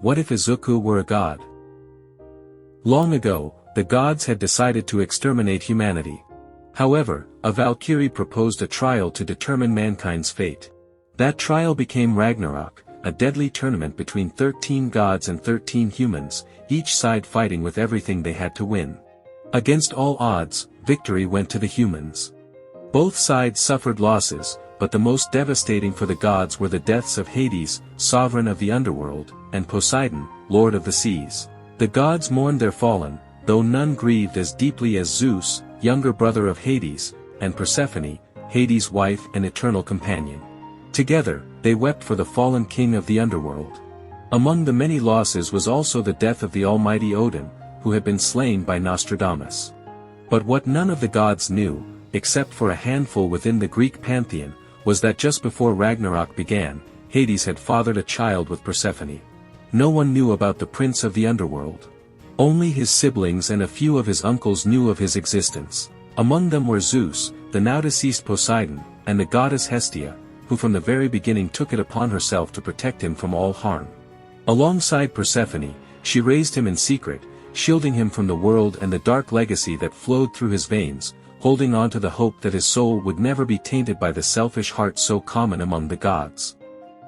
what if Izuku were a god? Long ago, the gods had decided to exterminate humanity. However, a Valkyrie proposed a trial to determine mankind's fate. That trial became Ragnarok, a deadly tournament between 13 gods and 13 humans, each side fighting with everything they had to win. Against all odds, victory went to the humans. Both sides suffered losses, but the most devastating for the gods were the deaths of Hades, sovereign of the underworld, and Poseidon, lord of the seas. The gods mourned their fallen, though none grieved as deeply as Zeus, younger brother of Hades, and Persephone, Hades' wife and eternal companion. Together, they wept for the fallen king of the underworld. Among the many losses was also the death of the almighty Odin, who had been slain by Nostradamus. But what none of the gods knew, except for a handful within the Greek pantheon, was that just before Ragnarok began, Hades had fathered a child with Persephone. No one knew about the prince of the underworld. Only his siblings and a few of his uncles knew of his existence. Among them were Zeus, the now-deceased Poseidon, and the goddess Hestia, who from the very beginning took it upon herself to protect him from all harm. Alongside Persephone, she raised him in secret, shielding him from the world and the dark legacy that flowed through his veins, holding on to the hope that his soul would never be tainted by the selfish heart so common among the gods.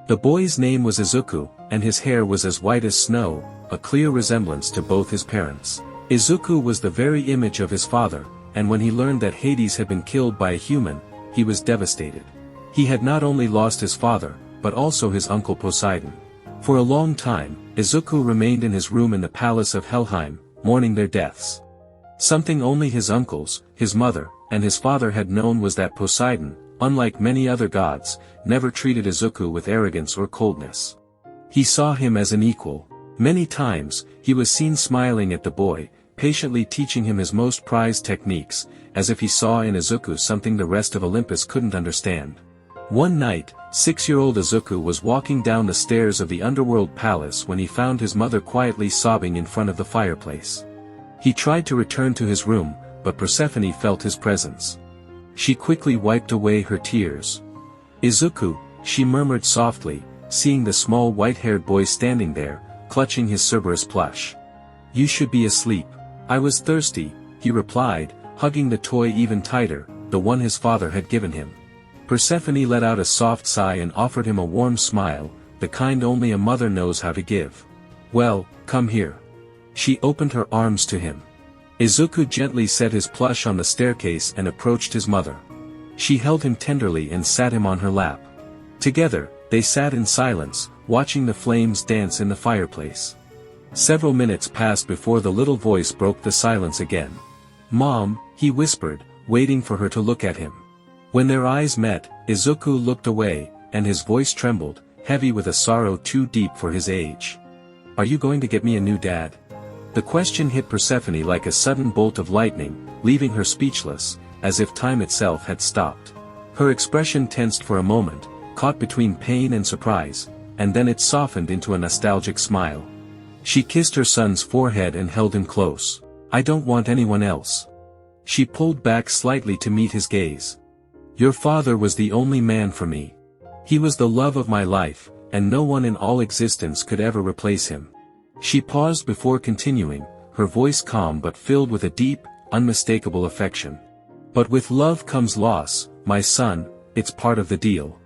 The boy's name was Izuku, and his hair was as white as snow, a clear resemblance to both his parents. Izuku was the very image of his father, and when he learned that Hades had been killed by a human, he was devastated. He had not only lost his father, but also his uncle Poseidon. For a long time, Izuku remained in his room in the palace of Helheim, mourning their deaths. Something only his uncles, his mother, and his father had known was that Poseidon, unlike many other gods, never treated Izuku with arrogance or coldness. He saw him as an equal. Many times, he was seen smiling at the boy, patiently teaching him his most prized techniques, as if he saw in Izuku something the rest of Olympus couldn't understand. One night, 6-year-old Izuku was walking down the stairs of the underworld palace when he found his mother quietly sobbing in front of the fireplace. He tried to return to his room, but Persephone felt his presence. She quickly wiped away her tears. "Izuku," she murmured softly, seeing the small white-haired boy standing there, clutching his Cerberus plush. "You should be asleep." "I was thirsty," he replied, hugging the toy even tighter, the one his father had given him. Persephone let out a soft sigh and offered him a warm smile, the kind only a mother knows how to give. "Well, come here." She opened her arms to him. Izuku gently set his plush on the staircase and approached his mother. She held him tenderly and sat him on her lap. Together, they sat in silence, watching the flames dance in the fireplace. Several minutes passed before the little voice broke the silence again. "Mom," he whispered, waiting for her to look at him. When their eyes met, Izuku looked away, and his voice trembled, heavy with a sorrow too deep for his age. "Are you going to get me a new dad?" The question hit Persephone like a sudden bolt of lightning, leaving her speechless, as if time itself had stopped. Her expression tensed for a moment, caught between pain and surprise, and then it softened into a nostalgic smile. She kissed her son's forehead and held him close. "I don't want anyone else." She pulled back slightly to meet his gaze. "Your father was the only man for me. He was the love of my life, and no one in all existence could ever replace him." She paused before continuing, her voice calm but filled with a deep, unmistakable affection. "But with love comes loss, my son, it's part of the deal.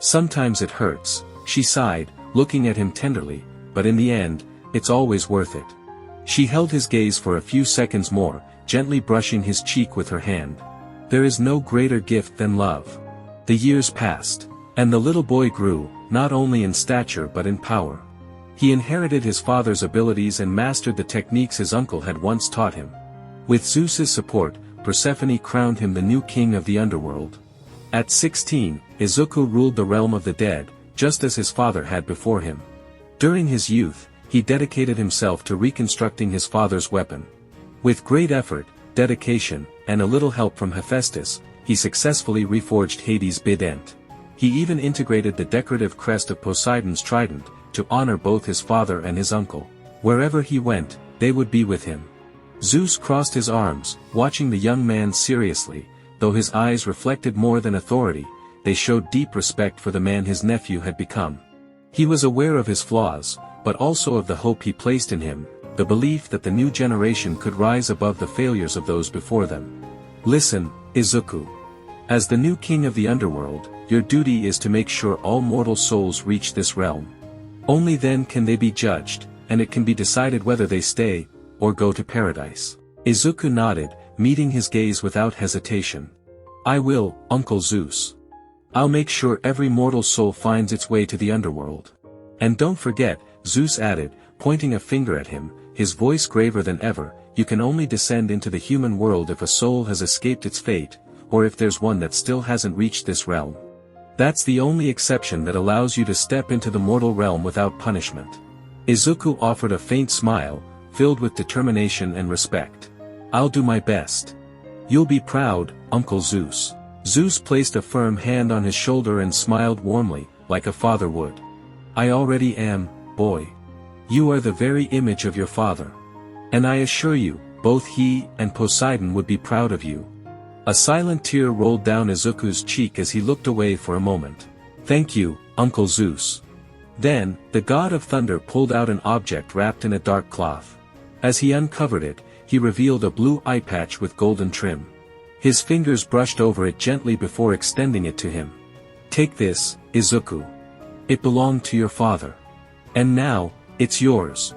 Sometimes it hurts," she sighed, looking at him tenderly, "but in the end, it's always worth it." She held his gaze for a few seconds more, gently brushing his cheek with her hand. "There is no greater gift than love." The years passed, and the little boy grew, not only in stature but in power. He inherited his father's abilities and mastered the techniques his uncle had once taught him. With Zeus's support, Persephone crowned him the new king of the underworld. At 16, Izuku ruled the realm of the dead, just as his father had before him. During his youth, he dedicated himself to reconstructing his father's weapon. With great effort, dedication, and a little help from Hephaestus, he successfully reforged Hades' bident. He even integrated the decorative crest of Poseidon's trident, to honor both his father and his uncle. Wherever he went, they would be with him. Zeus crossed his arms, watching the young man seriously, though his eyes reflected more than authority, they showed deep respect for the man his nephew had become. He was aware of his flaws, but also of the hope he placed in him, the belief that the new generation could rise above the failures of those before them. Listen, Izuku. As the new king of the underworld, your duty is to make sure all mortal souls reach this realm. Only then can they be judged, and it can be decided whether they stay, or go to paradise. Izuku nodded, meeting his gaze without hesitation. I will, Uncle Zeus. I'll make sure every mortal soul finds its way to the underworld. And don't forget, Zeus added, pointing a finger at him, his voice graver than ever, you can only descend into the human world if a soul has escaped its fate, or if there's one that still hasn't reached this realm. That's the only exception that allows you to step into the mortal realm without punishment. Izuku offered a faint smile, filled with determination and respect. I'll do my best. You'll be proud, Uncle Zeus. Zeus placed a firm hand on his shoulder and smiled warmly, like a father would. I already am, boy. You are the very image of your father. And I assure you, both he and Poseidon would be proud of you. A silent tear rolled down Izuku's cheek as he looked away for a moment. Thank you, Uncle Zeus. Then, the god of thunder pulled out an object wrapped in a dark cloth. As he uncovered it, he revealed a blue eye patch with golden trim. His fingers brushed over it gently before extending it to him. Take this, Izuku. It belonged to your father. And now, it's yours.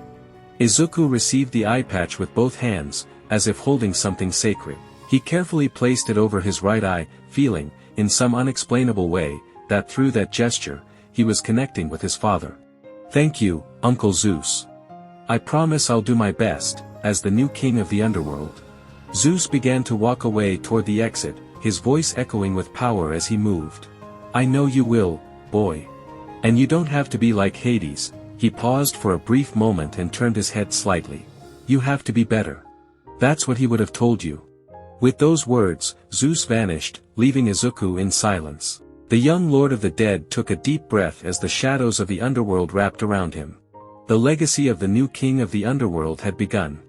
Izuku received the eye patch with both hands, as if holding something sacred. He carefully placed it over his right eye, feeling, in some unexplainable way, that through that gesture, he was connecting with his father. Thank you, Uncle Zeus. I promise I'll do my best, as the new king of the underworld. Zeus began to walk away toward the exit, his voice echoing with power as he moved. I know you will, boy. And you don't have to be like Hades. He paused for a brief moment and turned his head slightly. You have to be better. That's what he would have told you. With those words, Zeus vanished, leaving Izuku in silence. The young lord of the dead took a deep breath as the shadows of the underworld wrapped around him. The legacy of the new king of the underworld had begun.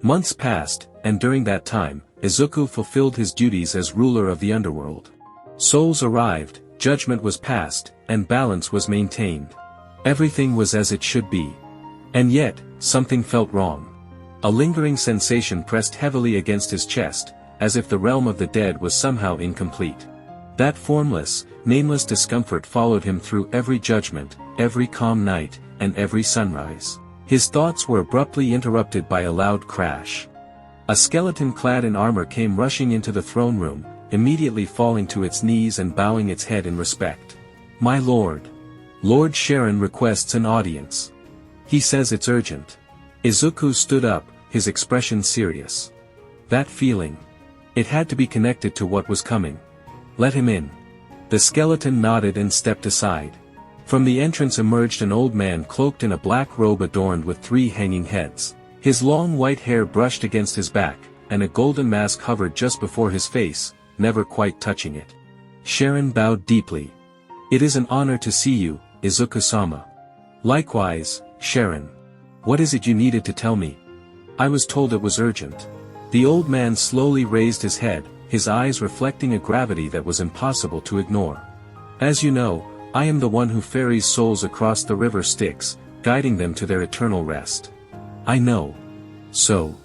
Months passed, and during that time, Izuku fulfilled his duties as ruler of the underworld. Souls arrived, judgment was passed, and balance was maintained. Everything was as it should be. And yet, something felt wrong. A lingering sensation pressed heavily against his chest, as if the realm of the dead was somehow incomplete. That formless, nameless discomfort followed him through every judgment, every calm night, and every sunrise. His thoughts were abruptly interrupted by a loud crash. A skeleton clad in armor came rushing into the throne room, immediately falling to its knees and bowing its head in respect. My lord. Lord Sharon requests an audience. He says it's urgent. Izuku stood up, his expression serious. That feeling. It had to be connected to what was coming. Let him in. The skeleton nodded and stepped aside. From the entrance emerged an old man cloaked in a black robe adorned with 3 hanging heads. His long white hair brushed against his back, and a golden mask hovered just before his face, never quite touching it. Sharon bowed deeply. It is an honor to see you, Izuku-sama. Likewise, Sharon. What is it you needed to tell me? I was told it was urgent. The old man slowly raised his head, his eyes reflecting a gravity that was impossible to ignore. As you know, I am the one who ferries souls across the river Styx, guiding them to their eternal rest. I know. So.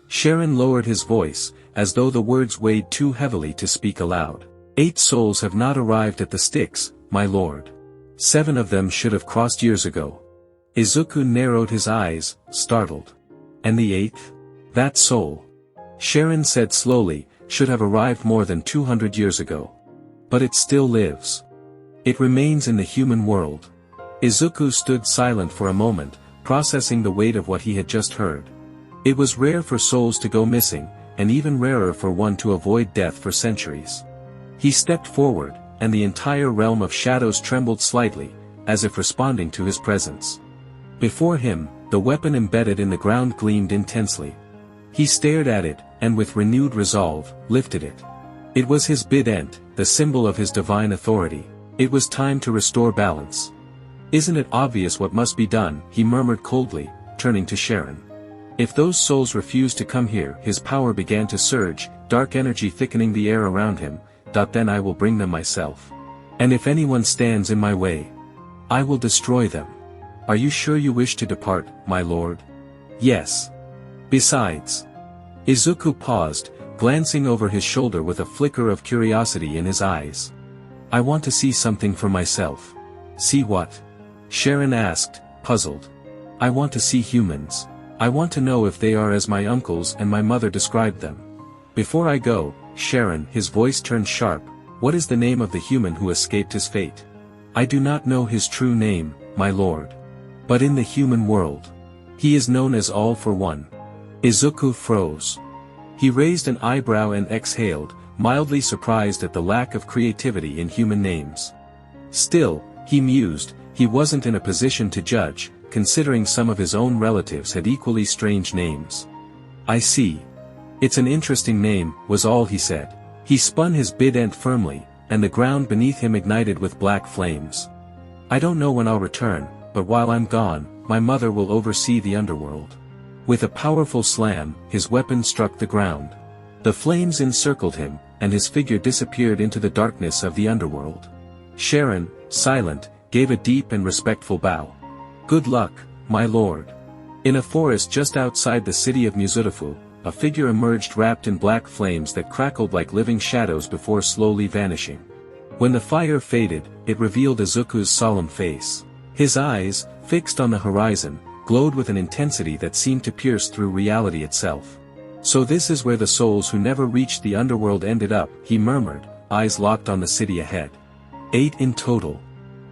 Sharon lowered his voice, as though the words weighed too heavily to speak aloud. 8 souls have not arrived at the Styx, my lord. 7 of them should have crossed years ago. Izuku narrowed his eyes, startled. And the 8th? That soul. Sharon said slowly, should have arrived more than 200 years ago. But it still lives. It remains in the human world. Izuku stood silent for a moment, processing the weight of what he had just heard. It was rare for souls to go missing, and even rarer for one to avoid death for centuries. He stepped forward, and the entire realm of shadows trembled slightly, as if responding to his presence. Before him, the weapon embedded in the ground gleamed intensely. He stared at it, and with renewed resolve, lifted it. It was his bident, the symbol of his divine authority. It was time to restore balance. Isn't it obvious what must be done? He murmured coldly, turning to Sharon. If those souls refuse to come here, his power began to surge, dark energy thickening the air around him. Then I will bring them myself. And if anyone stands in my way, I will destroy them. Are you sure you wish to depart, my lord? Yes. Besides. Izuku paused, glancing over his shoulder with a flicker of curiosity in his eyes. I want to see something for myself. See what? Sharon asked, puzzled. I want to see humans. I want to know if they are as my uncles and my mother described them. Before I go, Sharon, his voice turned sharp, what is the name of the human who escaped his fate? I do not know his true name, my lord. But in the human world, he is known as All for One. Izuku froze. He raised an eyebrow and exhaled, mildly surprised at the lack of creativity in human names. Still, he mused, he wasn't in a position to judge, considering some of his own relatives had equally strange names. I see. It's an interesting name, was all he said. He spun his bident firmly, and the ground beneath him ignited with black flames. I don't know when I'll return, but while I'm gone, my mother will oversee the underworld. With a powerful slam, his weapon struck the ground. The flames encircled him, and his figure disappeared into the darkness of the underworld. Sharon, silent, gave a deep and respectful bow. Good luck, my lord. In a forest just outside the city of Mizutafu, a figure emerged wrapped in black flames that crackled like living shadows before slowly vanishing. When the fire faded, it revealed Izuku's solemn face. His eyes, fixed on the horizon, glowed with an intensity that seemed to pierce through reality itself. So this is where the souls who never reached the underworld ended up, he murmured, eyes locked on the city ahead. 8 in total.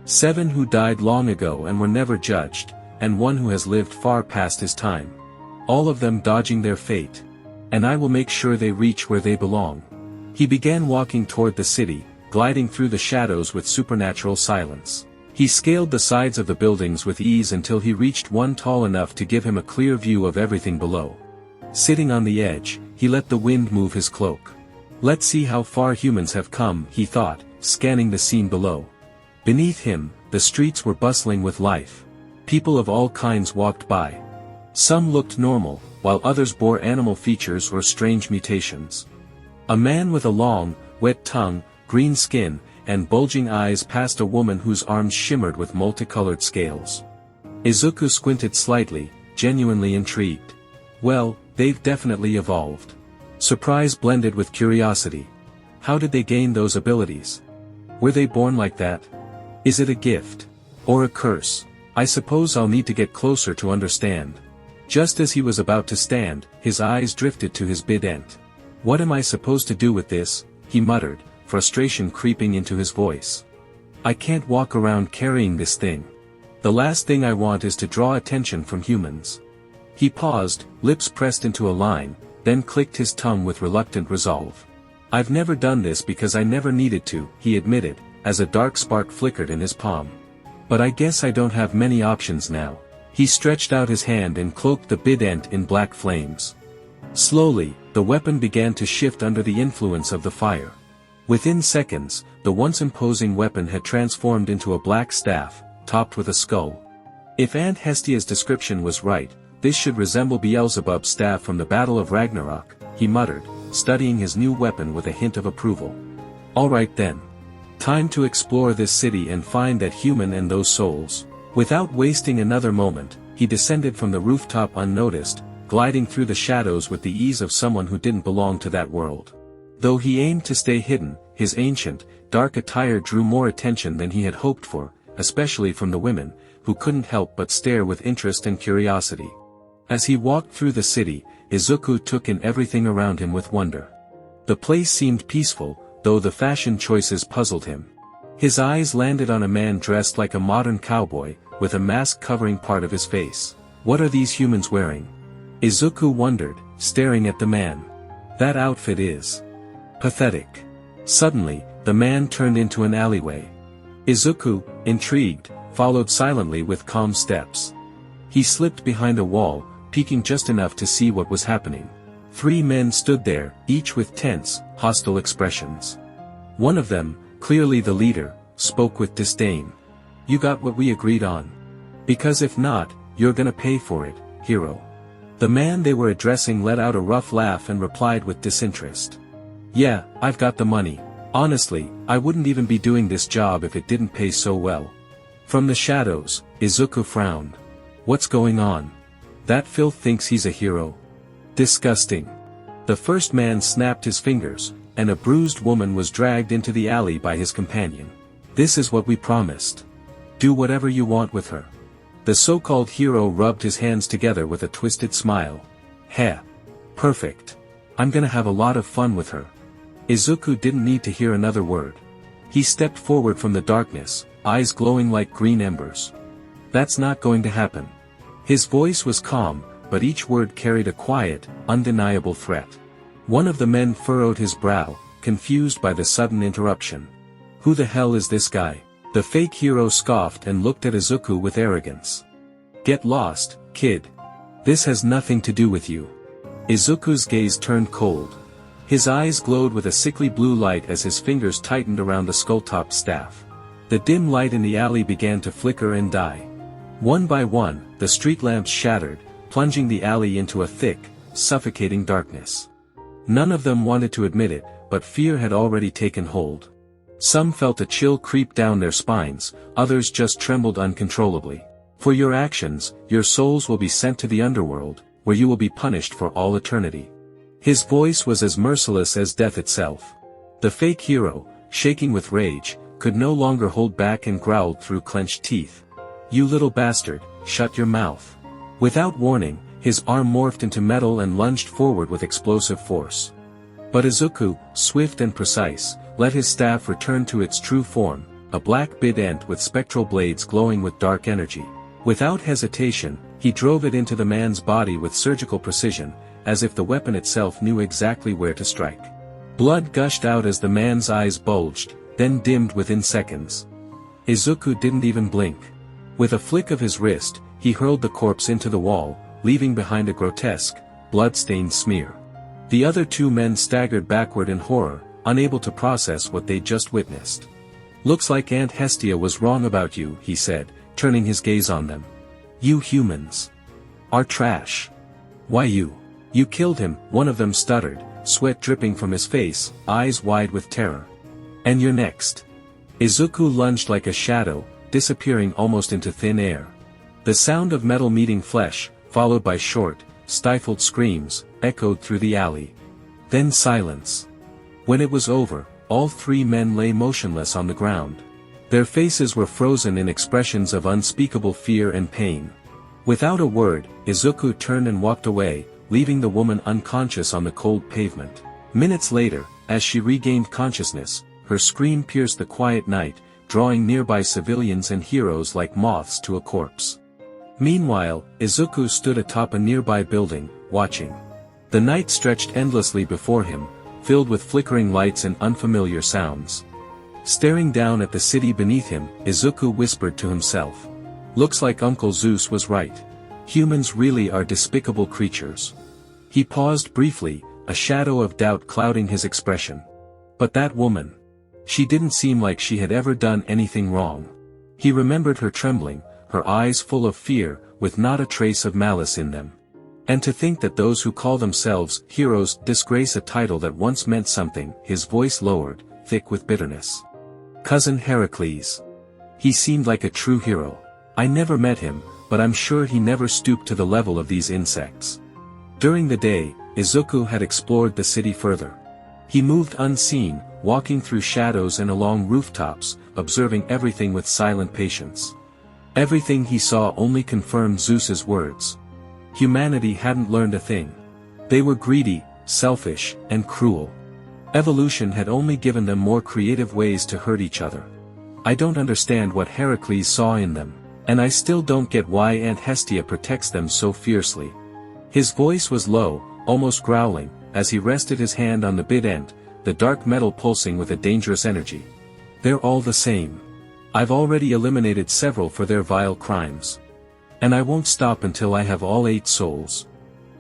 7 who died long ago and were never judged, and 1 who has lived far past his time. All of them dodging their fate. And I will make sure they reach where they belong. He began walking toward the city, gliding through the shadows with supernatural silence. He scaled the sides of the buildings with ease until he reached one tall enough to give him a clear view of everything below. Sitting on the edge, he let the wind move his cloak. Let's see how far humans have come, he thought, scanning the scene below. Beneath him, the streets were bustling with life. People of all kinds walked by. Some looked normal, while others bore animal features or strange mutations. A man with a long, wet tongue, green skin, and bulging eyes passed a woman whose arms shimmered with multicolored scales. Izuku squinted slightly, genuinely intrigued. Well, they've definitely evolved. Surprise blended with curiosity. How did they gain those abilities? Were they born like that? Is it a gift? Or a curse? I suppose I'll need to get closer to understand. Just as he was about to stand, his eyes drifted to his bident. What am I supposed to do with this? He muttered, frustration creeping into his voice. I can't walk around carrying this thing. The last thing I want is to draw attention from humans. He paused, lips pressed into a line, then clicked his tongue with reluctant resolve. I've never done this because I never needed to, he admitted, as a dark spark flickered in his palm. But I guess I don't have many options now. He stretched out his hand and cloaked the bident in black flames. Slowly, the weapon began to shift under the influence of the fire. Within seconds, the once imposing weapon had transformed into a black staff, topped with a skull. If Aunt Hestia's description was right, this should resemble Beelzebub's staff from the Battle of Ragnarok, he muttered, studying his new weapon with a hint of approval. Alright then. Time to explore this city and find that human and those souls. Without wasting another moment, he descended from the rooftop unnoticed, gliding through the shadows with the ease of someone who didn't belong to that world. Though he aimed to stay hidden, his ancient, dark attire drew more attention than he had hoped for, especially from the women, who couldn't help but stare with interest and curiosity. As he walked through the city, Izuku took in everything around him with wonder. The place seemed peaceful, though the fashion choices puzzled him. His eyes landed on a man dressed like a modern cowboy, with a mask covering part of his face. What are these humans wearing? Izuku wondered, staring at the man. That outfit is pathetic. Suddenly, the man turned into an alleyway. Izuku, intrigued, followed silently with calm steps. He slipped behind a wall, peeking just enough to see what was happening. 3 men stood there, each with tense, hostile expressions. One of them, clearly the leader, spoke with disdain. You got what we agreed on. Because if not, you're gonna pay for it, hero. The man they were addressing let out a rough laugh and replied with disinterest. Yeah, I've got the money. Honestly, I wouldn't even be doing this job if it didn't pay so well. From the shadows, Izuku frowned. What's going on? That filth thinks he's a hero. Disgusting. The first man snapped his fingers, and a bruised woman was dragged into the alley by his companion. This is what we promised. Do whatever you want with her. The so-called hero rubbed his hands together with a twisted smile. Heh. Perfect. I'm gonna have a lot of fun with her. Izuku didn't need to hear another word. He stepped forward from the darkness, eyes glowing like green embers. That's not going to happen. His voice was calm, but each word carried a quiet, undeniable threat. One of the men furrowed his brow, confused by the sudden interruption. Who the hell is this guy? The fake hero scoffed and looked at Izuku with arrogance. Get lost, kid. This has nothing to do with you. Izuku's gaze turned cold. His eyes glowed with a sickly blue light as his fingers tightened around the skull-topped staff. The dim light in the alley began to flicker and die. One by one, the street lamps shattered, plunging the alley into a thick, suffocating darkness. None of them wanted to admit it, but fear had already taken hold. Some felt a chill creep down their spines, others just trembled uncontrollably. For your actions, your souls will be sent to the underworld, where you will be punished for all eternity. His voice was as merciless as death itself. The fake hero, shaking with rage, could no longer hold back and growled through clenched teeth. You little bastard, shut your mouth. Without warning, his arm morphed into metal and lunged forward with explosive force. But Izuku, swift and precise, let his staff return to its true form, a black bid-end with spectral blades glowing with dark energy. Without hesitation, he drove it into the man's body with surgical precision, as if the weapon itself knew exactly where to strike. Blood gushed out as the man's eyes bulged, then dimmed within seconds. Izuku didn't even blink. With a flick of his wrist, he hurled the corpse into the wall, leaving behind a grotesque, blood-stained smear. The other two men staggered backward in horror, unable to process what they'd just witnessed. Looks like Aunt Hestia was wrong about you, he said, turning his gaze on them. You humans are trash. Why you? You killed him, one of them stuttered, sweat dripping from his face, eyes wide with terror. And you're next. Izuku lunged like a shadow, disappearing almost into thin air. The sound of metal meeting flesh, followed by short, stifled screams, echoed through the alley. Then silence. When it was over, all three men lay motionless on the ground. Their faces were frozen in expressions of unspeakable fear and pain. Without a word, Izuku turned and walked away, leaving the woman unconscious on the cold pavement. Minutes later, as she regained consciousness, her scream pierced the quiet night, drawing nearby civilians and heroes like moths to a corpse. Meanwhile, Izuku stood atop a nearby building, watching. The night stretched endlessly before him, filled with flickering lights and unfamiliar sounds. Staring down at the city beneath him, Izuku whispered to himself. Looks like Uncle Zeus was right. Humans really are despicable creatures. He paused briefly, a shadow of doubt clouding his expression. But that woman. She didn't seem like she had ever done anything wrong. He remembered her trembling, her eyes full of fear, with not a trace of malice in them. And to think that those who call themselves heroes disgrace a title that once meant something, his voice lowered, thick with bitterness. Cousin Heracles. He seemed like a true hero. I never met him, but I'm sure he never stooped to the level of these insects. During the day, Izuku had explored the city further. He moved unseen, walking through shadows and along rooftops, observing everything with silent patience. Everything he saw only confirmed Zeus's words. Humanity hadn't learned a thing. They were greedy, selfish, and cruel. Evolution had only given them more creative ways to hurt each other. I don't understand what Heracles saw in them, and I still don't get why Aunt Hestia protects them so fiercely. His voice was low, almost growling, as he rested his hand on the bid end, the dark metal pulsing with a dangerous energy. They're all the same. I've already eliminated several for their vile crimes. And I won't stop until I have all 8 souls.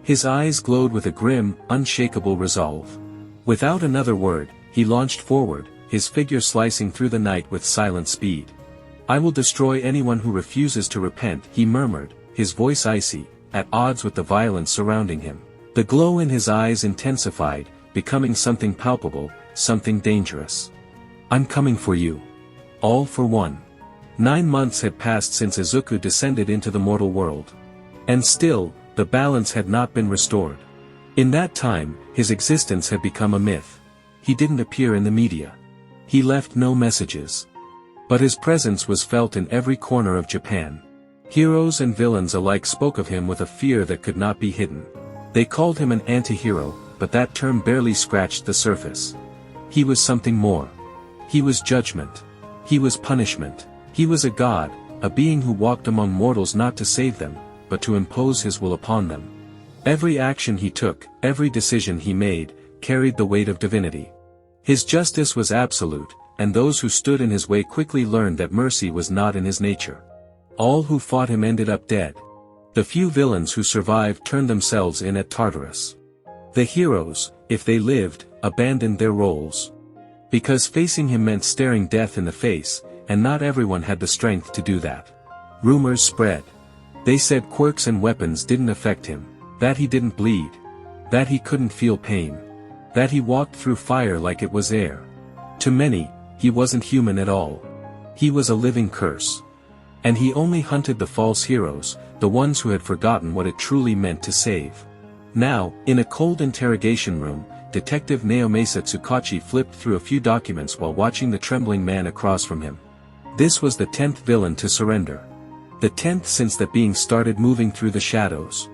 His eyes glowed with a grim, unshakable resolve. Without another word, he launched forward, his figure slicing through the night with silent speed. I will destroy anyone who refuses to repent, he murmured, his voice icy, at odds with the violence surrounding him. The glow in his eyes intensified, becoming something palpable, something dangerous. I'm coming for you. All for one. 9 months had passed since Izuku descended into the mortal world. And still, the balance had not been restored. In that time, his existence had become a myth. He didn't appear in the media. He left no messages. But his presence was felt in every corner of Japan. Heroes and villains alike spoke of him with a fear that could not be hidden. They called him an anti-hero, but that term barely scratched the surface. He was something more. He was judgment. He was punishment. He was a god, a being who walked among mortals not to save them, but to impose his will upon them. Every action he took, every decision he made, carried the weight of divinity. His justice was absolute, and those who stood in his way quickly learned that mercy was not in his nature. All who fought him ended up dead. The few villains who survived turned themselves in at Tartarus. The heroes, if they lived, abandoned their roles. Because facing him meant staring death in the face, and not everyone had the strength to do that. Rumors spread. They said quirks and weapons didn't affect him, that he didn't bleed, that he couldn't feel pain, that he walked through fire like it was air. To many, he wasn't human at all. He was a living curse. And he only hunted the false heroes, the ones who had forgotten what it truly meant to save. Now, in a cold interrogation room, Detective Naomasa Tsukachi flipped through a few documents while watching the trembling man across from him. This was the 10th villain to surrender. The 10th since that being started moving through the shadows.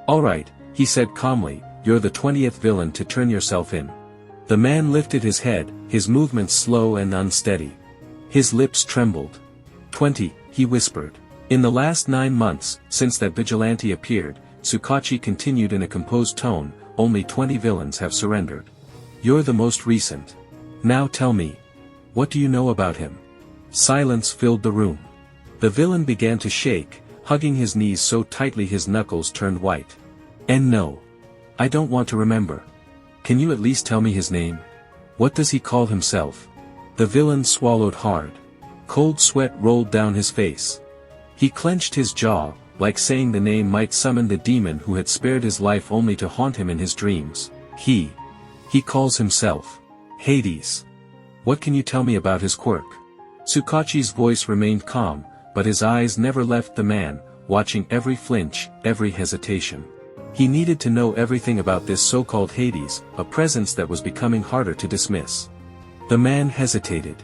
"Alright," he said calmly, "you're the 20th villain to turn yourself in." The man lifted his head, his movements slow and unsteady. His lips trembled. 20, he whispered. In the last 9 months, since that vigilante appeared, Tsukachi continued in a composed tone, only 20 villains have surrendered. You're the most recent. Now tell me. What do you know about him? Silence filled the room. The villain began to shake, hugging his knees so tightly his knuckles turned white. And no. I don't want to remember. Can you at least tell me his name? What does he call himself? The villain swallowed hard. Cold sweat rolled down his face. He clenched his jaw, like saying the name might summon the demon who had spared his life only to haunt him in his dreams. He calls himself Hades. What can you tell me about his quirk? Tsukachi's voice remained calm, but his eyes never left the man, watching every flinch, every hesitation. He needed to know everything about this so-called Hades, a presence that was becoming harder to dismiss. The man hesitated.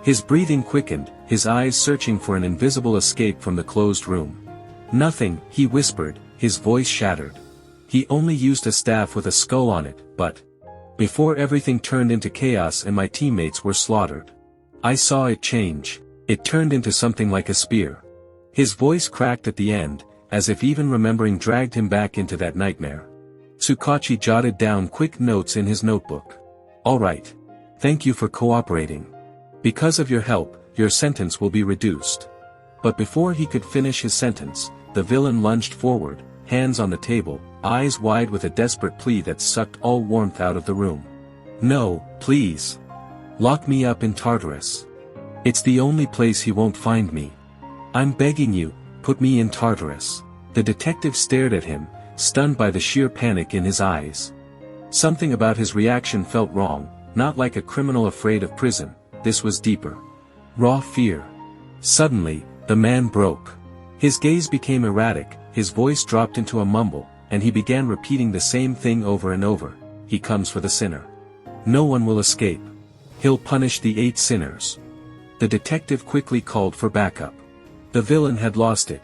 His breathing quickened, his eyes searching for an invisible escape from the closed room. Nothing, he whispered, his voice shattered. He only used a staff with a skull on it, but before everything turned into chaos and my teammates were slaughtered. I saw it change. It turned into something like a spear. His voice cracked at the end, as if even remembering dragged him back into that nightmare. Tsukachi jotted down quick notes in his notebook. All right. Thank you for cooperating. Because of your help, your sentence will be reduced. But before he could finish his sentence, the villain lunged forward, hands on the table, eyes wide with a desperate plea that sucked all warmth out of the room. No, please. Lock me up in Tartarus. It's the only place he won't find me. I'm begging you, put me in Tartarus. The detective stared at him, stunned by the sheer panic in his eyes. Something about his reaction felt wrong, not like a criminal afraid of prison, this was deeper. Raw fear. Suddenly, the man broke. His gaze became erratic, his voice dropped into a mumble, and he began repeating the same thing over and over. He comes for the sinner. No one will escape. He'll punish the 8 sinners. The detective quickly called for backup. The villain had lost it.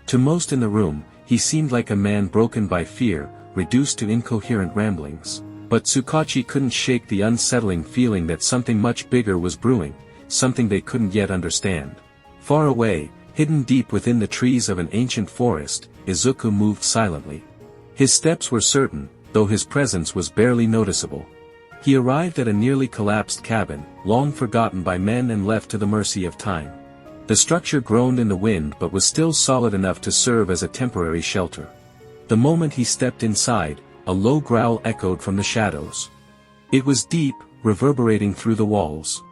To most in the room, he seemed like a man broken by fear, reduced to incoherent ramblings. But Tsukachi couldn't shake the unsettling feeling that something much bigger was brewing, something they couldn't yet understand. Far away, hidden deep within the trees of an ancient forest, Izuku moved silently. His steps were certain, though his presence was barely noticeable. He arrived at a nearly collapsed cabin, long forgotten by men and left to the mercy of time. The structure groaned in the wind but was still solid enough to serve as a temporary shelter. The moment he stepped inside, a low growl echoed from the shadows. It was deep, reverberating through the walls.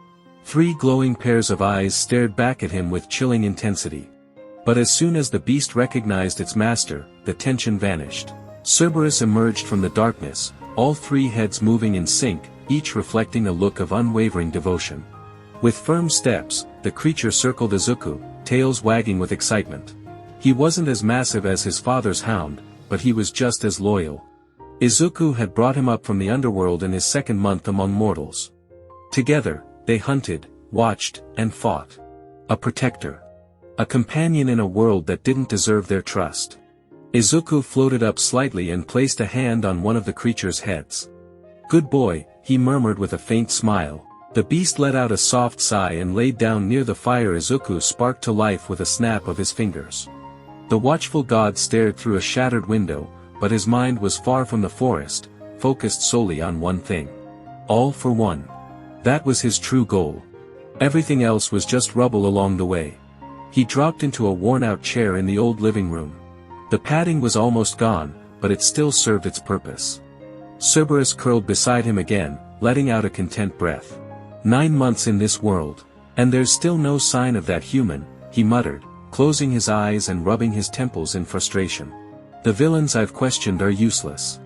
3 glowing pairs of eyes stared back at him with chilling intensity. But as soon as the beast recognized its master, the tension vanished. Cerberus emerged from the darkness, all 3 heads moving in sync, each reflecting a look of unwavering devotion. With firm steps, the creature circled Izuku, tails wagging with excitement. He wasn't as massive as his father's hound, but he was just as loyal. Izuku had brought him up from the underworld in his second month among mortals. Together, they hunted, watched, and fought. A protector. A companion in a world that didn't deserve their trust. Izuku floated up slightly and placed a hand on one of the creature's heads. "Good boy," he murmured with a faint smile. The beast let out a soft sigh and laid down near the fire. Izuku sparked to life with a snap of his fingers. The watchful god stared through a shattered window, but his mind was far from the forest, focused solely on one thing. All for one. That was his true goal. Everything else was just rubble along the way. He dropped into a worn-out chair in the old living room. The padding was almost gone, but it still served its purpose. Cerberus curled beside him again, letting out a content breath. 9 months in this world. And there's still no sign of that human, he muttered, closing his eyes and rubbing his temples in frustration. The villains I've questioned are useless.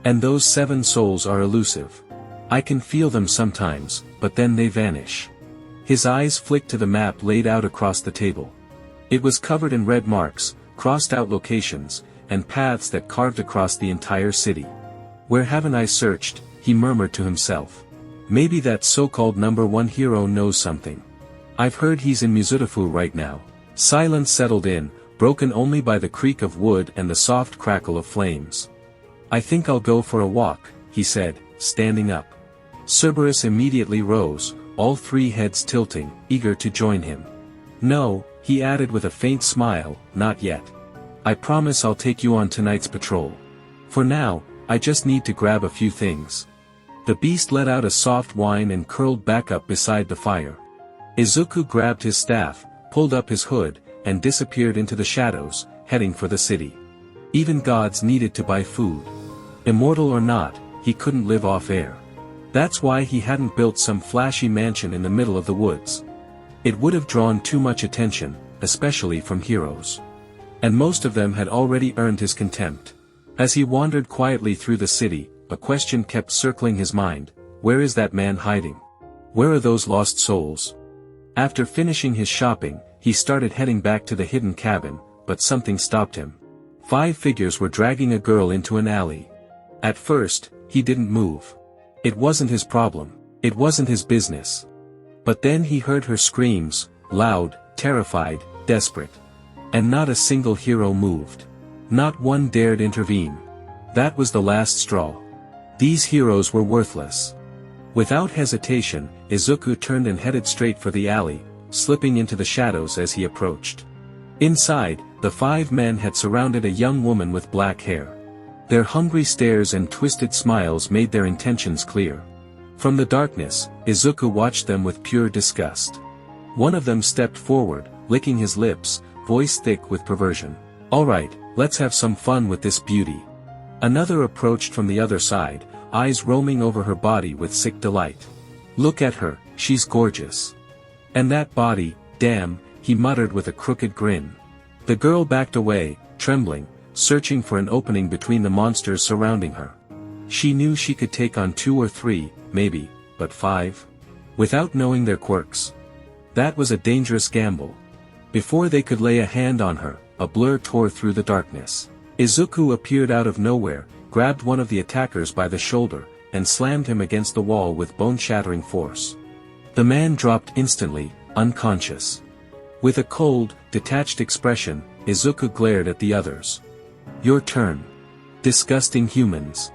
And those 7 souls are elusive. I can feel them sometimes, but then they vanish. His eyes flicked to the map laid out across the table. It was covered in red marks, crossed-out locations, and paths that carved across the entire city. Where haven't I searched, he murmured to himself. Maybe that so-called #1 hero knows something. I've heard he's in Mizutafu right now. Silence settled in, broken only by the creak of wood and the soft crackle of flames. I think I'll go for a walk, he said, standing up. Cerberus immediately rose, all 3 heads tilting, eager to join him. No, he added with a faint smile, not yet. I promise I'll take you on tonight's patrol. For now, I just need to grab a few things. The beast let out a soft whine and curled back up beside the fire. Izuku grabbed his staff, pulled up his hood, and disappeared into the shadows, heading for the city. Even gods needed to buy food. Immortal or not, he couldn't live off air. That's why he hadn't built some flashy mansion in the middle of the woods. It would have drawn too much attention, especially from heroes. And most of them had already earned his contempt. As he wandered quietly through the city, a question kept circling his mind: where is that man hiding? Where are those lost souls? After finishing his shopping, he started heading back to the hidden cabin, but something stopped him. 5 figures were dragging a girl into an alley. At first, he didn't move. It wasn't his problem. It wasn't his business. But then he heard her screams, loud, terrified, desperate. And not a single hero moved. Not one dared intervene. That was the last straw. These heroes were worthless. Without hesitation, Izuku turned and headed straight for the alley, slipping into the shadows as he approached. Inside, the 5 men had surrounded a young woman with black hair. Their hungry stares and twisted smiles made their intentions clear. From the darkness, Izuku watched them with pure disgust. One of them stepped forward, licking his lips, voice thick with perversion. "All right, let's have some fun with this beauty." Another approached from the other side, eyes roaming over her body with sick delight. "Look at her, she's gorgeous. And that body, damn," he muttered with a crooked grin. The girl backed away, trembling, searching for an opening between the monsters surrounding her. She knew she could take on 2 or 3, maybe, but 5? Without knowing their quirks. That was a dangerous gamble. Before they could lay a hand on her, a blur tore through the darkness. Izuku appeared out of nowhere, grabbed one of the attackers by the shoulder, and slammed him against the wall with bone-shattering force. The man dropped instantly, unconscious. With a cold, detached expression, Izuku glared at the others. "Your turn. Disgusting humans."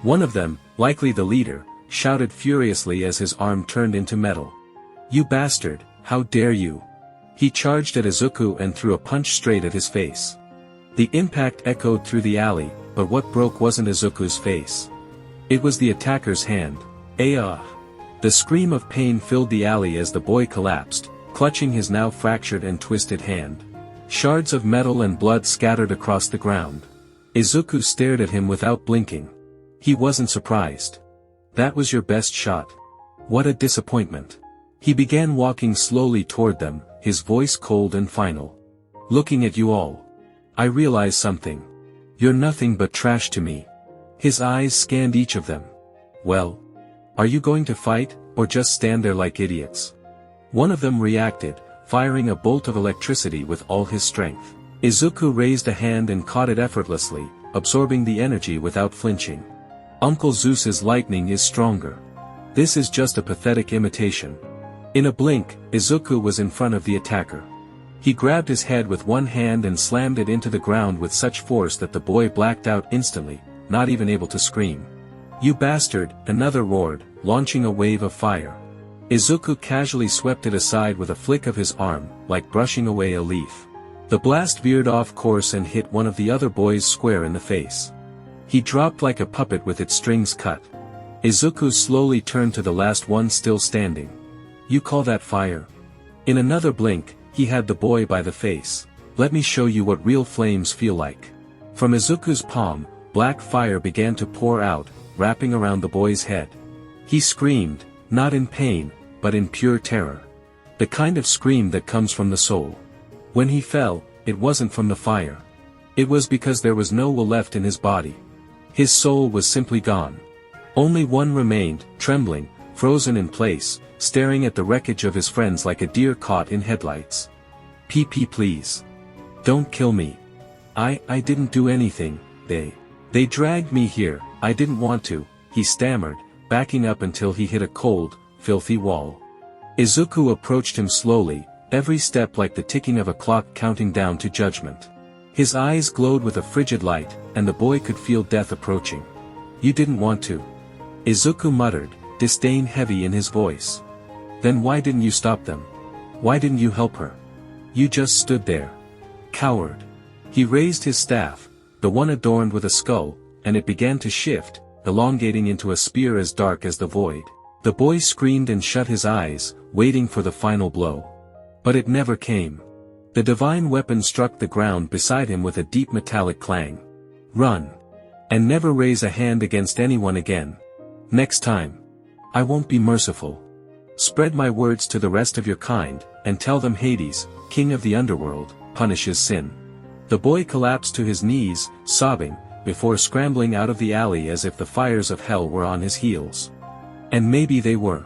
One of them, likely the leader, shouted furiously as his arm turned into metal. "You bastard, how dare you!" He charged at Izuku and threw a punch straight at his face. The impact echoed through the alley, but what broke wasn't Izuku's face. It was the attacker's hand. "Ah!" The scream of pain filled the alley as the boy collapsed, clutching his now fractured and twisted hand. Shards of metal and blood scattered across the ground. Izuku stared at him without blinking. He wasn't surprised. "That was your best shot. What a disappointment." He began walking slowly toward them, his voice cold and final. "Looking at you all, I realize something. You're nothing but trash to me." His eyes scanned each of them. "Well, are you going to fight, or just stand there like idiots?" One of them reacted, firing a bolt of electricity with all his strength. Izuku raised a hand and caught it effortlessly, absorbing the energy without flinching. Uncle Zeus's lightning is stronger. This is just a pathetic imitation. In a blink, Izuku was in front of the attacker. He grabbed his head with one hand and slammed it into the ground with such force that the boy blacked out instantly, not even able to scream. "You bastard," another roared, launching a wave of fire. Izuku casually swept it aside with a flick of his arm, like brushing away a leaf. The blast veered off course and hit one of the other boys square in the face. He dropped like a puppet with its strings cut. Izuku slowly turned to the last one still standing. "You call that fire?" In another blink, he had the boy by the face. "Let me show you what real flames feel like." From Izuku's palm, black fire began to pour out, wrapping around the boy's head. He screamed, not in pain, but in pure terror. The kind of scream that comes from the soul. When he fell, it wasn't from the fire. It was because there was no will left in his body. His soul was simply gone. Only one remained, trembling, frozen in place, staring at the wreckage of his friends like a deer caught in headlights. "PP please. Don't kill me. I didn't do anything, they dragged me here, I didn't want to," he stammered, backing up until he hit a cold, filthy wall. Izuku approached him slowly, every step like the ticking of a clock counting down to judgment. His eyes glowed with a frigid light, and the boy could feel death approaching. "You didn't want to," Izuku muttered, disdain heavy in his voice. "Then why didn't you stop them? Why didn't you help her? You just stood there. Coward." He raised his staff, the one adorned with a skull, and it began to shift, elongating into a spear as dark as the void. The boy screamed and shut his eyes, waiting for the final blow. But it never came. The divine weapon struck the ground beside him with a deep metallic clang. "Run. And never raise a hand against anyone again. Next time. I won't be merciful. Spread my words to the rest of your kind, and tell them Hades, king of the underworld, punishes sin." The boy collapsed to his knees, sobbing, before scrambling out of the alley as if the fires of hell were on his heels. And maybe they were.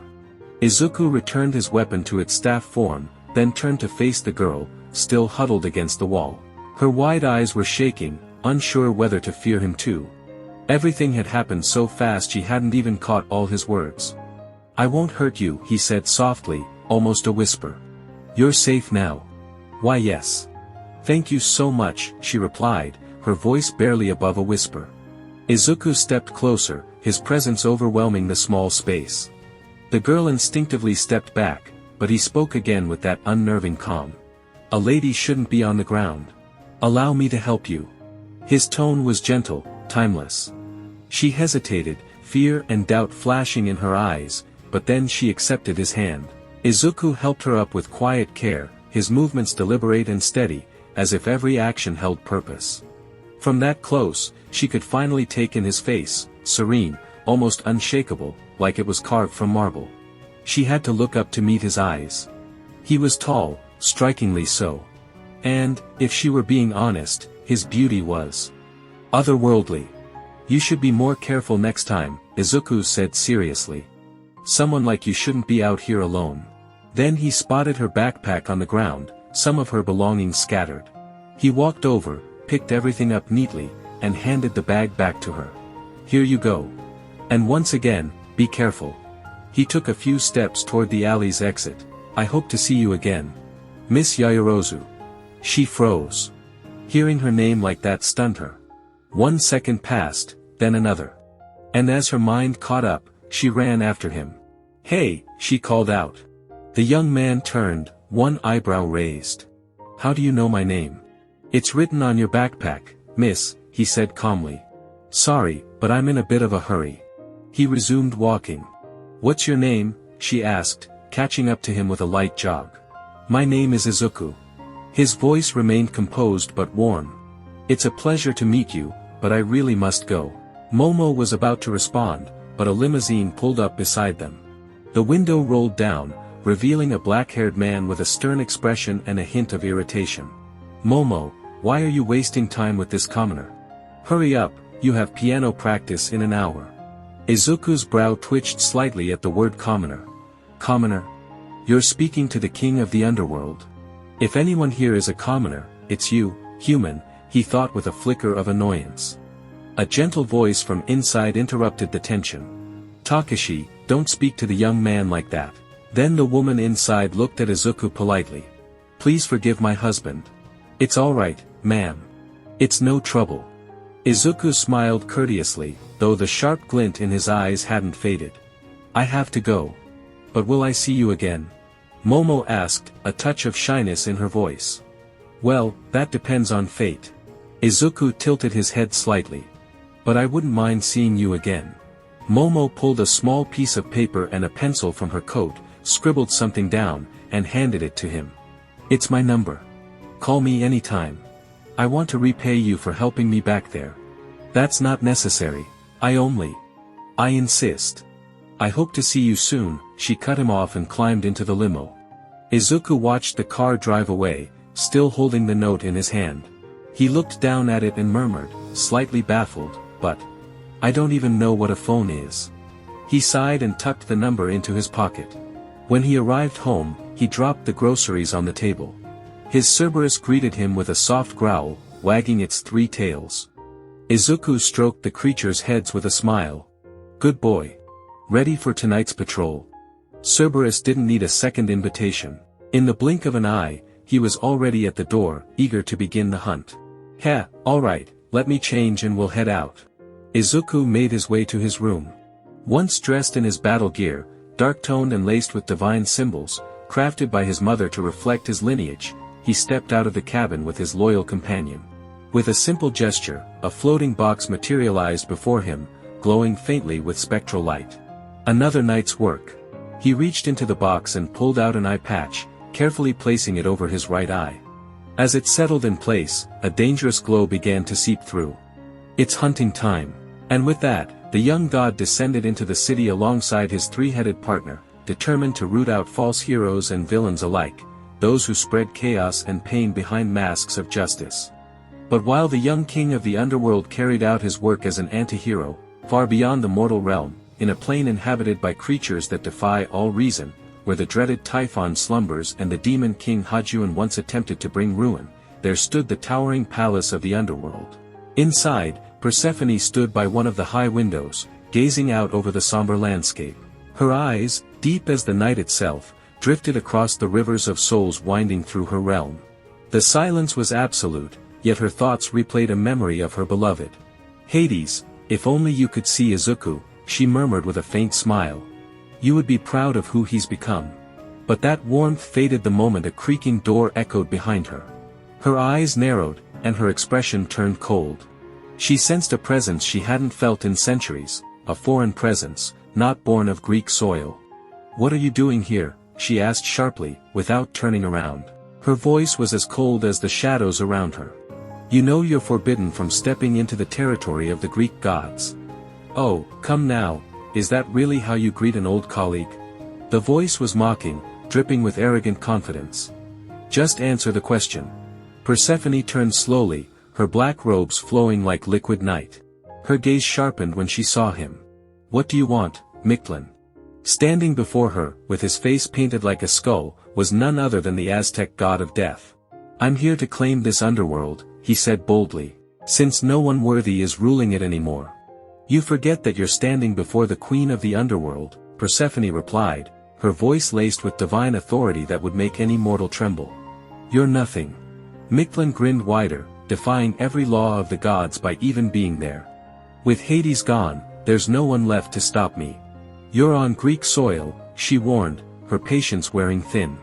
Izuku returned his weapon to its staff form, then turned to face the girl, still huddled against the wall. Her wide eyes were shaking, unsure whether to fear him too. Everything had happened so fast she hadn't even caught all his words. "I won't hurt you," he said softly, almost a whisper. "You're safe now." "Why yes. Thank you so much," she replied, her voice barely above a whisper. Izuku stepped closer, his presence overwhelming the small space. The girl instinctively stepped back, but he spoke again with that unnerving calm. "A lady shouldn't be on the ground. Allow me to help you." His tone was gentle, timeless. She hesitated, fear and doubt flashing in her eyes, but then she accepted his hand. Izuku helped her up with quiet care, his movements deliberate and steady, as if every action held purpose. From that close, she could finally take in his face, serene, almost unshakable, like it was carved from marble. She had to look up to meet his eyes. He was tall, strikingly so. And, if she were being honest, his beauty was otherworldly. "You should be more careful next time," Izuku said seriously. "Someone like you shouldn't be out here alone." Then he spotted her backpack on the ground, some of her belongings scattered. He walked over, picked everything up neatly, and handed the bag back to her. "Here you go. And once again, be careful." He took a few steps toward the alley's exit. "I hope to see you again. Miss Yaoyorozu." She froze. Hearing her name like that stunned her. 1 second passed, then another. And as her mind caught up, she ran after him. "Hey," she called out. The young man turned, one eyebrow raised. "How do you know my name?" "It's written on your backpack, miss," he said calmly. "Sorry, but I'm in a bit of a hurry." He resumed walking. "What's your name?" she asked, catching up to him with a light jog. "My name is Izuku." His voice remained composed but warm. "It's a pleasure to meet you, but I really must go." Momo was about to respond, but a limousine pulled up beside them. The window rolled down, revealing a black-haired man with a stern expression and a hint of irritation. "Momo, why are you wasting time with this commoner? Hurry up, you have piano practice in an hour." Izuku's brow twitched slightly at the word commoner. "Commoner? You're speaking to the king of the underworld." If anyone here is a commoner, it's you, human, he thought with a flicker of annoyance. A gentle voice from inside interrupted the tension. Takashi, don't speak to the young man like that. Then the woman inside looked at Izuku politely. Please forgive my husband. It's alright, ma'am. It's no trouble. Izuku smiled courteously, though the sharp glint in his eyes hadn't faded. I have to go. But will I see you again? Momo asked, a touch of shyness in her voice. Well, that depends on fate. Izuku tilted his head slightly. But I wouldn't mind seeing you again. Momo pulled a small piece of paper and a pencil from her coat, scribbled something down, and handed it to him. It's my number. Call me anytime. I want to repay you for helping me back there. That's not necessary. I insist. I hope to see you soon. She cut him off and climbed into the limo. Izuku watched the car drive away, still holding the note in his hand. He looked down at it and murmured, slightly baffled, but I don't even know what a phone is. He sighed and tucked the number into his pocket. When he arrived home, he dropped the groceries on the table. His Cerberus greeted him with a soft growl, wagging its 3 tails. Izuku stroked the creature's heads with a smile. Good boy. Ready for tonight's patrol. Cerberus didn't need a second invitation. In the blink of an eye, he was already at the door, eager to begin the hunt. Heh, alright, let me change and we'll head out. Izuku made his way to his room. Once dressed in his battle gear, dark-toned and laced with divine symbols, crafted by his mother to reflect his lineage, he stepped out of the cabin with his loyal companion. With a simple gesture, a floating box materialized before him, glowing faintly with spectral light. Another night's work. He reached into the box and pulled out an eye patch, carefully placing it over his right eye. As it settled in place, a dangerous glow began to seep through. It's hunting time. And with that, the young god descended into the city alongside his 3-headed partner, determined to root out false heroes and villains alike, those who spread chaos and pain behind masks of justice. But while the young king of the underworld carried out his work as an anti-hero, far beyond the mortal realm, in a plane inhabited by creatures that defy all reason, where the dreaded Typhon slumbers and the demon king Hajuan once attempted to bring ruin, there stood the towering palace of the underworld. Inside, Persephone stood by one of the high windows, gazing out over the somber landscape. Her eyes, deep as the night itself, drifted across the rivers of souls winding through her realm. The silence was absolute, yet her thoughts replayed a memory of her beloved. Hades, if only you could see Izuku, she murmured with a faint smile. You would be proud of who he's become. But that warmth faded the moment a creaking door echoed behind her. Her eyes narrowed, and her expression turned cold. She sensed a presence she hadn't felt in centuries, a foreign presence, not born of Greek soil. What are you doing here? She asked sharply, without turning around. Her voice was as cold as the shadows around her. You know you're forbidden from stepping into the territory of the Greek gods. Oh, come now, is that really how you greet an old colleague? The voice was mocking, dripping with arrogant confidence. Just answer the question. Persephone turned slowly, her black robes flowing like liquid night. Her gaze sharpened when she saw him. What do you want, Mictlan? Standing before her, with his face painted like a skull, was none other than the Aztec god of death. I'm here to claim this underworld, he said boldly, since no one worthy is ruling it anymore. You forget that you're standing before the queen of the underworld, Persephone replied, her voice laced with divine authority that would make any mortal tremble. You're nothing. Mictlan grinned wider, defying every law of the gods by even being there. With Hades gone, there's no one left to stop me. You're on Greek soil, she warned, her patience wearing thin.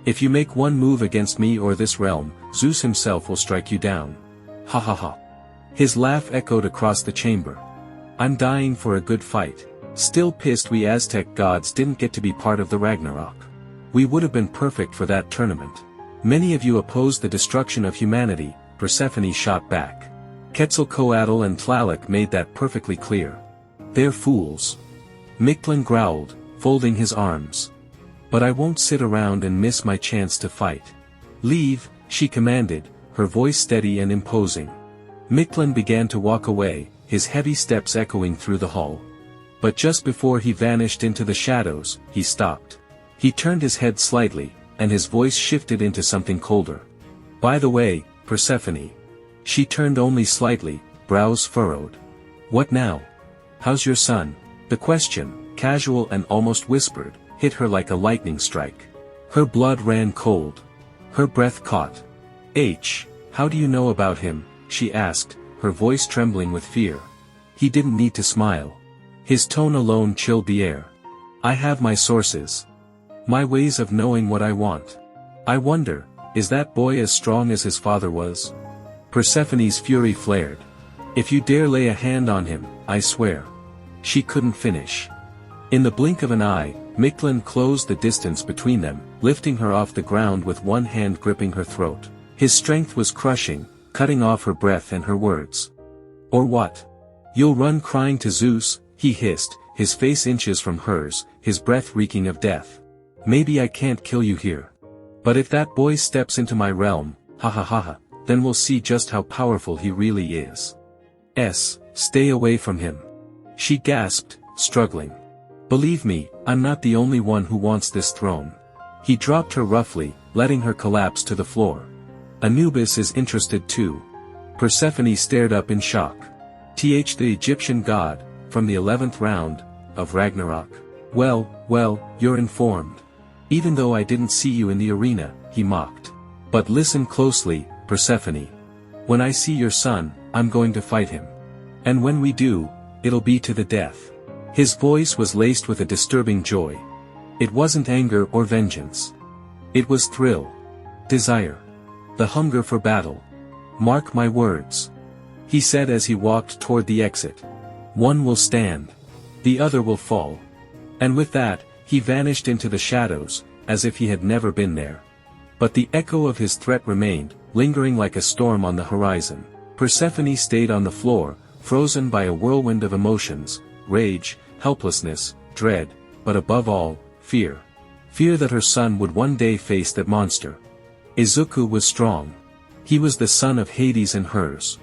If you make one move against me or this realm, Zeus himself will strike you down. Ha ha ha. His laugh echoed across the chamber. I'm dying for a good fight. Still pissed we Aztec gods didn't get to be part of the Ragnarok. We would have been perfect for that tournament. Many of you opposed the destruction of humanity, Persephone shot back. Quetzalcoatl and Tlaloc made that perfectly clear. They're fools. Mictlan growled, folding his arms. But I won't sit around and miss my chance to fight. Leave, she commanded, her voice steady and imposing. Mictlan began to walk away, his heavy steps echoing through the hall. But just before he vanished into the shadows, he stopped. He turned his head slightly, and his voice shifted into something colder. "By the way, Persephone." She turned only slightly, brows furrowed. "What now? How's your son?" The question, casual and almost whispered, hit her like a lightning strike. Her blood ran cold. Her breath caught. How do you know about him?" she asked, her voice trembling with fear. He didn't need to smile. His tone alone chilled the air. "I have my sources. My ways of knowing what I want. I wonder, is that boy as strong as his father was?" Persephone's fury flared. "If you dare lay a hand on him, I swear." She couldn't finish. In the blink of an eye, Mictlan closed the distance between them, lifting her off the ground with one hand gripping her throat. His strength was crushing, cutting off her breath and her words. "Or what? You'll run crying to Zeus?" he hissed, his face inches from hers, his breath reeking of death. "Maybe I can't kill you here. But if that boy steps into my realm, ha ha ha ha, then we'll see just how powerful he really is. Stay away from him." She gasped, struggling. "Believe me, I'm not the only one who wants this throne." He dropped her roughly, letting her collapse to the floor. "Anubis is interested too." Persephone stared up in shock. The Egyptian god, from the 11th round, of Ragnarok. Well, you're informed. Even though I didn't see you in the arena," he mocked. "But listen closely, Persephone. When I see your son, I'm going to fight him. And when we do, it'll be to the death." His voice was laced with a disturbing joy. It wasn't anger or vengeance. It was thrill. Desire. The hunger for battle. "Mark my words," he said as he walked toward the exit. "One will stand. The other will fall." And with that, he vanished into the shadows, as if he had never been there. But the echo of his threat remained, lingering like a storm on the horizon. Persephone stayed on the floor, frozen by a whirlwind of emotions, rage, helplessness, dread, but above all, fear. Fear that her son would one day face that monster. Izuku was strong. He was the son of Hades and hers.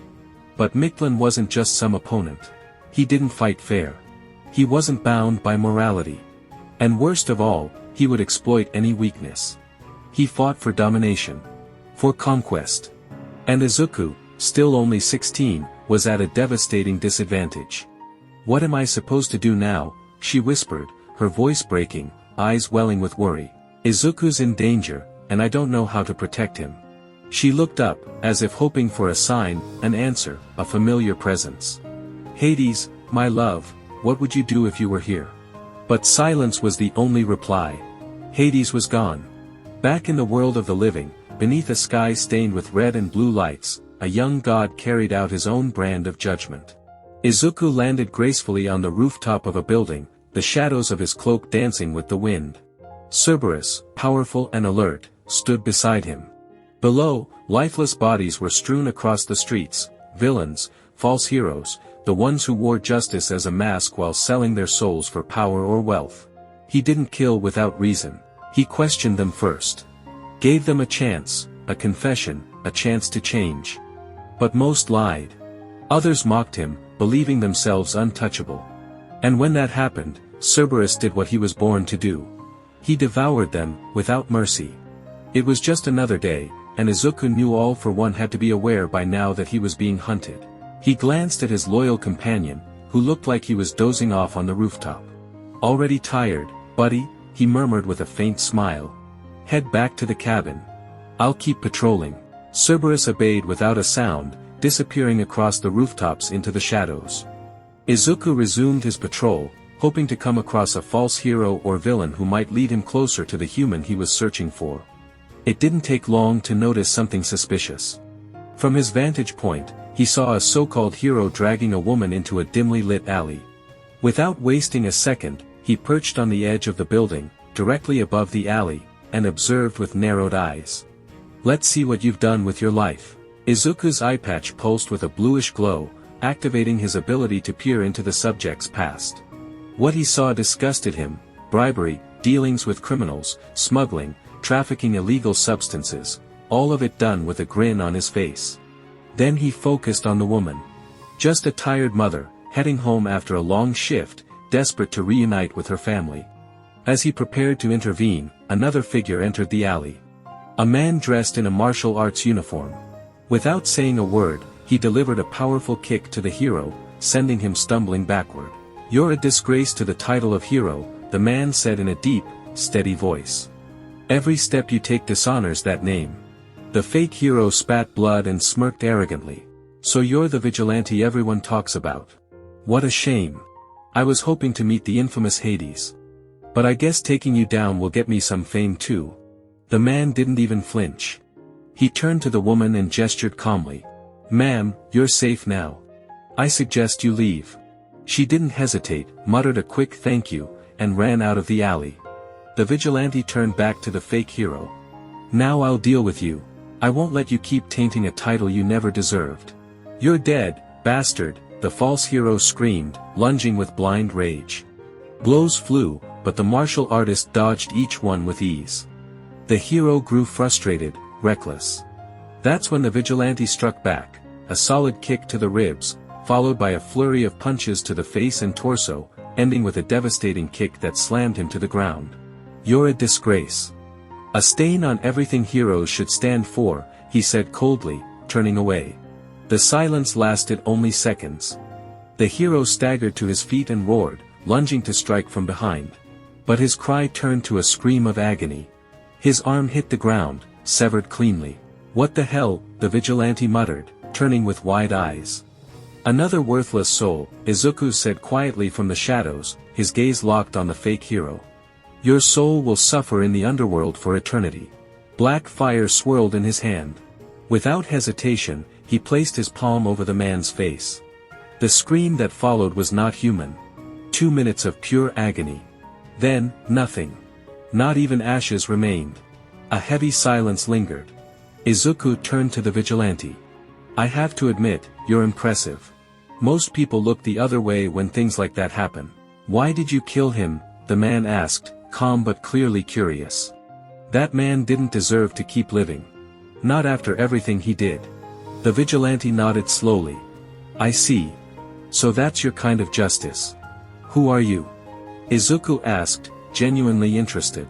But Mictlan wasn't just some opponent. He didn't fight fair. He wasn't bound by morality. And worst of all, he would exploit any weakness. He fought for domination. For conquest. And Izuku, still only 16, was at a devastating disadvantage. "What am I supposed to do now?" she whispered, her voice breaking, eyes welling with worry. "Izuku's in danger, and I don't know how to protect him." She looked up, as if hoping for a sign, an answer, a familiar presence. "Hades, my love, what would you do if you were here?" But silence was the only reply. Hades was gone. Back in the world of the living, beneath a sky stained with red and blue lights, a young god carried out his own brand of judgment. Izuku landed gracefully on the rooftop of a building, the shadows of his cloak dancing with the wind. Cerberus, powerful and alert, stood beside him. Below, lifeless bodies were strewn across the streets, villains, false heroes, the ones who wore justice as a mask while selling their souls for power or wealth. He didn't kill without reason. He questioned them first. Gave them a chance, a confession, a chance to change. But most lied. Others mocked him, believing themselves untouchable. And when that happened, Cerberus did what he was born to do. He devoured them, without mercy. It was just another day, and Izuku knew all for one had to be aware by now that he was being hunted. He glanced at his loyal companion, who looked like he was dozing off on the rooftop. "Already tired, buddy?" he murmured with a faint smile. "Head back to the cabin. I'll keep patrolling." Cerberus obeyed without a sound, disappearing across the rooftops into the shadows. Izuku resumed his patrol, hoping to come across a false hero or villain who might lead him closer to the human he was searching for. It didn't take long to notice something suspicious. From his vantage point, he saw a so-called hero dragging a woman into a dimly lit alley. Without wasting a second, he perched on the edge of the building, directly above the alley, and observed with narrowed eyes. "Let's see what you've done with your life." Izuku's eye patch pulsed with a bluish glow, activating his ability to peer into the subject's past. What he saw disgusted him: bribery, dealings with criminals, smuggling, trafficking illegal substances, all of it done with a grin on his face. Then he focused on the woman. Just a tired mother, heading home after a long shift, desperate to reunite with her family. As he prepared to intervene, another figure entered the alley. A man dressed in a martial arts uniform. Without saying a word, he delivered a powerful kick to the hero, sending him stumbling backward. "You're a disgrace to the title of hero," the man said in a deep, steady voice. "Every step you take dishonors that name." The fake hero spat blood and smirked arrogantly. "So you're the vigilante everyone talks about. What a shame. I was hoping to meet the infamous Hades. But I guess taking you down will get me some fame too." The man didn't even flinch. He turned to the woman and gestured calmly. "Ma'am, you're safe now. I suggest you leave." She didn't hesitate, muttered a quick thank you, and ran out of the alley. The vigilante turned back to the fake hero. "Now I'll deal with you. I won't let you keep tainting a title you never deserved." "You're dead, bastard," the false hero screamed, lunging with blind rage. Blows flew, but the martial artist dodged each one with ease. The hero grew frustrated, reckless. That's when the vigilante struck back, a solid kick to the ribs, followed by a flurry of punches to the face and torso, ending with a devastating kick that slammed him to the ground. "You're a disgrace. A stain on everything heroes should stand for," he said coldly, turning away. The silence lasted only seconds. The hero staggered to his feet and roared, lunging to strike from behind. But his cry turned to a scream of agony. His arm hit the ground, severed cleanly. "What the hell?" the vigilante muttered, turning with wide eyes. "Another worthless soul," Izuku said quietly from the shadows, his gaze locked on the fake hero. "Your soul will suffer in the underworld for eternity." Black fire swirled in his hand. Without hesitation, he placed his palm over the man's face. The scream that followed was not human. 2 minutes of pure agony. Then, nothing. Not even ashes remained. A heavy silence lingered. Izuku turned to the vigilante. "I have to admit, you're impressive. Most people look the other way when things like that happen." "Why did you kill him?" the man asked, calm but clearly curious. "That man didn't deserve to keep living. Not after everything he did." The vigilante nodded slowly. "I see. So that's your kind of justice. Who are you?" Izuku asked, genuinely interested.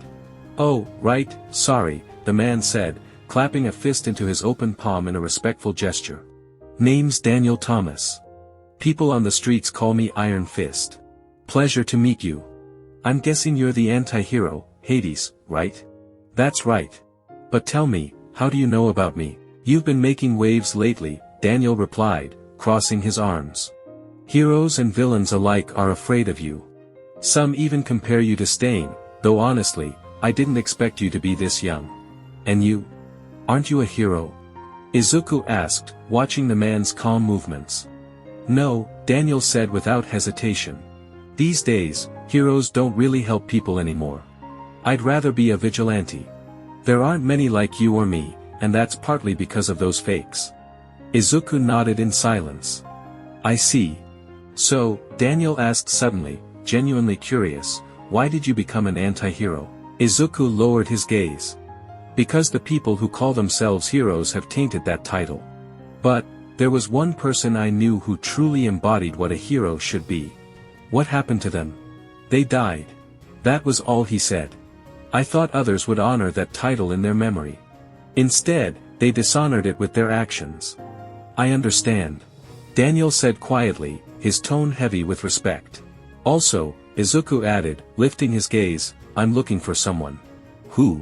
"Oh, right, sorry," the man said, clapping a fist into his open palm in a respectful gesture. "Name's Daniel Thomas. People on the streets call me Iron Fist. Pleasure to meet you. I'm guessing you're the anti-hero, Hades, right?" "That's right. But tell me, how do you know about me?" "You've been making waves lately," Daniel replied, crossing his arms. "Heroes and villains alike are afraid of you. Some even compare you to Stain, though honestly, I didn't expect you to be this young." "And you? Aren't you a hero?" Izuku asked, watching the man's calm movements. "No," Daniel said without hesitation. "These days, heroes don't really help people anymore. I'd rather be a vigilante. There aren't many like you or me, and that's partly because of those fakes." Izuku nodded in silence. "I see. So," Daniel asked suddenly, genuinely curious, "why did you become an anti-hero?" Izuku lowered his gaze. "Because the people who call themselves heroes have tainted that title. But, there was one person I knew who truly embodied what a hero should be." "What happened to them?" "They died. That was all," he said. "I thought others would honor that title in their memory. Instead, they dishonored it with their actions." "I understand," Daniel said quietly, his tone heavy with respect. "Also," Izuku added, lifting his gaze, "I'm looking for someone." "Who?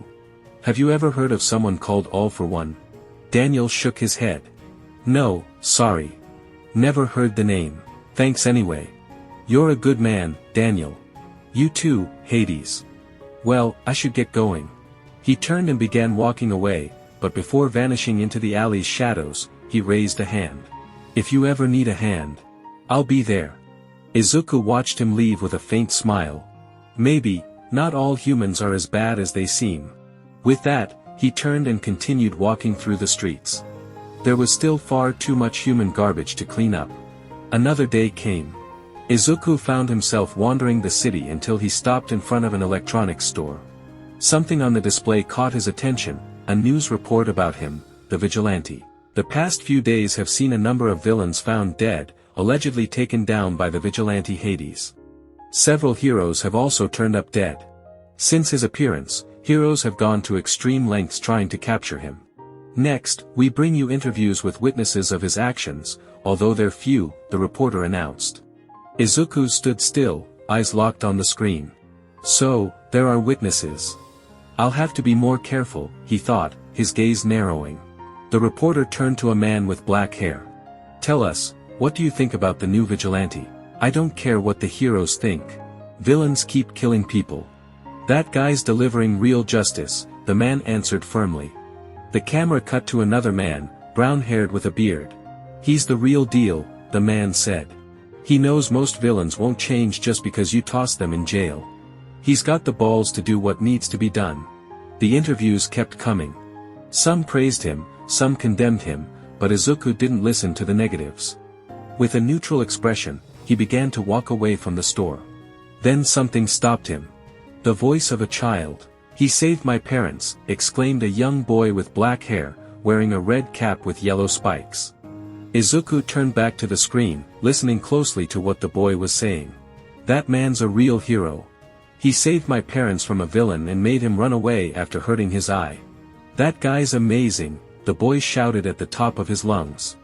Have you ever heard of someone called All for One?" Daniel shook his head. "No, sorry. Never heard the name. Thanks anyway. You're a good man, Daniel. You too, Hades. Well, I should get going." He turned and began walking away, but before vanishing into the alley's shadows, he raised a hand. "If you ever need a hand, I'll be there." Izuku watched him leave with a faint smile. Maybe, not all humans are as bad as they seem. With that, he turned and continued walking through the streets. There was still far too much human garbage to clean up. Another day came. Izuku found himself wandering the city until he stopped in front of an electronics store. Something on the display caught his attention, a news report about him, the Vigilante. The past few days have seen a number of villains found dead, allegedly taken down by the Vigilante Hades. Several heroes have also turned up dead. Since his appearance, Heroes have gone to extreme lengths trying to capture him. Next, we bring you interviews with witnesses of his actions, although they're few, the reporter announced. Izuku stood still, eyes locked on the screen. So, there are witnesses. I'll have to be more careful, he thought, his gaze narrowing. The reporter turned to a man with black hair. Tell us, what do you think about the new vigilante? I don't care what the heroes think. Villains keep killing people. That guy's delivering real justice, the man answered firmly. The camera cut to another man, brown-haired with a beard. He's the real deal, the man said. He knows most villains won't change just because you toss them in jail. He's got the balls to do what needs to be done. The interviews kept coming. Some praised him, some condemned him, but Izuku didn't listen to the negatives. With a neutral expression, he began to walk away from the store. Then something stopped him. The voice of a child. He saved my parents, exclaimed a young boy with black hair, wearing a red cap with yellow spikes. Izuku turned back to the screen, listening closely to what the boy was saying. That man's a real hero. He saved my parents from a villain and made him run away after hurting his eye. That guy's amazing, the boy shouted at the top of his lungs.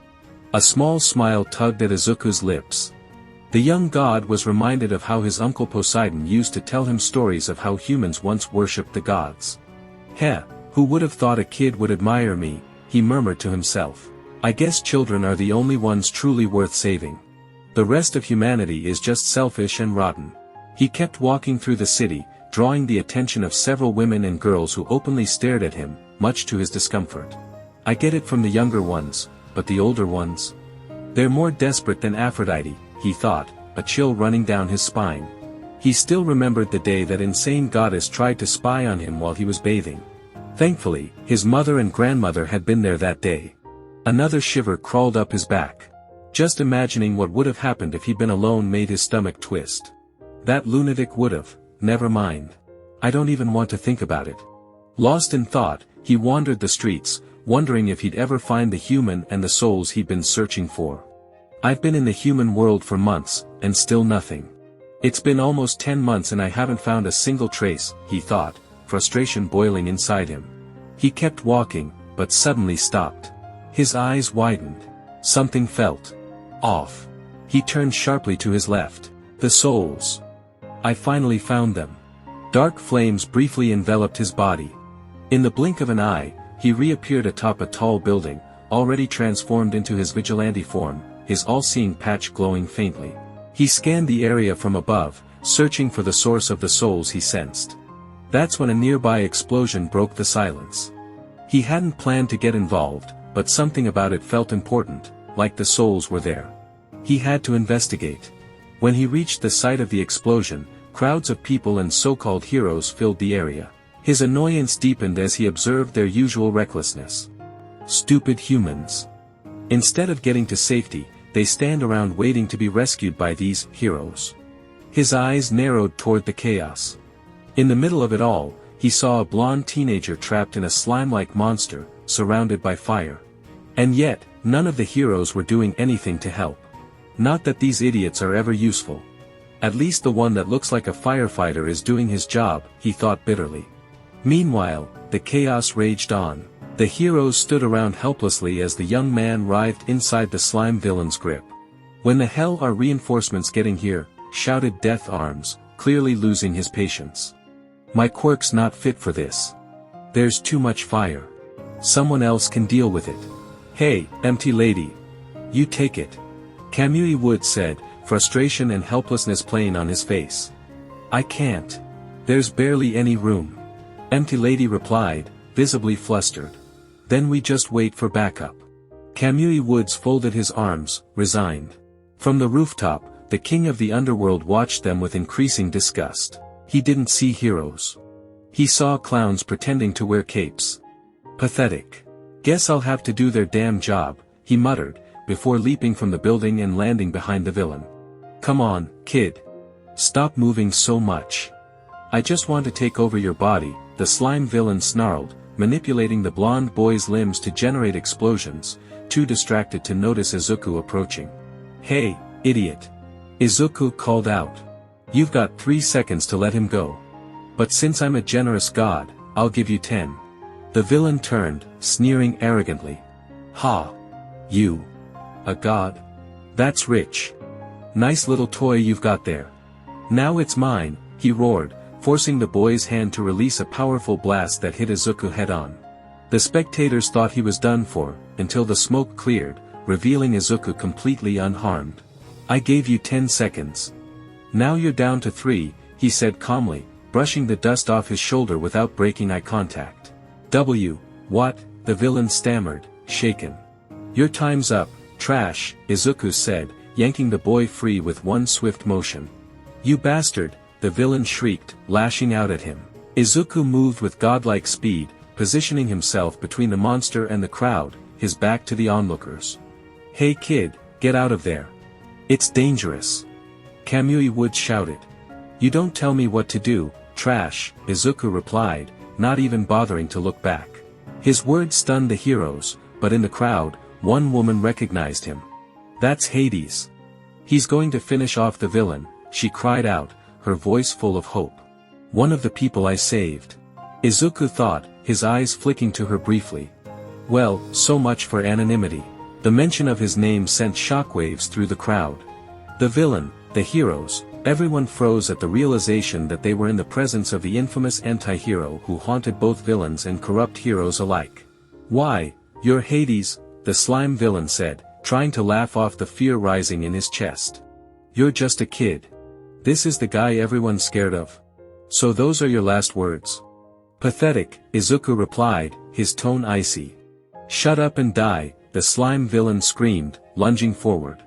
A small smile tugged at Izuku's lips. The young god was reminded of how his uncle Poseidon used to tell him stories of how humans once worshipped the gods. Who would have thought a kid would admire me, he murmured to himself. I guess children are the only ones truly worth saving. The rest of humanity is just selfish and rotten. He kept walking through the city, drawing the attention of several women and girls who openly stared at him, much to his discomfort. I get it from the younger ones, but the older ones? They're more desperate than Aphrodite, he thought, a chill running down his spine. He still remembered the day that insane goddess tried to spy on him while he was bathing. Thankfully, his mother and grandmother had been there that day. Another shiver crawled up his back. Just imagining what would have happened if he'd been alone made his stomach twist. That lunatic would've, never mind. I don't even want to think about it. Lost in thought, he wandered the streets, wondering if he'd ever find the human and the souls he'd been searching for. I've been in the human world for months, and still nothing. It's been almost 10 months and I haven't found a single trace, he thought, frustration boiling inside him. He kept walking, but suddenly stopped. His eyes widened. Something felt off. He turned sharply to his left. The souls. I finally found them. Dark flames briefly enveloped his body. In the blink of an eye, he reappeared atop a tall building, already transformed into his vigilante form, his all-seeing patch glowing faintly. He scanned the area from above, searching for the source of the souls he sensed. That's when a nearby explosion broke the silence. He hadn't planned to get involved, but something about it felt important, like the souls were there. He had to investigate. When he reached the site of the explosion, crowds of people and so-called heroes filled the area. His annoyance deepened as he observed their usual recklessness. Stupid humans. Instead of getting to safety, they stand around waiting to be rescued by these heroes. His eyes narrowed toward the chaos. In the middle of it all, he saw a blonde teenager trapped in a slime-like monster, surrounded by fire. And yet, none of the heroes were doing anything to help. Not that these idiots are ever useful. At least the one that looks like a firefighter is doing his job, he thought bitterly. Meanwhile, the chaos raged on. The heroes stood around helplessly as the young man writhed inside the slime villain's grip. When the hell are reinforcements getting here? Shouted Death Arms, clearly losing his patience. My quirk's not fit for this. There's too much fire. Someone else can deal with it. Hey, empty lady. You take it. Kamui Wood said, frustration and helplessness playing on his face. I can't. There's barely any room. Empty lady replied, visibly flustered. Then we just wait for backup. Kamui Woods folded his arms, resigned. From the rooftop, the king of the underworld watched them with increasing disgust. He didn't see heroes. He saw clowns pretending to wear capes. Pathetic. Guess I'll have to do their damn job, he muttered, before leaping from the building and landing behind the villain. Come on, kid. Stop moving so much. I just want to take over your body, the slime villain snarled, manipulating the blonde boy's limbs to generate explosions, too distracted to notice Izuku approaching. Hey, idiot. Izuku called out. You've got 3 seconds to let him go. But since I'm a generous god, I'll give you 10. The villain turned, sneering arrogantly. Ha! You! A god? That's rich. Nice little toy you've got there. Now it's mine, he roared, forcing the boy's hand to release a powerful blast that hit Izuku head-on. The spectators thought he was done for, until the smoke cleared, revealing Izuku completely unharmed. I gave you 10 seconds. Now you're down to 3, he said calmly, brushing the dust off his shoulder without breaking eye contact. What? The villain stammered, shaken. Your time's up, trash, Izuku said, yanking the boy free with one swift motion. You bastard, the villain shrieked, lashing out at him. Izuku moved with godlike speed, positioning himself between the monster and the crowd, his back to the onlookers. Hey kid, get out of there. It's dangerous. Kamui Wood shouted. You don't tell me what to do, trash, Izuku replied, not even bothering to look back. His words stunned the heroes, but in the crowd, one woman recognized him. That's Hades. He's going to finish off the villain, she cried out, her voice full of hope. One of the people I saved. Izuku thought, his eyes flicking to her briefly. Well, so much for anonymity. The mention of his name sent shockwaves through the crowd. The villain, the heroes, everyone froze at the realization that they were in the presence of the infamous anti-hero who haunted both villains and corrupt heroes alike. Why, you're Hades, the slime villain said, trying to laugh off the fear rising in his chest. You're just a kid. This is the guy everyone's scared of. So those are your last words. Pathetic, Izuku replied, his tone icy. Shut up and die, the slime villain screamed, lunging forward.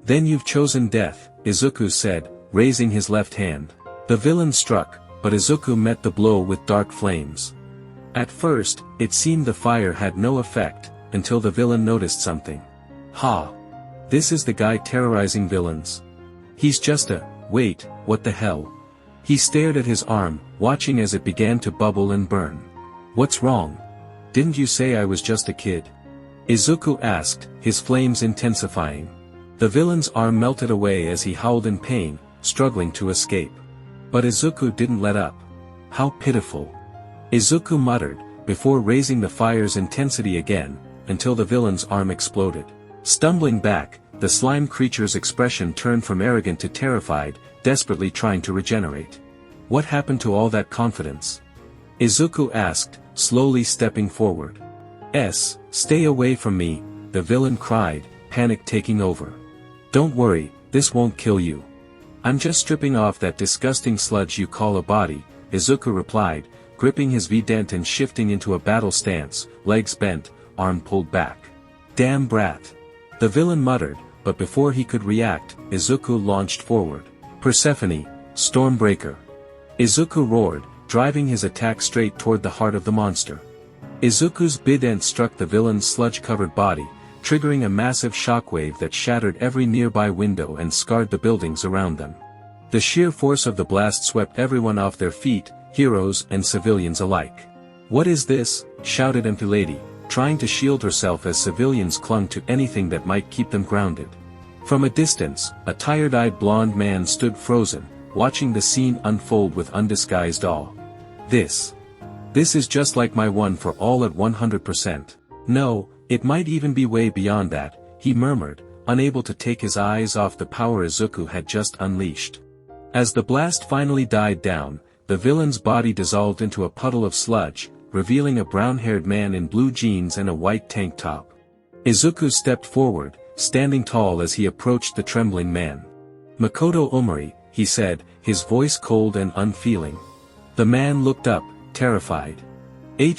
Then you've chosen death, Izuku said, raising his left hand. The villain struck, but Izuku met the blow with dark flames. At first, it seemed the fire had no effect, until the villain noticed something. Ha! This is the guy terrorizing villains. He's just a, wait, what the hell? He stared at his arm, watching as it began to bubble and burn. What's wrong? Didn't you say I was just a kid? Izuku asked, his flames intensifying. The villain's arm melted away as he howled in pain, struggling to escape. But Izuku didn't let up. How pitiful. Izuku muttered, before raising the fire's intensity again, until the villain's arm exploded. Stumbling back, the slime creature's expression turned from arrogant to terrified, desperately trying to regenerate. What happened to all that confidence? Izuku asked, slowly stepping forward. Stay away from me, the villain cried, panic taking over. Don't worry, this won't kill you. I'm just stripping off that disgusting sludge you call a body, Izuku replied, gripping his V-dent and shifting into a battle stance, legs bent, arm pulled back. Damn brat. The villain muttered, but before he could react, Izuku launched forward. Persephone, Stormbreaker. Izuku roared, driving his attack straight toward the heart of the monster. Izuku's bident struck the villain's sludge-covered body, triggering a massive shockwave that shattered every nearby window and scarred the buildings around them. The sheer force of the blast swept everyone off their feet, heroes and civilians alike. What is this? Shouted Empilady, trying to shield herself as civilians clung to anything that might keep them grounded. From a distance, a tired-eyed blonde man stood frozen, watching the scene unfold with undisguised awe. This is just like my one for all at 100%. No, it might even be way beyond that, he murmured, unable to take his eyes off the power Izuku had just unleashed. As the blast finally died down, the villain's body dissolved into a puddle of sludge, revealing a brown-haired man in blue jeans and a white tank top. Izuku stepped forward, standing tall as he approached the trembling man. Makoto Omori, he said, his voice cold and unfeeling. The man looked up, terrified.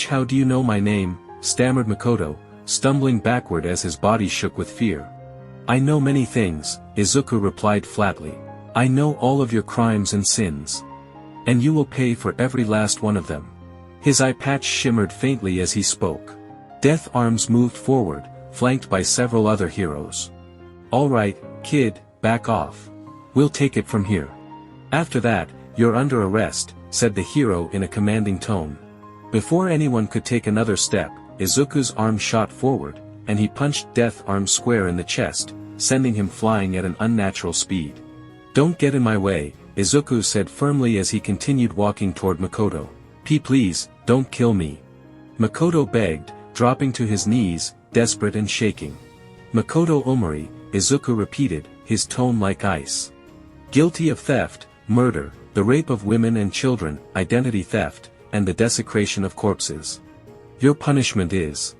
How do you know my name? Stammered Makoto, stumbling backward as his body shook with fear. I know many things, Izuku replied flatly. I know all of your crimes and sins. And you will pay for every last one of them. His eye patch shimmered faintly as he spoke. Death arms moved forward, flanked by several other heroes. All right, kid, back off. We'll take it from here. After that, you're under arrest, said the hero in a commanding tone. Before anyone could take another step, Izuku's arm shot forward, and he punched Death Arm square in the chest, sending him flying at an unnatural speed. Don't get in my way, Izuku said firmly as he continued walking toward Makoto. Please, don't kill me." Makoto begged, dropping to his knees, desperate and shaking. "Makoto Omori," Izuku repeated, his tone like ice. "Guilty of theft, murder, the rape of women and children, identity theft, and the desecration of corpses. Your punishment is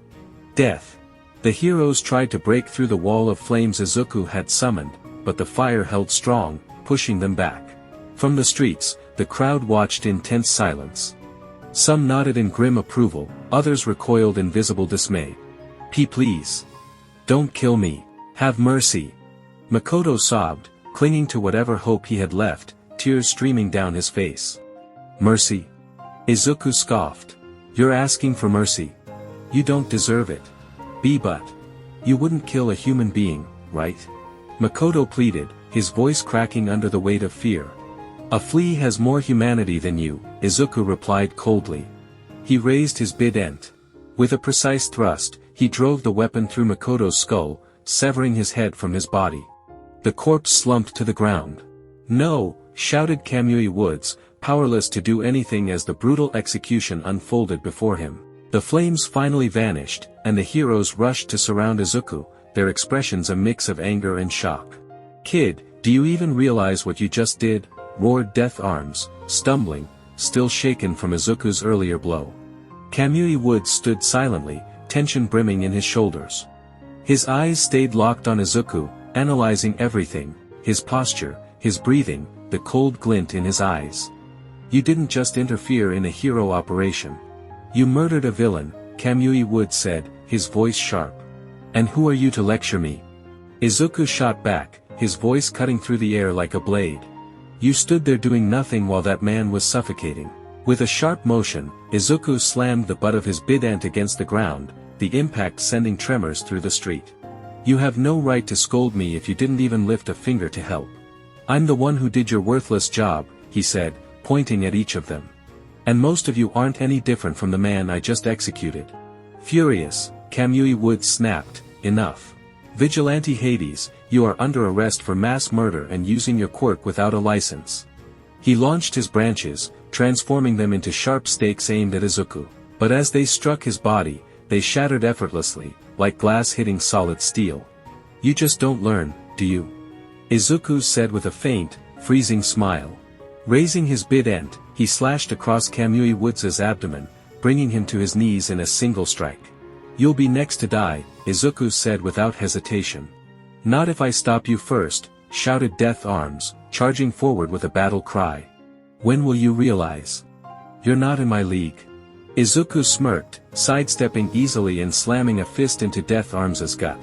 death." The heroes tried to break through the wall of flames Izuku had summoned, but the fire held strong, pushing them back. From the streets, the crowd watched in tense silence. Some nodded in grim approval, others recoiled in visible dismay. Please. Don't kill me. Have mercy." Makoto sobbed, clinging to whatever hope he had left, tears streaming down his face. "Mercy?" Izuku scoffed. "You're asking for mercy. You don't deserve it. But you wouldn't kill a human being, right?" Makoto pleaded, his voice cracking under the weight of fear. "A flea has more humanity than you," Izuku replied coldly. He raised his bident. With a precise thrust, he drove the weapon through Makoto's skull, severing his head from his body. The corpse slumped to the ground. "No!" shouted Kamui Woods, powerless to do anything as the brutal execution unfolded before him. The flames finally vanished, and the heroes rushed to surround Izuku, their expressions a mix of anger and shock. "Kid, do you even realize what you just did?" roared Death Arms, stumbling, still shaken from Izuku's earlier blow. Kamui Woods stood silently, tension brimming in his shoulders. His eyes stayed locked on Izuku, analyzing everything, his posture, his breathing, the cold glint in his eyes. "You didn't just interfere in a hero operation. You murdered a villain," Kamui Woods said, his voice sharp. "And who are you to lecture me?" Izuku shot back, his voice cutting through the air like a blade. "You stood there doing nothing while that man was suffocating." With a sharp motion, Izuku slammed the butt of his bident against the ground, the impact sending tremors through the street. "You have no right to scold me if you didn't even lift a finger to help. I'm the one who did your worthless job," he said, pointing at each of them. "And most of you aren't any different from the man I just executed." Furious, Kamui Woods snapped, "Enough. Vigilante Hades, you are under arrest for mass murder and using your quirk without a license." He launched his branches, transforming them into sharp stakes aimed at Izuku. But as they struck his body, they shattered effortlessly, like glass hitting solid steel. "You just don't learn, do you?" Izuku said with a faint, freezing smile. Raising his bident, he slashed across Kamui Woods' abdomen, bringing him to his knees in a single strike. "You'll be next to die," Izuku said without hesitation. "Not if I stop you first," shouted Death Arms, charging forward with a battle cry. "When will you realize? You're not in my league." Izuku smirked, sidestepping easily and slamming a fist into Death Arms' gut.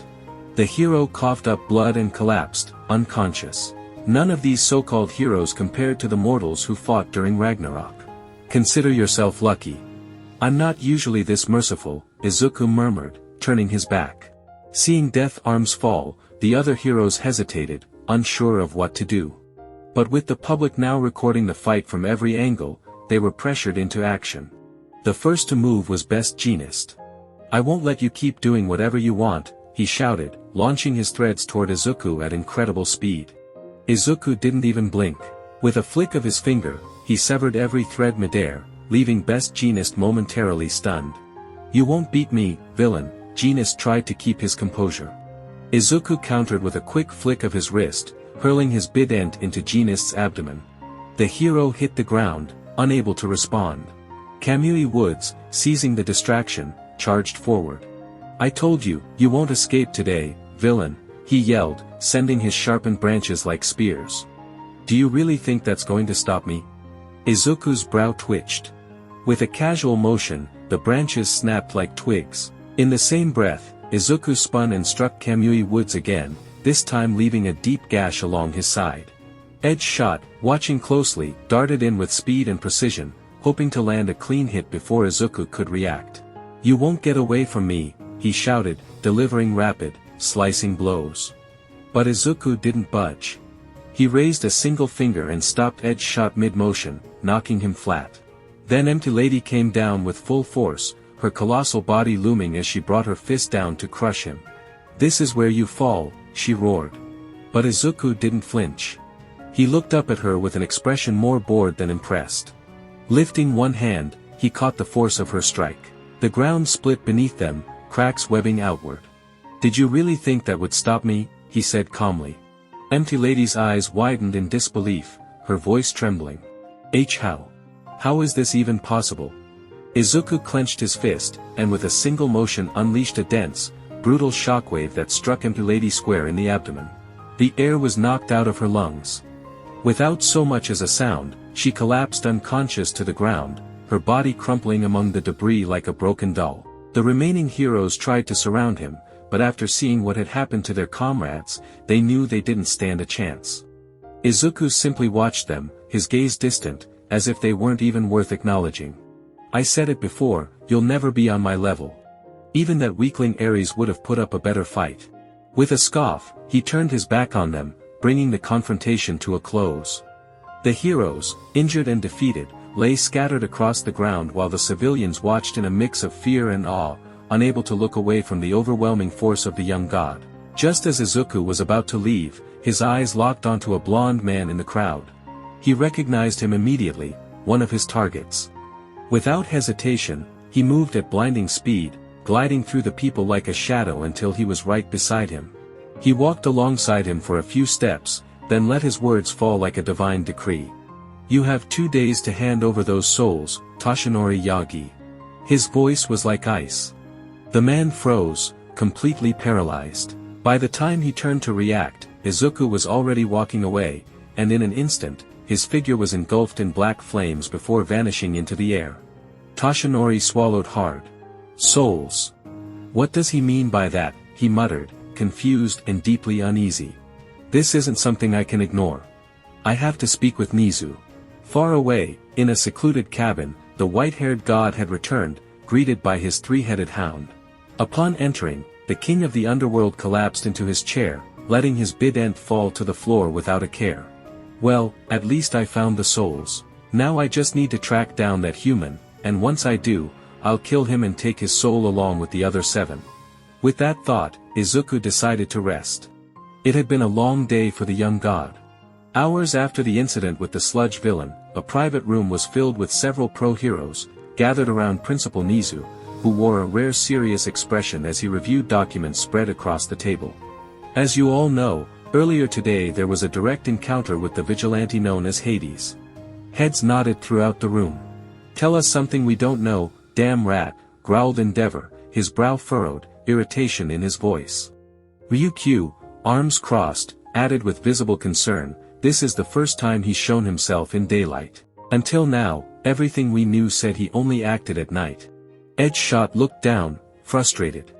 The hero coughed up blood and collapsed, unconscious. None of these so-called heroes compared to the mortals who fought during Ragnarok. "Consider yourself lucky. I'm not usually this merciful," Izuku murmured, turning his back. Seeing Death Arms fall, the other heroes hesitated, unsure of what to do. But with the public now recording the fight from every angle, they were pressured into action. The first to move was Best Jeanist. "I won't let you keep doing whatever you want," he shouted, launching his threads toward Izuku at incredible speed. Izuku didn't even blink. With a flick of his finger, he severed every thread midair, leaving Best Jeanist momentarily stunned. "You won't beat me, villain," Jeanist tried to keep his composure. Izuku countered with a quick flick of his wrist, hurling his bident into Jeanist's abdomen. The hero hit the ground, unable to respond. Kamui Woods, seizing the distraction, charged forward. "I told you, you won't escape today, villain," he yelled, sending his sharpened branches like spears. "Do you really think that's going to stop me?" Izuku's brow twitched. With a casual motion, the branches snapped like twigs. In the same breath, Izuku spun and struck Kamui Woods again, this time leaving a deep gash along his side. Edge shot, watching closely, darted in with speed and precision, hoping to land a clean hit before Izuku could react. "You won't get away from me," he shouted, delivering rapid, slicing blows. But Izuku didn't budge. He raised a single finger and stopped Edge shot mid-motion, knocking him flat. Then Empty Lady came down with full force, her colossal body looming as she brought her fist down to crush him. "This is where you fall," she roared. But Izuku didn't flinch. He looked up at her with an expression more bored than impressed. Lifting one hand, he caught the force of her strike. The ground split beneath them, cracks webbing outward. "Did you really think that would stop me?" he said calmly. Empty Lady's eyes widened in disbelief, her voice trembling. How? How is this even possible?" Izuku clenched his fist, and with a single motion unleashed a dense, brutal shockwave that struck Empty Lady square in the abdomen. The air was knocked out of her lungs. Without so much as a sound, she collapsed unconscious to the ground, her body crumpling among the debris like a broken doll. The remaining heroes tried to surround him, but after seeing what had happened to their comrades, they knew they didn't stand a chance. Izuku simply watched them, his gaze distant, as if they weren't even worth acknowledging. "I said it before, you'll never be on my level. Even that weakling Ares would have put up a better fight." With a scoff, he turned his back on them, bringing the confrontation to a close. The heroes, injured and defeated, lay scattered across the ground while the civilians watched in a mix of fear and awe, unable to look away from the overwhelming force of the young god. Just as Izuku was about to leave, his eyes locked onto a blond man in the crowd. He recognized him immediately, one of his targets. Without hesitation, he moved at blinding speed, gliding through the people like a shadow until he was right beside him. He walked alongside him for a few steps, then let his words fall like a divine decree. "You have 2 days to hand over those souls, Toshinori Yagi." His voice was like ice. The man froze, completely paralyzed. By the time he turned to react, Izuku was already walking away, and in an instant, his figure was engulfed in black flames before vanishing into the air. Toshinori swallowed hard. "Souls. What does he mean by that?" he muttered, confused and deeply uneasy. "This isn't something I can ignore. I have to speak with Nizu." Far away, in a secluded cabin, the white-haired god had returned, greeted by his three-headed hound. Upon entering, the king of the underworld collapsed into his chair, letting his bident fall to the floor without a care. "Well, at least I found the souls. Now I just need to track down that human, and once I do, I'll kill him and take his soul along with the other 7. With that thought, Izuku decided to rest. It had been a long day for the young god. Hours after the incident with the sludge villain, a private room was filled with several pro-heroes, gathered around Principal Nizu, who wore a rare serious expression as he reviewed documents spread across the table. As you all know, earlier today there was a direct encounter with the vigilante known as Hades. Heads nodded throughout the room. "Tell us something we don't know, damn rat," growled Endeavor, his brow furrowed, irritation in his voice. Ryukyu, arms crossed, added with visible concern, "This is the first time he's shown himself in daylight. Until now, everything we knew said he only acted at night." Edgeshot looked down, frustrated.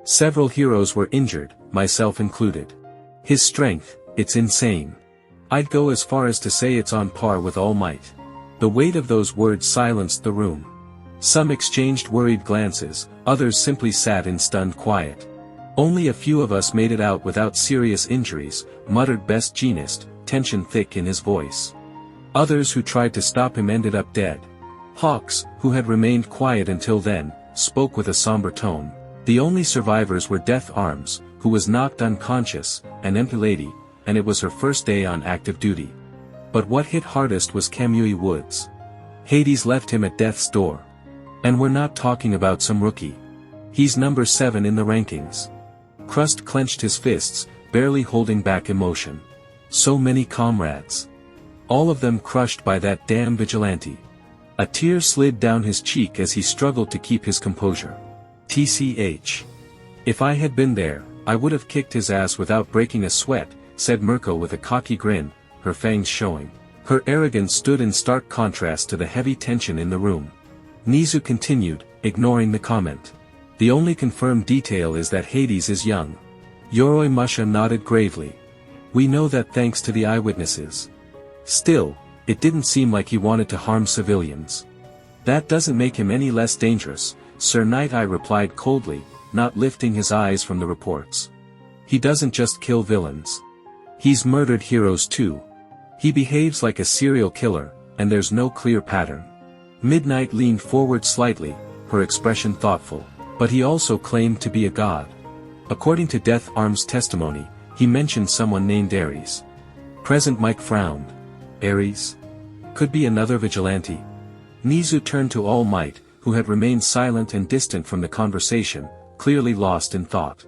"Several heroes were injured, myself included. His strength, it's insane. I'd go as far as to say it's on par with All Might." The weight of those words silenced the room. Some exchanged worried glances, others simply sat in stunned quiet. "Only a few of us made it out without serious injuries," muttered Best Jeanist, tension thick in his voice. "Others who tried to stop him ended up dead." Hawks, who had remained quiet until then, spoke with a somber tone. The only survivors were Death Arms, who was knocked unconscious, and Empty Lady, and it was her first day on active duty. But what hit hardest was Kamui Woods. Hades left him at death's door. And we're not talking about some rookie. He's number 7 in the rankings. Crust clenched his fists, barely holding back emotion. So many comrades. All of them crushed by that damn vigilante. A tear slid down his cheek as he struggled to keep his composure. "TCH. If I had been there, I would have kicked his ass without breaking a sweat," said Mirko with a cocky grin, her fangs showing. Her arrogance stood in stark contrast to the heavy tension in the room. Nizu continued, ignoring the comment. "The only confirmed detail is that Hades is young." Yoroi Musha nodded gravely. "We know that thanks to the eyewitnesses. Still, it didn't seem like he wanted to harm civilians." "That doesn't make him any less dangerous," Sir Night Eye replied coldly, not lifting his eyes from the reports. "He doesn't just kill villains. He's murdered heroes too. He behaves like a serial killer, and there's no clear pattern." Midnight leaned forward slightly, her expression thoughtful. "But he also claimed to be a god. According to Death Arm's testimony, he mentioned someone named Ares." Present Mike frowned. "Ares? Could be another vigilante. Nizu turned to All Might, who had remained silent and distant from the conversation, clearly lost in thought.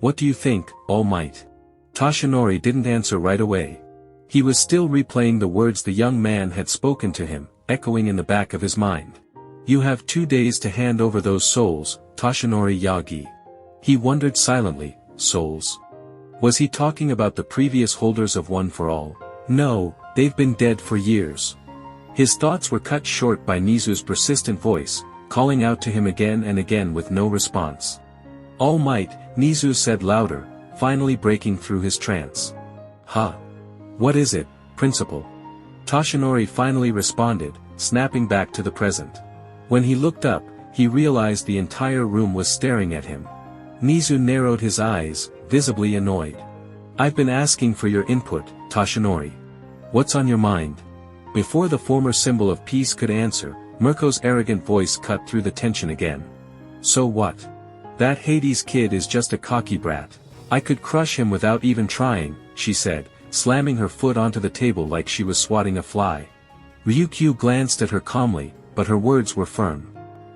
What do you think, All Might? Toshinori didn't answer right away. He was still replaying the words the young man had spoken to him, echoing in the back of his mind. You have 2 days to hand over those souls, Toshinori Yagi. He wondered silently, souls? Was he talking about the previous holders of One for All? No, they've been dead for years. His thoughts were cut short by Nizu's persistent voice, calling out to him again and again with no response. All Might, Nizu said louder, finally breaking through his trance. Huh? What is it, Principal? Toshinori finally responded, snapping back to the present. When he looked up, he realized the entire room was staring at him. Nizu narrowed his eyes, visibly annoyed. I've been asking for your input, Toshinori. What's on your mind? Before the former symbol of peace could answer, Mirko's arrogant voice cut through the tension again. So what? That Hades kid is just a cocky brat. I could crush him without even trying, she said, slamming her foot onto the table like she was swatting a fly. Ryukyu glanced at her calmly, but her words were firm.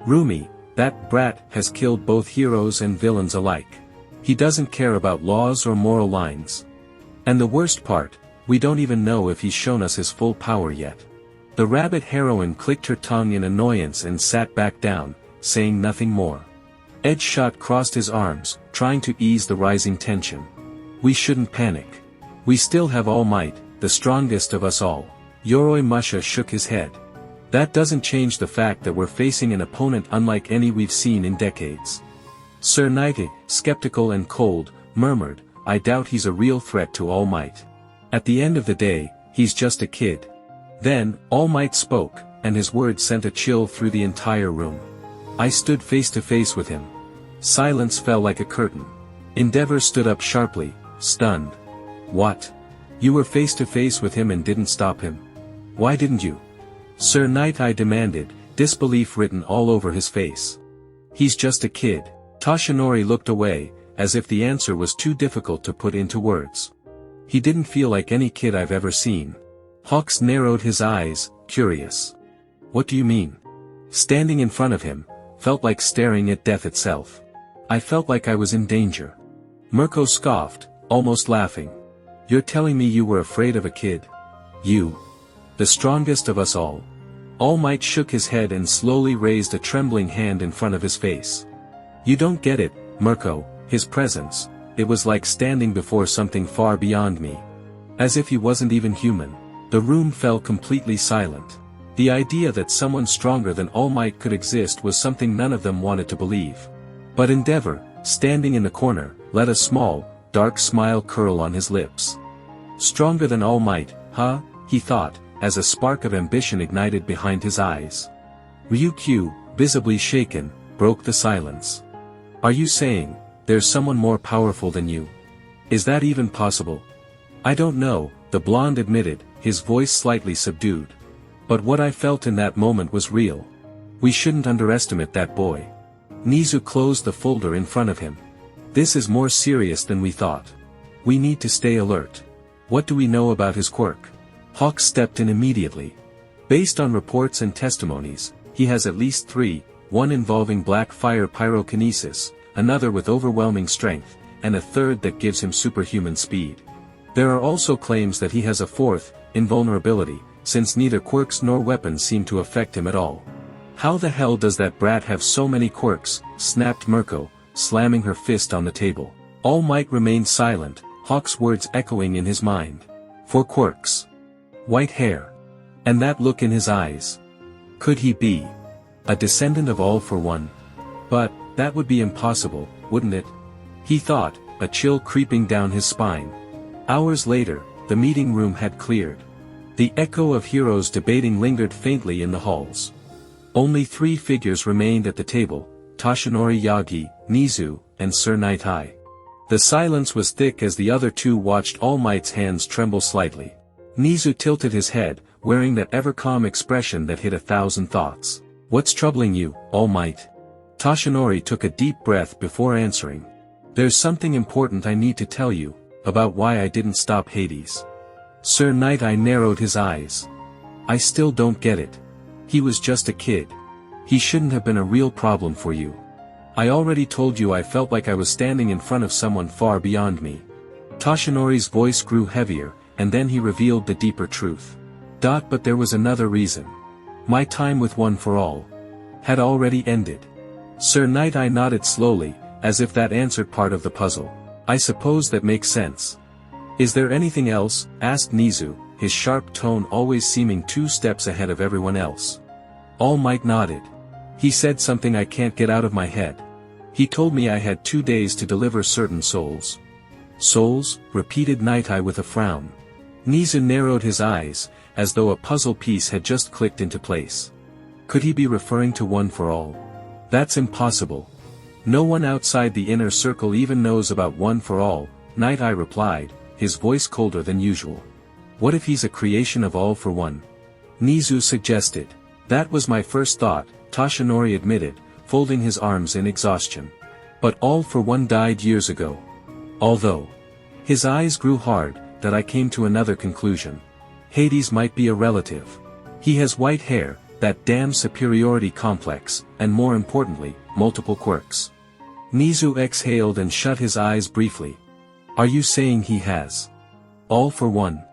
Rumi, that brat has killed both heroes and villains alike. He doesn't care about laws or moral lines. And the worst part, we don't even know if he's shown us his full power yet. The rabbit heroine clicked her tongue in annoyance and sat back down, saying nothing more. Edgeshot crossed his arms, trying to ease the rising tension. We shouldn't panic. We still have All Might, the strongest of us all. Yoroi Musha shook his head. That doesn't change the fact that we're facing an opponent unlike any we've seen in decades. Sir Knighty, skeptical and cold, murmured, I doubt he's a real threat to All Might. At the end of the day, he's just a kid. Then, All Might spoke, and his words sent a chill through the entire room. I stood face to face with him. Silence fell like a curtain. Endeavor stood up sharply, stunned. What? You were face to face with him and didn't stop him? Why didn't you? Sir Knight demanded, disbelief written all over his face. He's just a kid. Toshinori looked away, as if the answer was too difficult to put into words. He didn't feel like any kid I've ever seen. Hawks narrowed his eyes, curious. What do you mean? Standing in front of him, felt like staring at death itself. I felt like I was in danger. Mirko scoffed, almost laughing. You're telling me you were afraid of a kid? You? The strongest of us all. All Might shook his head and slowly raised a trembling hand in front of his face. You don't get it, Mirko, his presence, it was like standing before something far beyond me. As if he wasn't even human. The room fell completely silent. The idea that someone stronger than All Might could exist was something none of them wanted to believe. But Endeavor, standing in the corner, let a small, dark smile curl on his lips. Stronger than All Might, huh? He thought, as a spark of ambition ignited behind his eyes. Ryukyu, visibly shaken, broke the silence. Are you saying, there's someone more powerful than you? Is that even possible? I don't know, the blonde admitted, his voice slightly subdued. But what I felt in that moment was real. We shouldn't underestimate that boy. Nizu closed the folder in front of him. This is more serious than we thought. We need to stay alert. What do we know about his quirk? Hawk stepped in immediately. Based on reports and testimonies, he has at least 3, one involving black fire pyrokinesis, another with overwhelming strength, and a third that gives him superhuman speed. There are also claims that he has a 4th, invulnerability, since neither quirks nor weapons seem to affect him at all. How the hell does that brat have so many quirks? Snapped Mirko, slamming her fist on the table. All Might remained silent, Hawk's words echoing in his mind. 4 quirks. White hair. And that look in his eyes. Could he be a descendant of All for One? But, that would be impossible, wouldn't it? He thought, a chill creeping down his spine. Hours later, the meeting room had cleared. The echo of heroes debating lingered faintly in the halls. Only 3 figures remained at the table, Toshinori Yagi, Nizu, and Sir Knight. The silence was thick as the other 2 watched All Might's hands tremble slightly. Nizu tilted his head, wearing that ever-calm expression that hid 1,000 thoughts. What's troubling you, All Might? Toshinori took a deep breath before answering. There's something important I need to tell you, about why I didn't stop Hades. Sir Knight narrowed his eyes. I still don't get it. He was just a kid. He shouldn't have been a real problem for you. I already told you I felt like I was standing in front of someone far beyond me. Toshinori's voice grew heavier, and then he revealed the deeper truth. But there was another reason. My time with One for All had already ended. Sir Night-Eye nodded slowly, as if that answered part of the puzzle. I suppose that makes sense. Is there anything else? Asked Nizu, his sharp tone always seeming 2 steps ahead of everyone else. All Might nodded. He said something I can't get out of my head. He told me I had 2 days to deliver certain souls. Souls? Repeated Night-Eye with a frown. Nizu narrowed his eyes, as though a puzzle piece had just clicked into place. Could he be referring to One for All? That's impossible. No one outside the inner circle even knows about One for All, Night-Eye replied, his voice colder than usual. What if he's a creation of All for One? Nizu suggested. That was my first thought, Toshinori admitted, folding his arms in exhaustion. But All for One died years ago. Although his eyes grew hard, that I came to another conclusion. Hades might be a relative. He has white hair, that damn superiority complex, and more importantly, multiple quirks. Nizu exhaled and shut his eyes briefly. Are you saying he has All for One?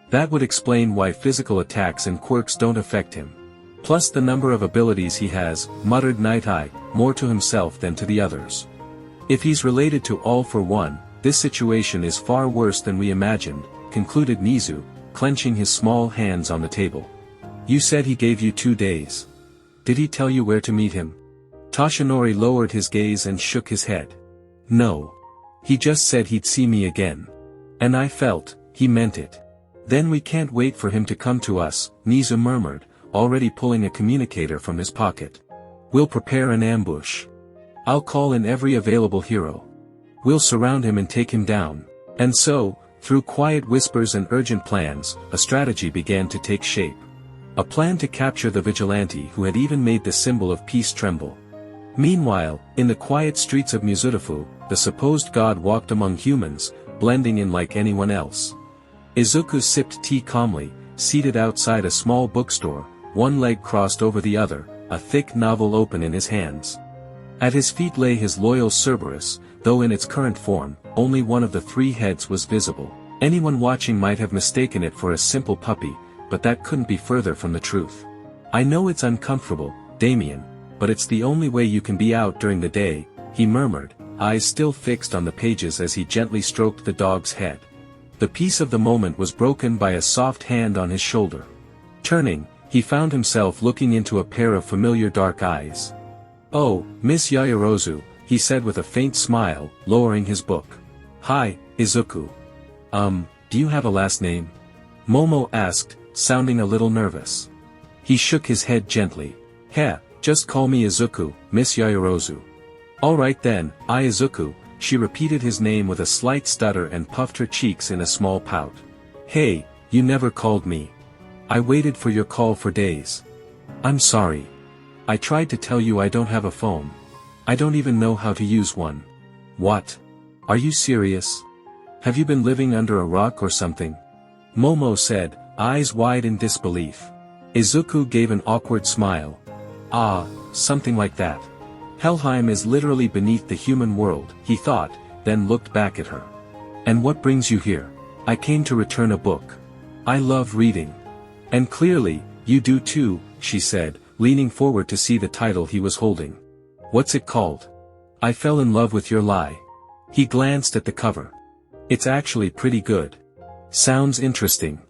That would explain why physical attacks and quirks don't affect him. Plus the number of abilities he has, muttered Night-Eye, more to himself than to the others. If he's related to All for One, this situation is far worse than we imagined, concluded Nizu, clenching his small hands on the table. You said he gave you 2 days. Did he tell you where to meet him? Toshinori lowered his gaze and shook his head. No. He just said he'd see me again. And I felt, he meant it. Then we can't wait for him to come to us, Nizu murmured, already pulling a communicator from his pocket. We'll prepare an ambush. I'll call in every available hero. We'll surround him and take him down. And so, through quiet whispers and urgent plans, a strategy began to take shape. A plan to capture the vigilante who had even made the symbol of peace tremble. Meanwhile, in the quiet streets of Mizutafu, the supposed god walked among humans, blending in like anyone else. Izuku sipped tea calmly, seated outside a small bookstore, one leg crossed over the other, a thick novel open in his hands. At his feet lay his loyal Cerberus, though in its current form, only one of the 3 heads was visible. Anyone watching might have mistaken it for a simple puppy, but that couldn't be further from the truth. I know it's uncomfortable, Damien, but it's the only way you can be out during the day, he murmured, eyes still fixed on the pages as he gently stroked the dog's head. The peace of the moment was broken by a soft hand on his shoulder. Turning, he found himself looking into a pair of familiar dark eyes. Oh, Miss Yaoyorozu, he said with a faint smile, lowering his book. Hi, Izuku. Do you have a last name? Momo asked, sounding a little nervous. He shook his head gently. Just call me Izuku, Miss Yaoyorozu. Alright then, Izuku, she repeated his name with a slight stutter and puffed her cheeks in a small pout. Hey, you never called me. I waited for your call for days. I'm sorry. I tried to tell you I don't have a phone. I don't even know how to use one. What? Are you serious? Have you been living under a rock or something? Momo said, eyes wide in disbelief. Izuku gave an awkward smile. Something like that. Helheim is literally beneath the human world, he thought, then looked back at her. And what brings you here? I came to return a book. I love reading. And clearly, you do too, she said, leaning forward to see the title he was holding. What's it called? I fell in love with your lie. He glanced at the cover. It's actually pretty good. Sounds interesting.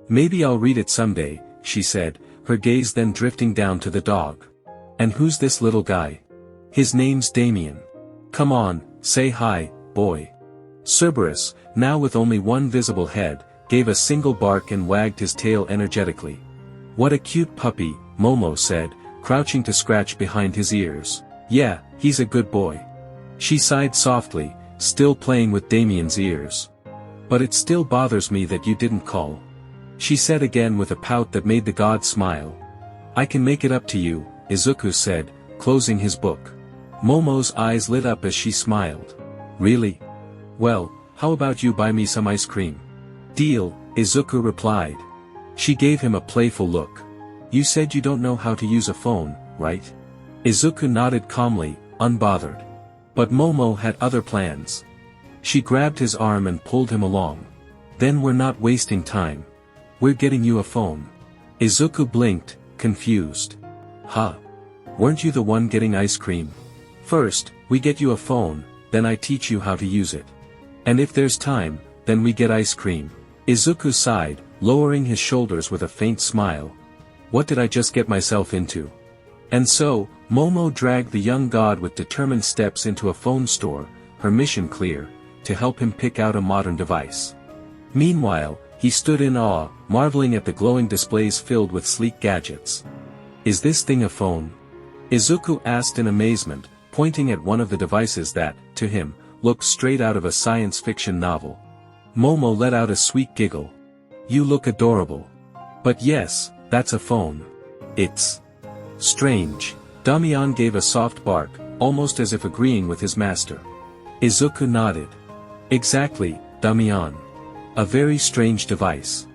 Maybe I'll read it someday, she said, her gaze then drifting down to the dog. And who's this little guy? His name's Damien. Come on, say hi, boy. Cerberus, now with only one visible head, gave a single bark and wagged his tail energetically. What a cute puppy, Momo said, crouching to scratch behind his ears. Yeah, he's a good boy. She sighed softly, still playing with Damien's ears. But it still bothers me that you didn't call. She said again with a pout that made the god smile. I can make it up to you, Izuku said, closing his book. Momo's eyes lit up as she smiled. Really? Well, how about you buy me some ice cream? Deal, Izuku replied. She gave him a playful look. You said you don't know how to use a phone, right? Izuku nodded calmly, unbothered. But Momo had other plans. She grabbed his arm and pulled him along. Then we're not wasting time. We're getting you a phone. Izuku blinked, confused. Huh? Weren't you the one getting ice cream? First, we get you a phone, then I teach you how to use it. And if there's time, then we get ice cream. Izuku sighed, lowering his shoulders with a faint smile. What did I just get myself into? And so, Momo dragged the young god with determined steps into a phone store, her mission clear, to help him pick out a modern device. Meanwhile, he stood in awe, marveling at the glowing displays filled with sleek gadgets. Is this thing a phone? Izuku asked in amazement, pointing at one of the devices that, to him, looked straight out of a science fiction novel. Momo let out a sweet giggle. You look adorable. But yes, that's a phone. It's strange. Damian gave a soft bark, almost as if agreeing with his master. Izuku nodded. Exactly, Damian. A very strange device.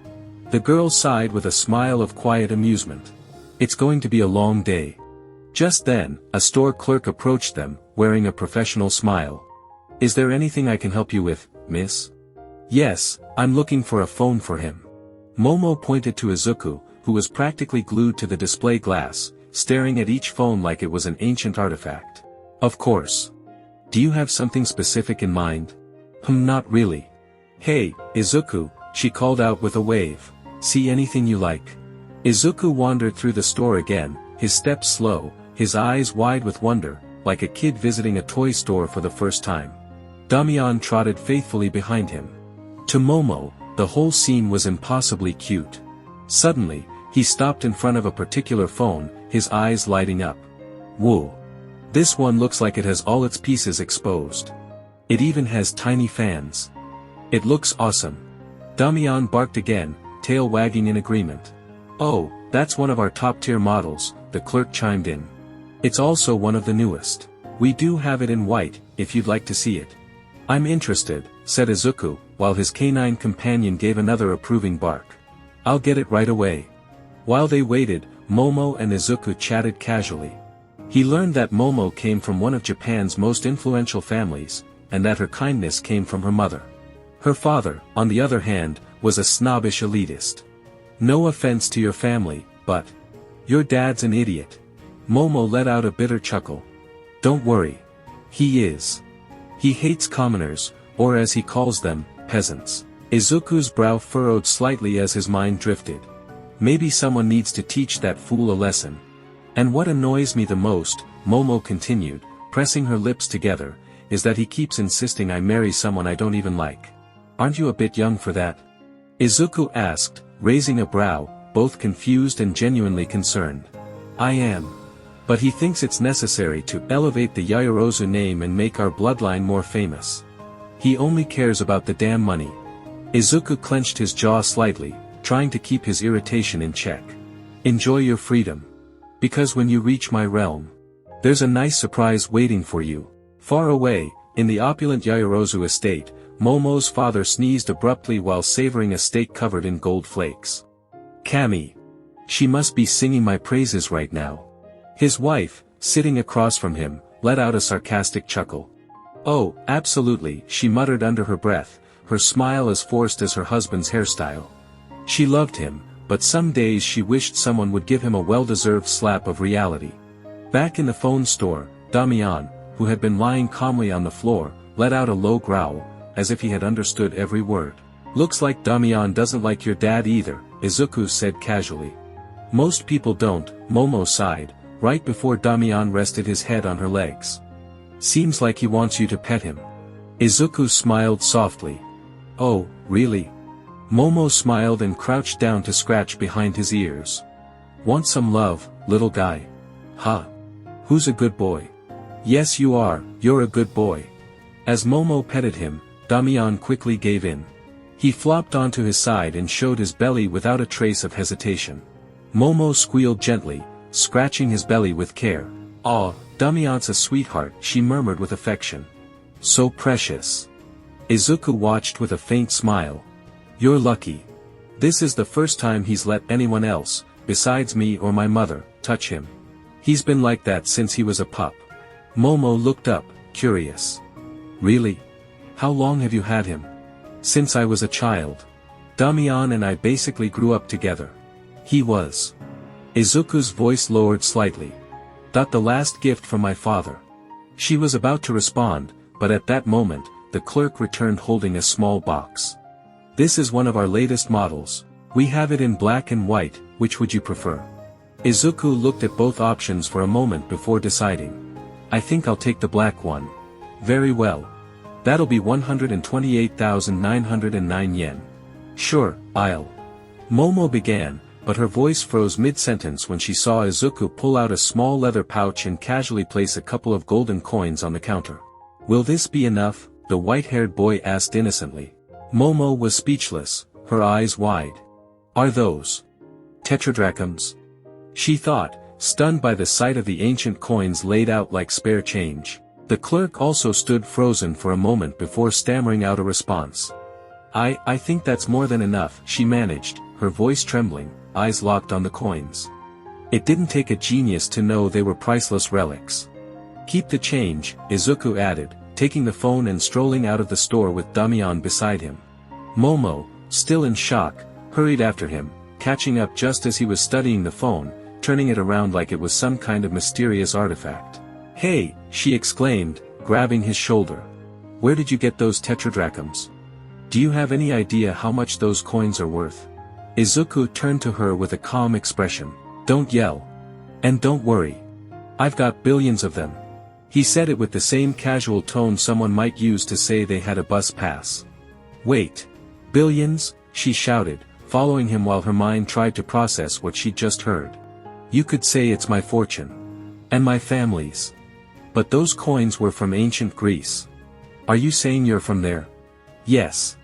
The girl sighed with a smile of quiet amusement. It's going to be a long day. Just then, a store clerk approached them, wearing a professional smile. Is there anything I can help you with, miss? Yes, I'm looking for a phone for him. Momo pointed to Izuku, who was practically glued to the display glass, staring at each phone like it was an ancient artifact. Of course. Do you have something specific in mind? Not really. Hey, Izuku, she called out with a wave. See anything you like? Izuku wandered through the store again, his steps slow, his eyes wide with wonder, like a kid visiting a toy store for the first time. Damian trotted faithfully behind him. To Momo, the whole scene was impossibly cute. Suddenly, he stopped in front of a particular phone, his eyes lighting up. Whoa! This one looks like it has all its pieces exposed. It even has tiny fans. It looks awesome. Damian barked again, tail wagging in agreement. Oh, that's one of our top-tier models, the clerk chimed in. It's also one of the newest. We do have it in white, if you'd like to see it. I'm interested, said Izuku, while his canine companion gave another approving bark. I'll get it right away. While they waited, Momo and Izuku chatted casually. He learned that Momo came from one of Japan's most influential families, and that her kindness came from her mother. Her father, on the other hand, was a snobbish elitist. No offense to your family, but your dad's an idiot. Momo let out a bitter chuckle. Don't worry. He is. He hates commoners, or as he calls them, peasants. Izuku's brow furrowed slightly as his mind drifted. Maybe someone needs to teach that fool a lesson. And what annoys me the most, Momo continued, pressing her lips together, is that he keeps insisting I marry someone I don't even like. Aren't you a bit young for that? Izuku asked, raising a brow, both confused and genuinely concerned. I am. But he thinks it's necessary to elevate the Yaoyorozu name and make our bloodline more famous. He only cares about the damn money. Izuku clenched his jaw slightly, trying to keep his irritation in check. Enjoy your freedom. Because when you reach my realm, there's a nice surprise waiting for you. Far away, in the opulent Yaoyorozu estate, Momo's father sneezed abruptly while savoring a steak covered in gold flakes. Kami. She must be singing my praises right now. His wife, sitting across from him, let out a sarcastic chuckle. Oh, absolutely, she muttered under her breath, her smile as forced as her husband's hairstyle. She loved him, but some days she wished someone would give him a well-deserved slap of reality. Back in the phone store, Damian, who had been lying calmly on the floor, let out a low growl, as if he had understood every word. Looks like Damian doesn't like your dad either, Izuku said casually. Most people don't, Momo sighed, right before Damian rested his head on her legs. Seems like he wants you to pet him. Izuku smiled softly. Oh, really? Momo smiled and crouched down to scratch behind his ears. Want some love, little guy? Huh? Who's a good boy? Yes you are, you're a good boy. As Momo petted him, Damian quickly gave in. He flopped onto his side and showed his belly without a trace of hesitation. Momo squealed gently, scratching his belly with care. Aw, Damian's a sweetheart, she murmured with affection. So precious. Izuku watched with a faint smile. You're lucky. This is the first time he's let anyone else, besides me or my mother, touch him. He's been like that since he was a pup. Momo looked up, curious. Really? How long have you had him? Since I was a child. Damian and I basically grew up together. He was. Izuku's voice lowered slightly. Got the last gift from my father. She was about to respond, but at that moment, the clerk returned holding a small box. This is one of our latest models. We have it in black and white, which would you prefer? Izuku looked at both options for a moment before deciding. I think I'll take the black one. Very well. That'll be 128,909 yen. Sure, I'll. Momo began, but her voice froze mid-sentence when she saw Izuku pull out a small leather pouch and casually place a couple of golden coins on the counter. Will this be enough? The white-haired boy asked innocently. Momo was speechless, her eyes wide. Are those tetradrachms? She thought, stunned by the sight of the ancient coins laid out like spare change. The clerk also stood frozen for a moment before stammering out a response. I think that's more than enough, she managed, her voice trembling, eyes locked on the coins. It didn't take a genius to know they were priceless relics. Keep the change, Izuku added, taking the phone and strolling out of the store with Damian beside him. Momo, still in shock, hurried after him, catching up just as he was studying the phone, turning it around like it was some kind of mysterious artifact. Hey, she exclaimed, grabbing his shoulder. Where did you get those tetradrachms? Do you have any idea how much those coins are worth? Izuku turned to her with a calm expression. Don't yell. And don't worry. I've got billions of them. He said it with the same casual tone someone might use to say they had a bus pass. Wait. Billions? She shouted, following him while her mind tried to process what she'd just heard. You could say it's my fortune. And my family's. But those coins were from ancient Greece. Are you saying you're from there? Yes.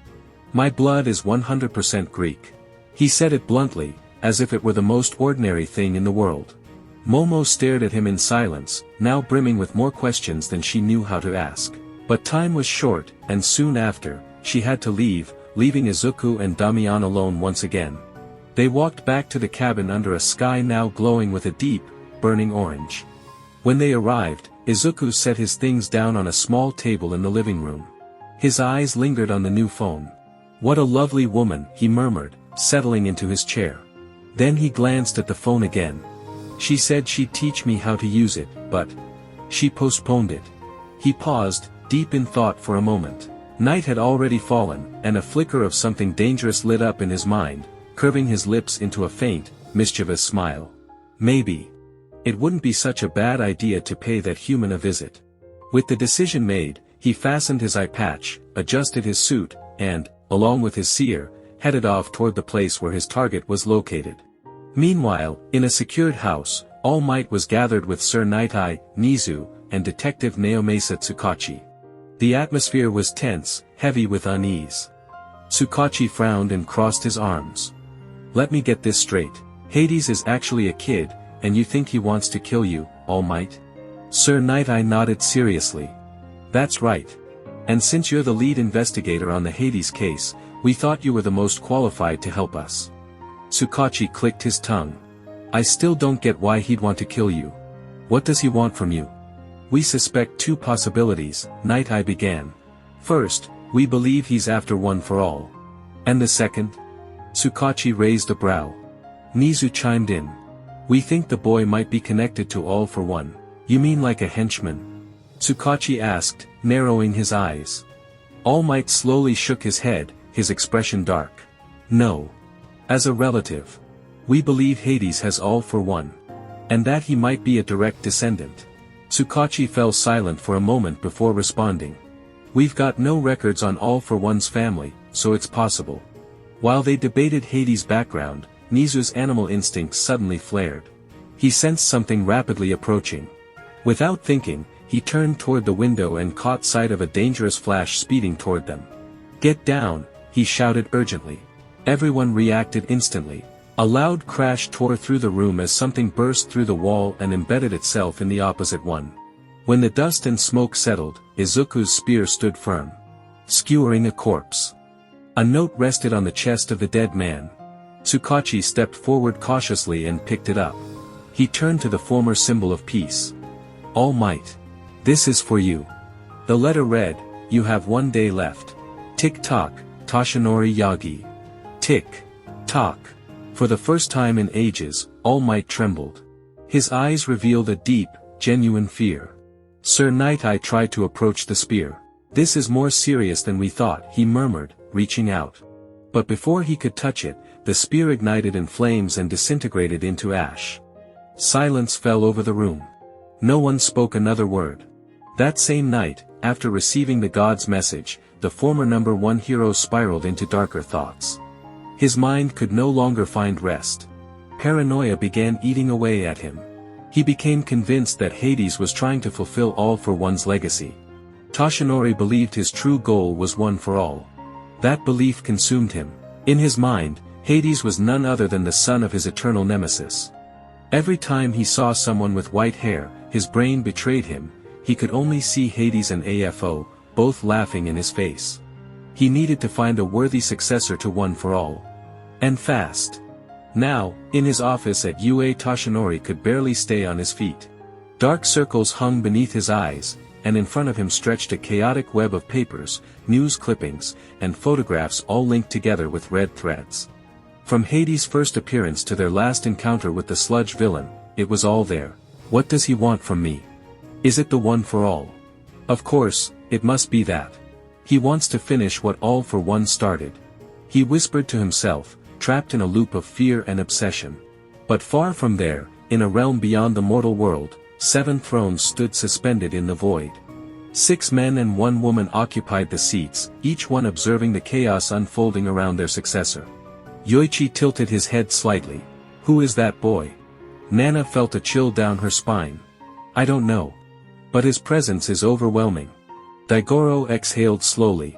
My blood is 100% Greek. He said it bluntly, as if it were the most ordinary thing in the world. Momo stared at him in silence, now brimming with more questions than she knew how to ask. But time was short, and soon after, she had to leave, leaving Izuku and Damian alone once again. They walked back to the cabin under a sky now glowing with a deep, burning orange. When they arrived, Izuku set his things down on a small table in the living room. His eyes lingered on the new phone. What a lovely woman, he murmured, settling into his chair. Then he glanced at the phone again. She said she'd teach me how to use it, but she postponed it. He paused, deep in thought for a moment. Night had already fallen, and a flicker of something dangerous lit up in his mind, curving his lips into a faint, mischievous smile. Maybe it wouldn't be such a bad idea to pay that human a visit. With the decision made, he fastened his eye patch, adjusted his suit, and, along with his seer, headed off toward the place where his target was located. Meanwhile, in a secured house, All Might was gathered with Sir Night-Eye, Nizu, and Detective Naomasa Tsukachi. The atmosphere was tense, heavy with unease. Tsukachi frowned and crossed his arms. Let me get this straight. Hades is actually a kid, and you think he wants to kill you, All Might? Sir Night-Eye nodded seriously. That's right. And since you're the lead investigator on the Hades case, we thought you were the most qualified to help us. Tsukachi clicked his tongue. I still don't get why he'd want to kill you. What does he want from you? We suspect two possibilities, Night-Eye began. First, we believe he's after one for all. And the second? Tsukachi raised a brow. Nizu chimed in. We think the boy might be connected to All for One. You mean like a henchman? Tsukachi asked, narrowing his eyes. All Might slowly shook his head, his expression dark. No. As a relative. We believe Hades has All for One. And that he might be a direct descendant. Tsukachi fell silent for a moment before responding. We've got no records on All for One's family, so it's possible. While they debated Hades' background, Nizu's animal instincts suddenly flared. He sensed something rapidly approaching. Without thinking, he turned toward the window and caught sight of a dangerous flash speeding toward them. Get down, he shouted urgently. Everyone reacted instantly. A loud crash tore through the room as something burst through the wall and embedded itself in the opposite one. When the dust and smoke settled, Izuku's spear stood firm. Skewering a corpse. A note rested on the chest of the dead man. Tsukachi stepped forward cautiously and picked it up. He turned to the former symbol of peace. All Might. This is for you. The letter read, you have 1 day left. Tick-tock, Toshinori Yagi. Tick-tock. For the first time in ages, All Might trembled. His eyes revealed a deep, genuine fear. Sir Knight, I tried to approach the spear. This is more serious than we thought, he murmured, reaching out. But before he could touch it, the spear ignited in flames and disintegrated into ash. Silence fell over the room. No one spoke another word. That same night, after receiving the god's message, the former number 1 hero spiraled into darker thoughts. His mind could no longer find rest. Paranoia began eating away at him. He became convinced that Hades was trying to fulfill All for One's legacy. Toshinori believed his true goal was one for all. That belief consumed him. In his mind, Hades was none other than the son of his eternal nemesis. Every time he saw someone with white hair, his brain betrayed him. He could only see Hades and AFO, both laughing in his face. He needed to find a worthy successor to One for All. And fast. Now, in his office at UA, Toshinori could barely stay on his feet. Dark circles hung beneath his eyes, and in front of him stretched a chaotic web of papers, news clippings, and photographs all linked together with red threads. From Hades' first appearance to their last encounter with the sludge villain, it was all there. What does he want from me? Is it the One for All? Of course, it must be that. He wants to finish what All for One started. He whispered to himself, trapped in a loop of fear and obsession. But far from there, in a realm beyond the mortal world, 7 thrones stood suspended in the void. 6 men and 1 woman occupied the seats, each one observing the chaos unfolding around their successor. Yoichi tilted his head slightly. Who is that boy? Nana felt a chill down her spine. I don't know. But his presence is overwhelming. Daigoro exhaled slowly.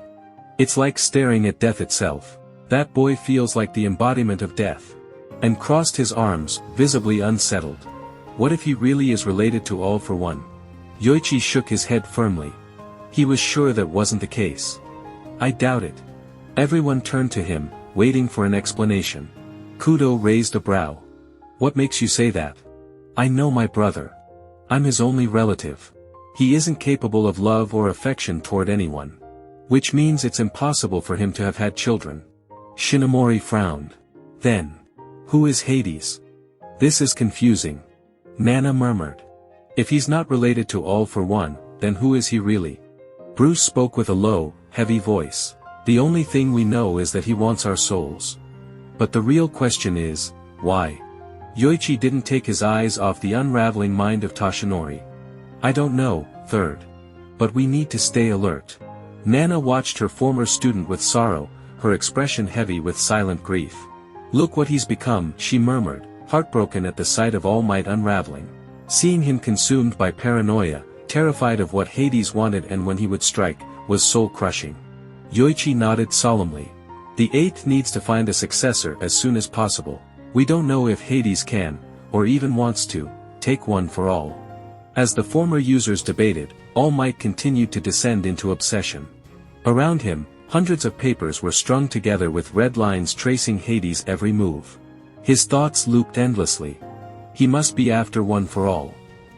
It's like staring at death itself. That boy feels like the embodiment of death. And crossed his arms, visibly unsettled. What if he really is related to All for One? Yoichi shook his head firmly. He was sure that wasn't the case. I doubt it. Everyone turned to him, waiting for an explanation. Kudo raised a brow. What makes you say that? I know my brother. I'm his only relative. He isn't capable of love or affection toward anyone. Which means it's impossible for him to have had children. Shinomori frowned. Then, who is Hades? This is confusing. Nana murmured. If he's not related to All for One, then who is he really? Bruce spoke with a low, heavy voice. The only thing we know is that he wants our souls. But the real question is, why? Yoichi didn't take his eyes off the unraveling mind of Toshinori. I don't know, third. But we need to stay alert. Nana watched her former student with sorrow, her expression heavy with silent grief. Look what he's become, she murmured, heartbroken at the sight of All Might unraveling. Seeing him consumed by paranoia, terrified of what Hades wanted and when he would strike, was soul-crushing. Yoichi nodded solemnly. The 8th needs to find a successor as soon as possible. We don't know if Hades can, or even wants to, take One for All. As the former users debated, All Might continued to descend into obsession. Around him, hundreds of papers were strung together with red lines tracing Hades' every move. His thoughts looped endlessly. He must be after One for All.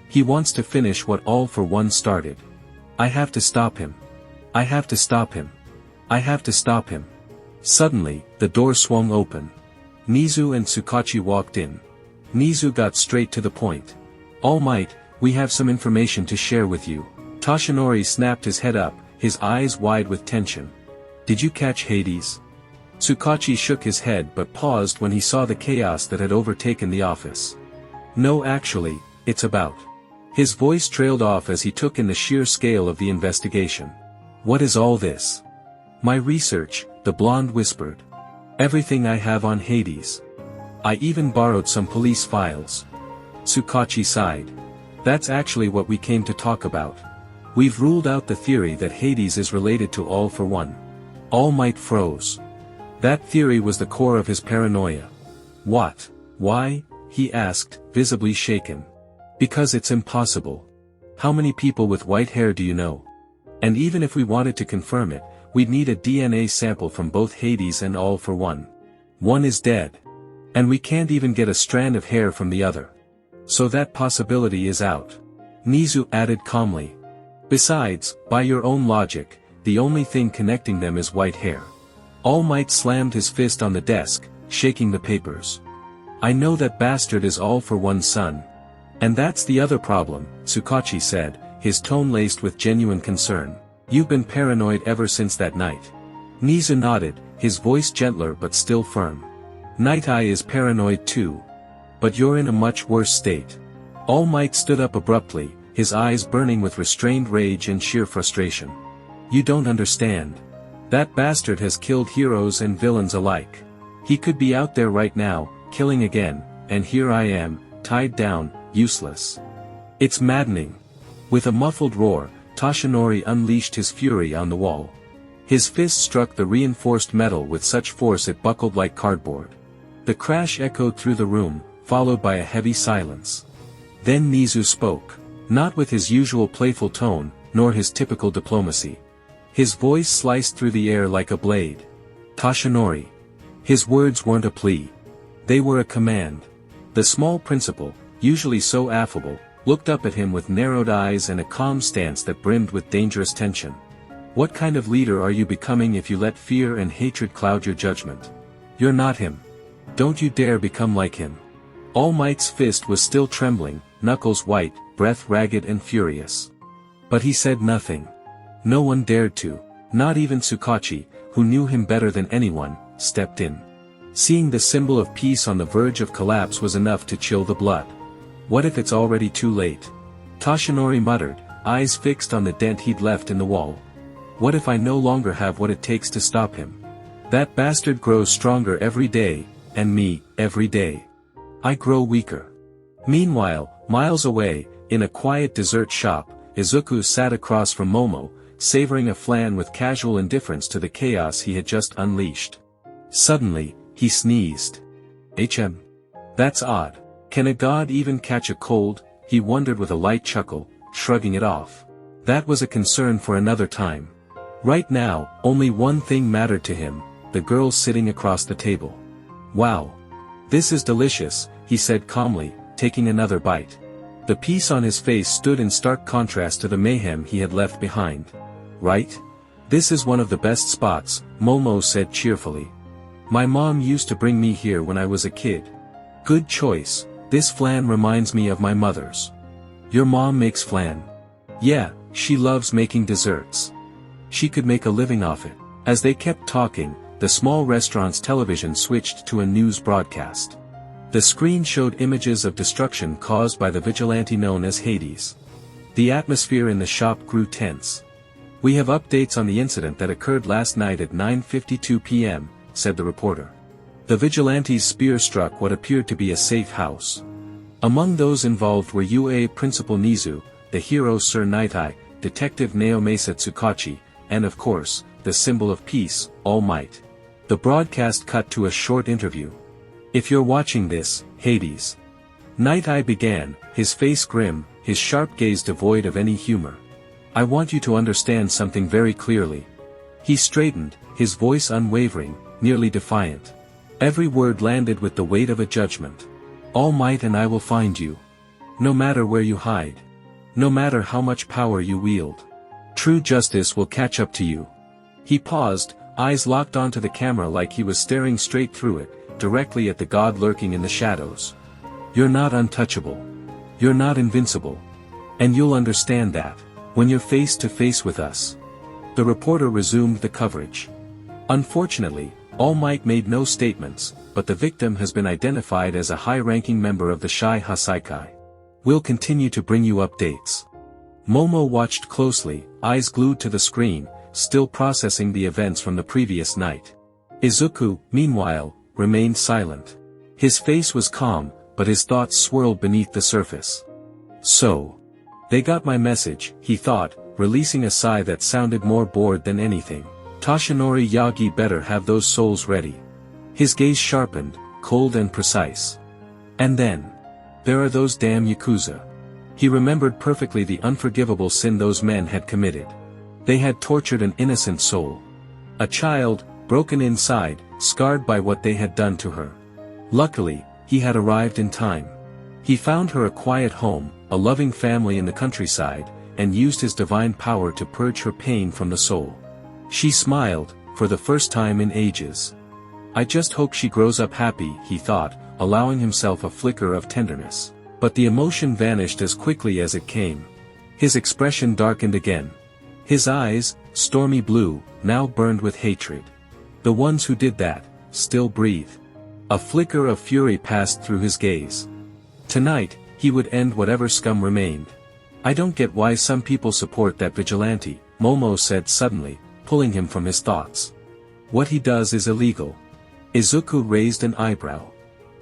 He wants to finish what All for One started. I have to stop him. I have to stop him. I have to stop him. Suddenly, the door swung open. Nizu and Tsukachi walked in. Nizu got straight to the point. All Might, we have some information to share with you. Toshinori snapped his head up, his eyes wide with tension. Did you catch Hades? Tsukachi shook his head but paused when he saw the chaos that had overtaken the office. No, actually, it's about. His voice trailed off as he took in the sheer scale of the investigation. What is all this? My research, the blonde whispered. Everything I have on Hades. I even borrowed some police files. Tsukachi sighed. That's actually what we came to talk about. We've ruled out the theory that Hades is related to All for One. All Might froze. That theory was the core of his paranoia. What? Why? He asked, visibly shaken. Because it's impossible. How many people with white hair do you know? And even if we wanted to confirm it, we'd need a DNA sample from both Hades and All for One. One is dead. And we can't even get a strand of hair from the other. So that possibility is out. Nizu added calmly. Besides, by your own logic, the only thing connecting them is white hair. All Might slammed his fist on the desk, shaking the papers. I know that bastard is all for one son. And that's the other problem, Tsukachi said, his tone laced with genuine concern. You've been paranoid ever since that night. Nizu nodded, his voice gentler but still firm. Night Eye is paranoid too. But you're in a much worse state. All Might stood up abruptly, his eyes burning with restrained rage and sheer frustration. You don't understand. That bastard has killed heroes and villains alike. He could be out there right now, killing again, and here I am, tied down, useless. It's maddening. With a muffled roar, Toshinori unleashed his fury on the wall. His fist struck the reinforced metal with such force it buckled like cardboard. The crash echoed through the room, followed by a heavy silence. Then Nizu spoke, not with his usual playful tone, nor his typical diplomacy. His voice sliced through the air like a blade. Toshinori. His words weren't a plea. They were a command. The small principal, usually so affable, looked up at him with narrowed eyes and a calm stance that brimmed with dangerous tension. What kind of leader are you becoming if you let fear and hatred cloud your judgment? You're not him. Don't you dare become like him. All Might's fist was still trembling, knuckles white, breath ragged and furious. But he said nothing. No one dared to, not even Tsukachi, who knew him better than anyone, stepped in. Seeing the symbol of peace on the verge of collapse was enough to chill the blood. What if it's already too late? Toshinori muttered, eyes fixed on the dent he'd left in the wall. What if I no longer have what it takes to stop him? That bastard grows stronger every day, and me, every day. I grow weaker. Meanwhile, miles away, in a quiet dessert shop, Izuku sat across from Momo, savoring a flan with casual indifference to the chaos he had just unleashed. Suddenly, he sneezed. That's odd. Can a god even catch a cold? He wondered with a light chuckle, shrugging it off. That was a concern for another time. Right now, only one thing mattered to him, the girl sitting across the table. Wow. This is delicious, he said calmly, taking another bite. The peace on his face stood in stark contrast to the mayhem he had left behind. Right? This is one of the best spots, Momo said cheerfully. My mom used to bring me here when I was a kid. Good choice, this flan reminds me of my mother's. Your mom makes flan? Yeah, she loves making desserts. She could make a living off it. As they kept talking, the small restaurant's television switched to a news broadcast. The screen showed images of destruction caused by the vigilante known as Hades. The atmosphere in the shop grew tense. We have updates on the incident that occurred last night at 9:52 p.m., said the reporter. The vigilante's spear struck what appeared to be a safe house. Among those involved were UA Principal Nizu, the hero Sir Night-Eye, Detective Naomasa Tsukachi, and of course, the symbol of peace, All Might. The broadcast cut to a short interview. If you're watching this, Hades. Night-Eye began, his face grim, his sharp gaze devoid of any humor. I want you to understand something very clearly. He straightened, his voice unwavering, nearly defiant. Every word landed with the weight of a judgment. All Might and I will find you. No matter where you hide. No matter how much power you wield. True justice will catch up to you. He paused, eyes locked onto the camera like he was staring straight through it, directly at the god lurking in the shadows. You're not untouchable. You're not invincible. And you'll understand that, when you're face to face with us. The reporter resumed the coverage. Unfortunately, All Might made no statements, but the victim has been identified as a high-ranking member of the Shai Hasaikai. We'll continue to bring you updates. Momo watched closely, eyes glued to the screen, still processing the events from the previous night. Izuku, meanwhile, remained silent. His face was calm, but his thoughts swirled beneath the surface. So. They got my message, he thought, releasing a sigh that sounded more bored than anything. Toshinori Yagi better have those souls ready. His gaze sharpened, cold and precise. And then. There are those damn Yakuza. He remembered perfectly the unforgivable sin those men had committed. They had tortured an innocent soul. A child, broken inside, scarred by what they had done to her. Luckily, he had arrived in time. He found her a quiet home, a loving family in the countryside, and used his divine power to purge her pain from the soul. She smiled, for the first time in ages. I just hope she grows up happy, he thought, allowing himself a flicker of tenderness. But the emotion vanished as quickly as it came. His expression darkened again. His eyes, stormy blue, now burned with hatred. The ones who did that, still breathe. A flicker of fury passed through his gaze. Tonight, he would end whatever scum remained. I don't get why some people support that vigilante, Momo said suddenly, pulling him from his thoughts. What he does is illegal. Izuku raised an eyebrow.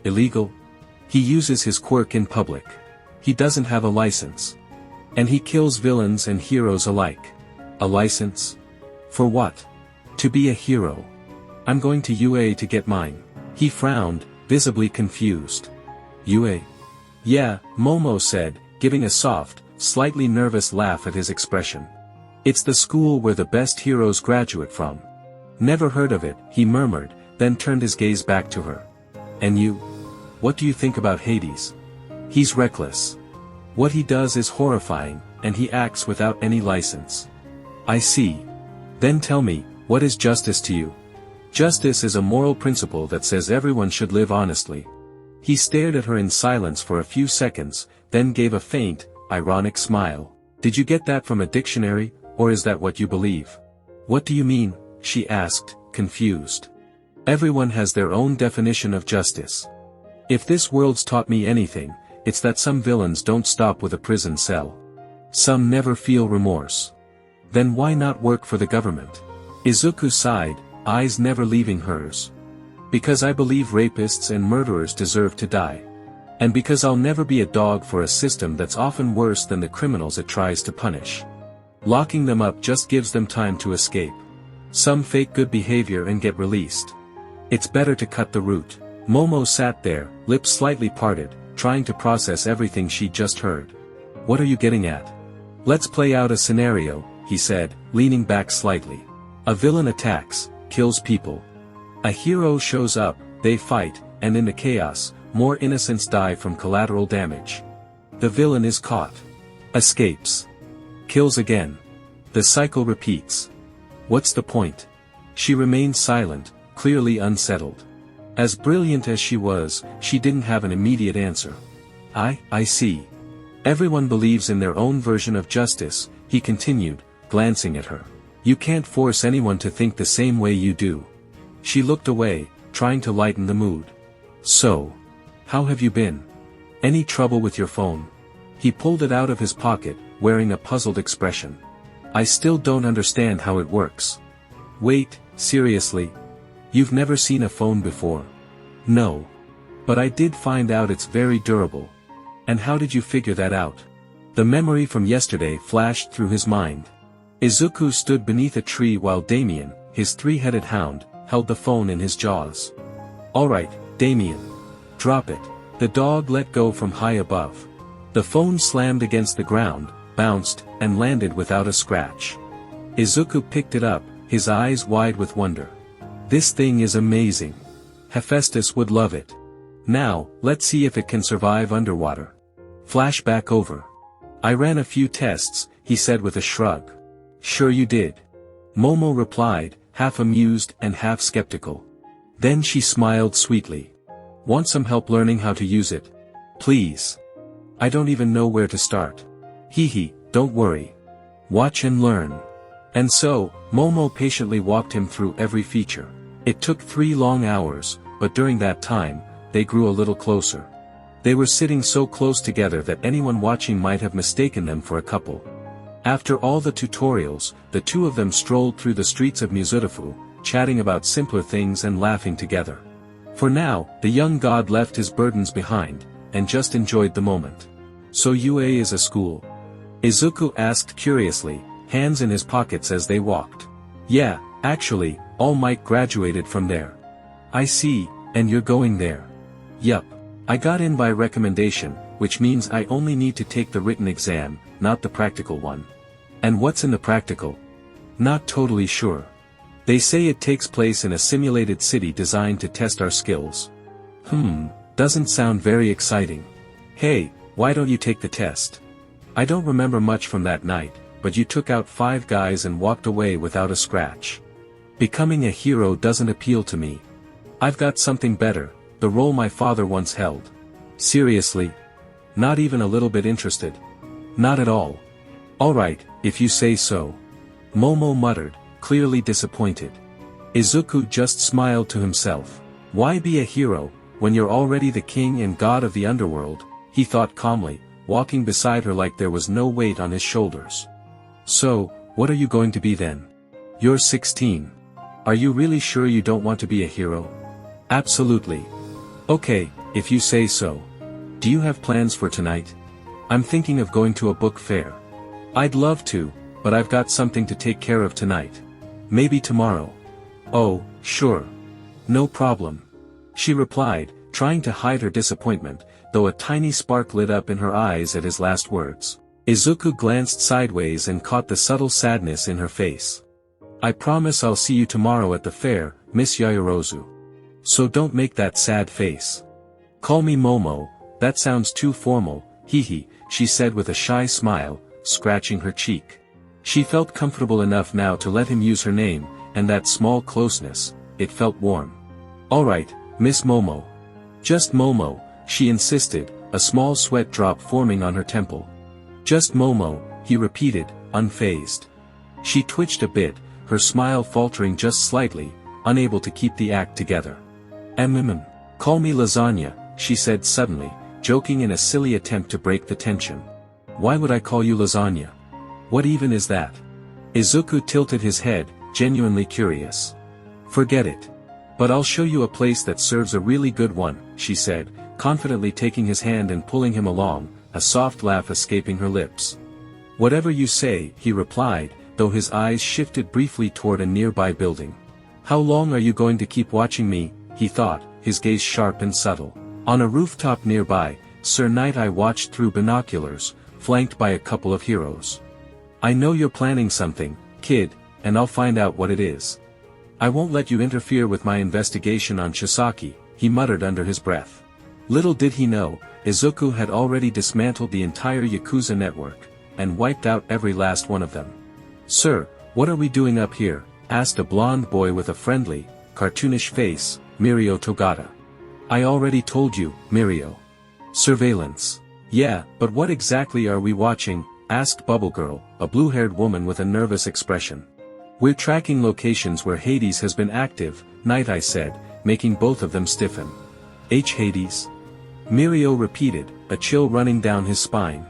Illegal? He uses his quirk in public. He doesn't have a license. And he kills villains and heroes alike. A license? For what? To be a hero. I'm going to UA to get mine. He frowned, visibly confused. UA? Yeah, Momo said, giving a soft, slightly nervous laugh at his expression. It's the school where the best heroes graduate from. Never heard of it, he murmured, then turned his gaze back to her. And you? What do you think about Hades? He's reckless. What he does is horrifying, and he acts without any license. I see. Then tell me, what is justice to you? Justice is a moral principle that says everyone should live honestly. He stared at her in silence for a few seconds, then gave a faint, ironic smile. Did you get that from a dictionary, or is that what you believe? What do you mean? She asked, confused. Everyone has their own definition of justice. If this world's taught me anything, it's that some villains don't stop with a prison cell. Some never feel remorse. Then why not work for the government? Izuku sighed, eyes never leaving hers. Because I believe rapists and murderers deserve to die. And because I'll never be a dog for a system that's often worse than the criminals it tries to punish. Locking them up just gives them time to escape. Some fake good behavior and get released. It's better to cut the root. Momo sat there, lips slightly parted, trying to process everything she'd just heard. What are you getting at? Let's play out a scenario, he said, leaning back slightly. A villain attacks, kills people. A hero shows up, they fight, and in the chaos, more innocents die from collateral damage. The villain is caught. Escapes. Kills again. The cycle repeats. What's the point? She remained silent, clearly unsettled. As brilliant as she was, she didn't have an immediate answer. I see. Everyone believes in their own version of justice, he continued, glancing at her. You can't force anyone to think the same way you do. She looked away, trying to lighten the mood. So, how have you been? Any trouble with your phone? He pulled it out of his pocket, wearing a puzzled expression. I still don't understand how it works. Wait, seriously? You've never seen a phone before? No. But I did find out it's very durable. And how did you figure that out? The memory from yesterday flashed through his mind. Izuku stood beneath a tree while Damien, his three-headed hound, held the phone in his jaws. Alright, Damien. Drop it. The dog let go from high above. The phone slammed against the ground, bounced, and landed without a scratch. Izuku picked it up, his eyes wide with wonder. This thing is amazing. Hephaestus would love it. Now, let's see if it can survive underwater. Flashback over. I ran a few tests, he said with a shrug. Sure you did. Momo replied, half amused and half skeptical. Then she smiled sweetly. Want some help learning how to use it? Please. I don't even know where to start. Hee, don't worry. Watch and learn. And so, Momo patiently walked him through every feature. It took 3 long hours, but during that time, they grew a little closer. They were sitting so close together that anyone watching might have mistaken them for a couple. After all the tutorials, the two of them strolled through the streets of Mizutafu, chatting about simpler things and laughing together. For now, the young god left his burdens behind, and just enjoyed the moment. So UA is a school? Izuku asked curiously, hands in his pockets as they walked. Yeah, actually, All Might graduated from there. I see, and you're going there. Yup. I got in by recommendation, which means I only need to take the written exam, not the practical one. And what's in the practical? Not totally sure. They say it takes place in a simulated city designed to test our skills. Doesn't sound very exciting. Hey, why don't you take the test? I don't remember much from that night, but you took out 5 guys and walked away without a scratch. Becoming a hero doesn't appeal to me. I've got something better, the role my father once held. Seriously? Not even a little bit interested? Not at all. Alright, if you say so. Momo muttered, clearly disappointed. Izuku just smiled to himself. Why be a hero, when you're already the king and god of the underworld, he thought calmly, walking beside her like there was no weight on his shoulders. So, what are you going to be then? You're 16. Are you really sure you don't want to be a hero? Absolutely. Okay, if you say so. Do you have plans for tonight? I'm thinking of going to a book fair. I'd love to, but I've got something to take care of tonight. Maybe tomorrow. Oh, sure. No problem. She replied, trying to hide her disappointment, though a tiny spark lit up in her eyes at his last words. Izuku glanced sideways and caught the subtle sadness in her face. I promise I'll see you tomorrow at the fair, Miss Yaoyorozu. So don't make that sad face. Call me Momo, that sounds too formal, hee, she said with a shy smile, scratching her cheek. She felt comfortable enough now to let him use her name, and that small closeness, it felt warm. Alright, Miss Momo. Just Momo, she insisted, a small sweat drop forming on her temple. Just Momo, he repeated, unfazed. She twitched a bit, her smile faltering just slightly, unable to keep the act together. Call me Lasagna, she said suddenly, joking in a silly attempt to break the tension. Why would I call you Lasagna? What even is that? Izuku tilted his head, genuinely curious. Forget it. But I'll show you a place that serves a really good one, she said, confidently taking his hand and pulling him along, a soft laugh escaping her lips. Whatever you say, he replied, though his eyes shifted briefly toward a nearby building. How long are you going to keep watching me, he thought, his gaze sharp and subtle. On a rooftop nearby, Sir Night-Eye watched through binoculars, flanked by a couple of heroes. I know you're planning something, kid, and I'll find out what it is. I won't let you interfere with my investigation on Chisaki, he muttered under his breath. Little did he know, Izuku had already dismantled the entire Yakuza network, and wiped out every last one of them. Sir, what are we doing up here? Asked a blonde boy with a friendly, cartoonish face, Mirio Togata. I already told you, Mirio. Surveillance. Yeah, but what exactly are we watching? Asked Bubble Girl, a blue-haired woman with a nervous expression. We're tracking locations where Hades has been active, Night-Eye said, making both of them stiffen. Hades? Mirio repeated, a chill running down his spine.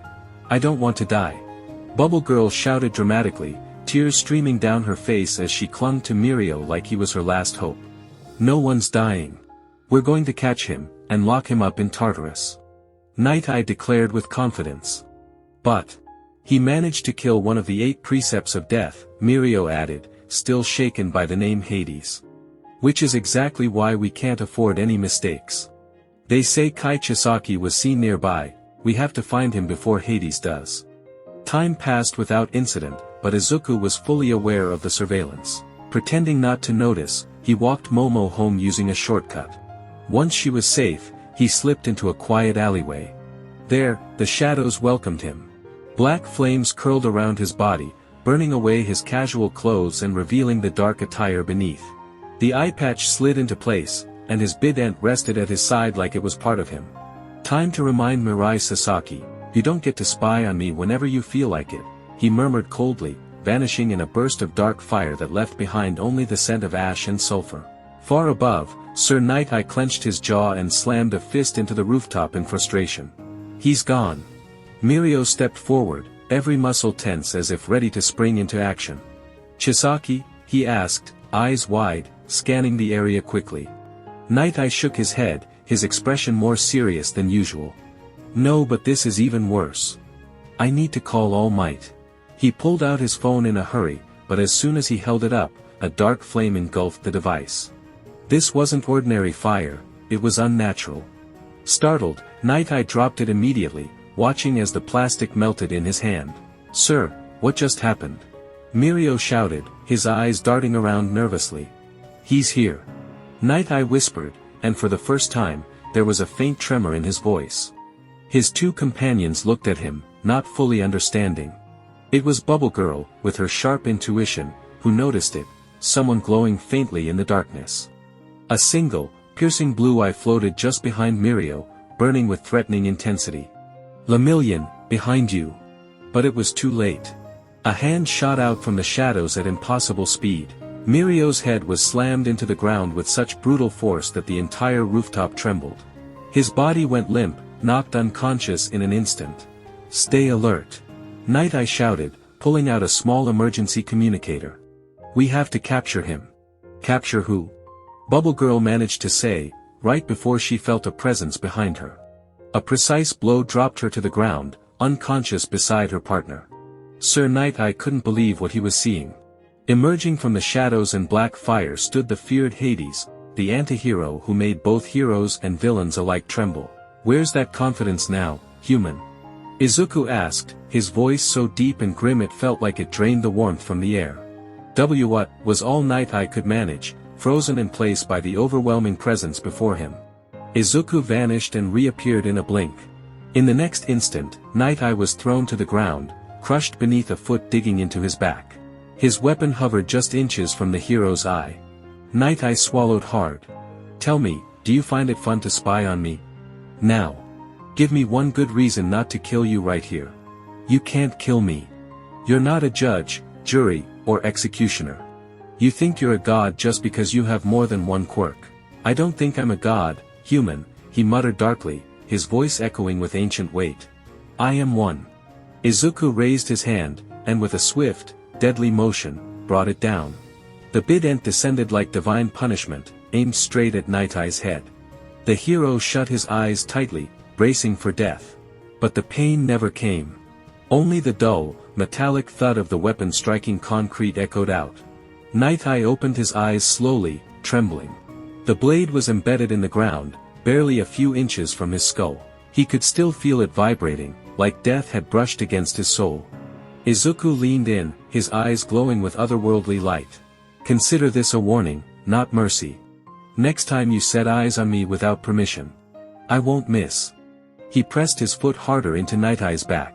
I don't want to die. Bubble Girl shouted dramatically, tears streaming down her face as she clung to Mirio like he was her last hope. No one's dying. We're going to catch him, and lock him up in Tartarus. Night-Eye declared with confidence. But he managed to kill one of the 8 precepts of death, Mirio added, still shaken by the name Hades. Which is exactly why we can't afford any mistakes. They say Kai Chisaki was seen nearby, we have to find him before Hades does. Time passed without incident, but Izuku was fully aware of the surveillance. Pretending not to notice, he walked Momo home using a shortcut. Once she was safe, he slipped into a quiet alleyway. There, the shadows welcomed him. Black flames curled around his body, burning away his casual clothes and revealing the dark attire beneath. The eye patch slid into place, and his bident rested at his side like it was part of him. Time to remind Mirai Sasaki, you don't get to spy on me whenever you feel like it, he murmured coldly, vanishing in a burst of dark fire that left behind only the scent of ash and sulfur. Far above, Sir Night-Eye clenched his jaw and slammed a fist into the rooftop in frustration. He's gone. Mirio stepped forward, every muscle tense as if ready to spring into action. Chisaki? He asked, eyes wide, scanning the area quickly. Night-Eye shook his head, his expression more serious than usual. No, but this is even worse. I need to call All Might. He pulled out his phone in a hurry, but as soon as he held it up, a dark flame engulfed the device. This wasn't ordinary fire, it was unnatural. Startled, Night-Eye dropped it immediately, watching as the plastic melted in his hand. Sir, what just happened? Mirio shouted, his eyes darting around nervously. He's here. Night-Eye whispered, and for the first time, there was a faint tremor in his voice. His two companions looked at him, not fully understanding. It was Bubble Girl, with her sharp intuition, who noticed it, someone glowing faintly in the darkness. A single, piercing blue eye floated just behind Mirio, burning with threatening intensity. "Lemillion, behind you." But it was too late. A hand shot out from the shadows at impossible speed. Mirio's head was slammed into the ground with such brutal force that the entire rooftop trembled. His body went limp, knocked unconscious in an instant. "Stay alert," Night Eye shouted, pulling out a small emergency communicator. "We have to capture him." "Capture who?" Bubble Girl managed to say, right before she felt a presence behind her. A precise blow dropped her to the ground, unconscious beside her partner. Sir Night Eye couldn't believe what he was seeing. Emerging from the shadows and black fire stood the feared Hades, the anti-hero who made both heroes and villains alike tremble. "Where's that confidence now, human?" Izuku asked, his voice so deep and grim it felt like it drained the warmth from the air. What was all Night Eye could manage, frozen in place by the overwhelming presence before him. Izuku vanished and reappeared in a blink. In the next instant, Night Eye was thrown to the ground, crushed beneath a foot digging into his back. His weapon hovered just inches from the hero's eye. Night Eye swallowed hard. "Tell me, do you find it fun to spy on me? Now. Give me one good reason not to kill you right here." "You can't kill me. You're not a judge, jury, or executioner. You think you're a god just because you have more than one quirk." "I don't think I'm a god, human," he muttered darkly, his voice echoing with ancient weight. "I am one." Izuku raised his hand, and with a swift, deadly motion, brought it down. The bident descended like divine punishment, aimed straight at Night Eye's head. The hero shut his eyes tightly, bracing for death. But the pain never came. Only the dull, metallic thud of the weapon striking concrete echoed out. Night Eye opened his eyes slowly, trembling. The blade was embedded in the ground, barely a few inches from his skull. He could still feel it vibrating, like death had brushed against his soul. Izuku leaned in, his eyes glowing with otherworldly light. "Consider this a warning, not mercy. Next time you set eyes on me without permission, I won't miss." He pressed his foot harder into Night Eye's back.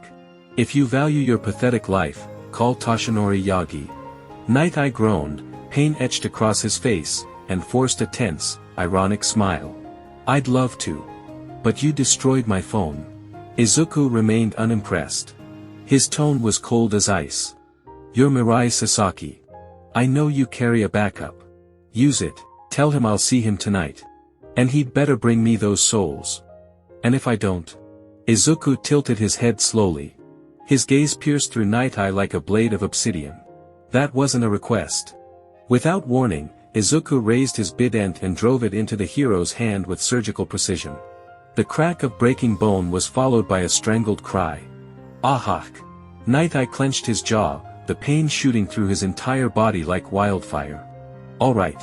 "If you value your pathetic life, call Toshinori Yagi." Night Eye groaned, pain etched across his face, and forced a tense, ironic smile. "I'd love to. But you destroyed my phone." Izuku remained unimpressed. His tone was cold as ice. "You're Mirai Sasaki. I know you carry a backup. Use it. Tell him I'll see him tonight. And he'd better bring me those souls. And if I don't?" Izuku tilted his head slowly. His gaze pierced through Night Eye like a blade of obsidian. "That wasn't a request." Without warning, Izuku raised his bident and drove it into the hero's hand with surgical precision. The crack of breaking bone was followed by a strangled cry. "Ahak!" Night Eye clenched his jaw, the pain shooting through his entire body like wildfire. "All right.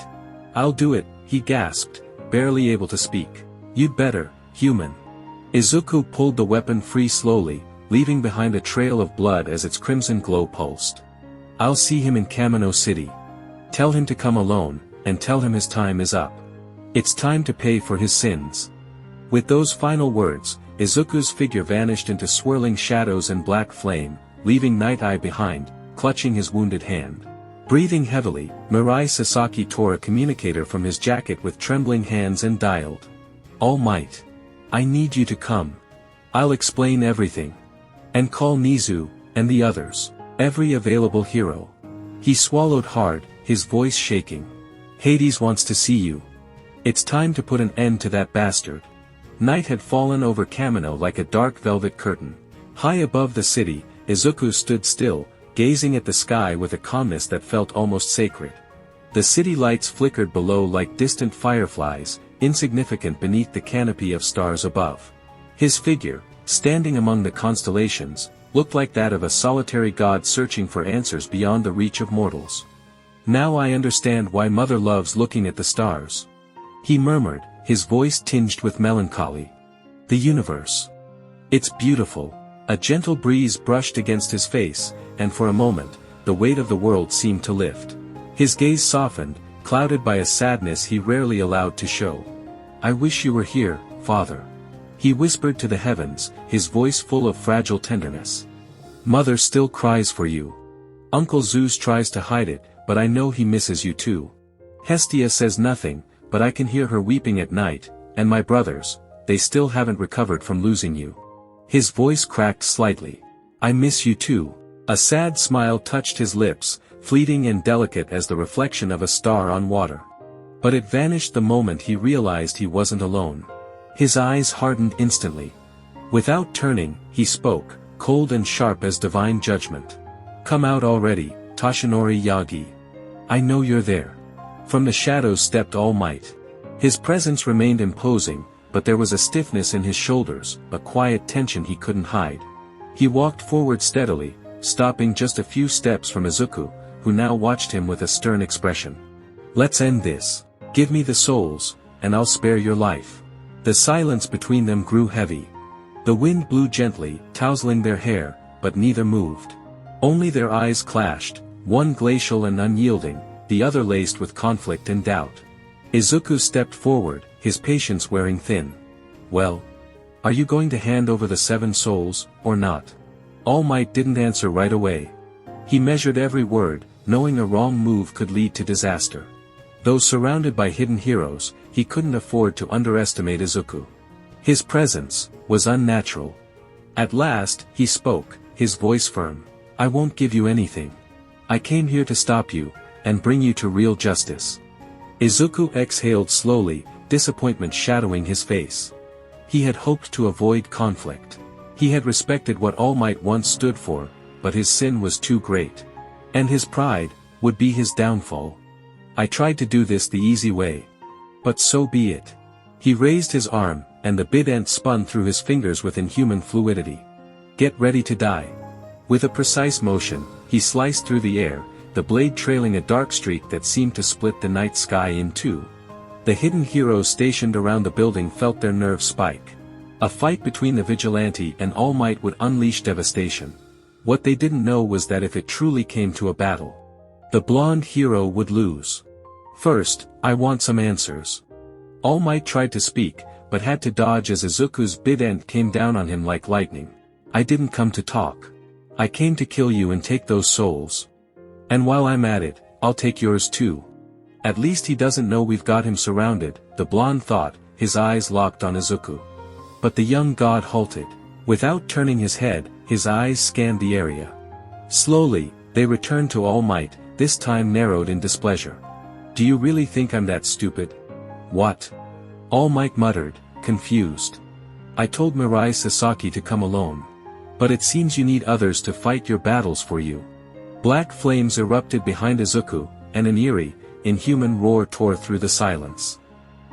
I'll do it," he gasped, barely able to speak. "You'd better, human." Izuku pulled the weapon free slowly, leaving behind a trail of blood as its crimson glow pulsed. "I'll see him in Kamino City. Tell him to come alone, and tell him his time is up. It's time to pay for his sins." With those final words, Izuku's figure vanished into swirling shadows and black flame, leaving Night Eye behind, clutching his wounded hand. Breathing heavily, Mirai Sasaki tore a communicator from his jacket with trembling hands and dialed. "All Might. I need you to come. I'll explain everything. And call Nizu, and the others. Every available hero." He swallowed hard, his voice shaking. "Hades wants to see you. It's time to put an end to that bastard." Night had fallen over Kamino like a dark velvet curtain. High above the city, Izuku stood still, gazing at the sky with a calmness that felt almost sacred. The city lights flickered below like distant fireflies, insignificant beneath the canopy of stars above. His figure, standing among the constellations, looked like that of a solitary god searching for answers beyond the reach of mortals. "Now I understand why Mother loves looking at the stars," he murmured, his voice tinged with melancholy. "The universe. It's beautiful." A gentle breeze brushed against his face, and for a moment, the weight of the world seemed to lift. His gaze softened, clouded by a sadness he rarely allowed to show. "I wish you were here, father. He whispered to the heavens, his voice full of fragile tenderness. Mother still cries for you. Uncle Zeus tries to hide it, but I know he misses you too. Hestia says nothing, but I can hear her weeping at night, and my brothers, they still haven't recovered from losing you. His voice cracked slightly. I miss you too. A sad smile touched his lips, fleeting and delicate as the reflection of a star on water. But it vanished the moment he realized he wasn't alone. His eyes hardened instantly. Without turning, he spoke, cold and sharp as divine judgment. Come out already, Toshinori Yagi. I know you're there. From the shadows stepped All Might. His presence remained imposing, but there was a stiffness in his shoulders, a quiet tension he couldn't hide. He walked forward steadily, stopping just a few steps from Izuku, who now watched him with a stern expression. Let's end this. Give me the souls, and I'll spare your life. The silence between them grew heavy. The wind blew gently, tousling their hair, but neither moved. Only their eyes clashed, one glacial and unyielding, the other laced with conflict and doubt. Izuku stepped forward, his patience wearing thin. Well? Are you going to hand over the 7 souls, or not? All Might didn't answer right away. He measured every word, knowing a wrong move could lead to disaster. Though surrounded by hidden heroes, he couldn't afford to underestimate Izuku. His presence was unnatural. At last, he spoke, his voice firm. I won't give you anything. I came here to stop you, and bring you to real justice. Izuku exhaled slowly, disappointment shadowing his face. He had hoped to avoid conflict. He had respected what All Might once stood for, but his sin was too great. And his pride would be his downfall. I tried to do this the easy way. But so be it. He raised his arm, and the bident spun through his fingers with inhuman fluidity. Get ready to die. With a precise motion, he sliced through the air, the blade trailing a dark streak that seemed to split the night sky in two. The hidden heroes stationed around the building felt their nerves spike. A fight between the Vigilante and All Might would unleash devastation. What they didn't know was that if it truly came to a battle, the blonde hero would lose. First, I want some answers. All Might tried to speak, but had to dodge as Izuku's bident came down on him like lightning. I didn't come to talk. I came to kill you and take those souls. And while I'm at it, I'll take yours too. At least he doesn't know we've got him surrounded, the blonde thought, his eyes locked on Izuku. But the young god halted. Without turning his head, his eyes scanned the area. Slowly, they returned to All Might, this time narrowed in displeasure. Do you really think I'm that stupid? What? All Might muttered, confused. I told Mirai Sasaki to come alone. But it seems you need others to fight your battles for you. Black flames erupted behind Izuku, and an eerie, inhuman roar tore through the silence.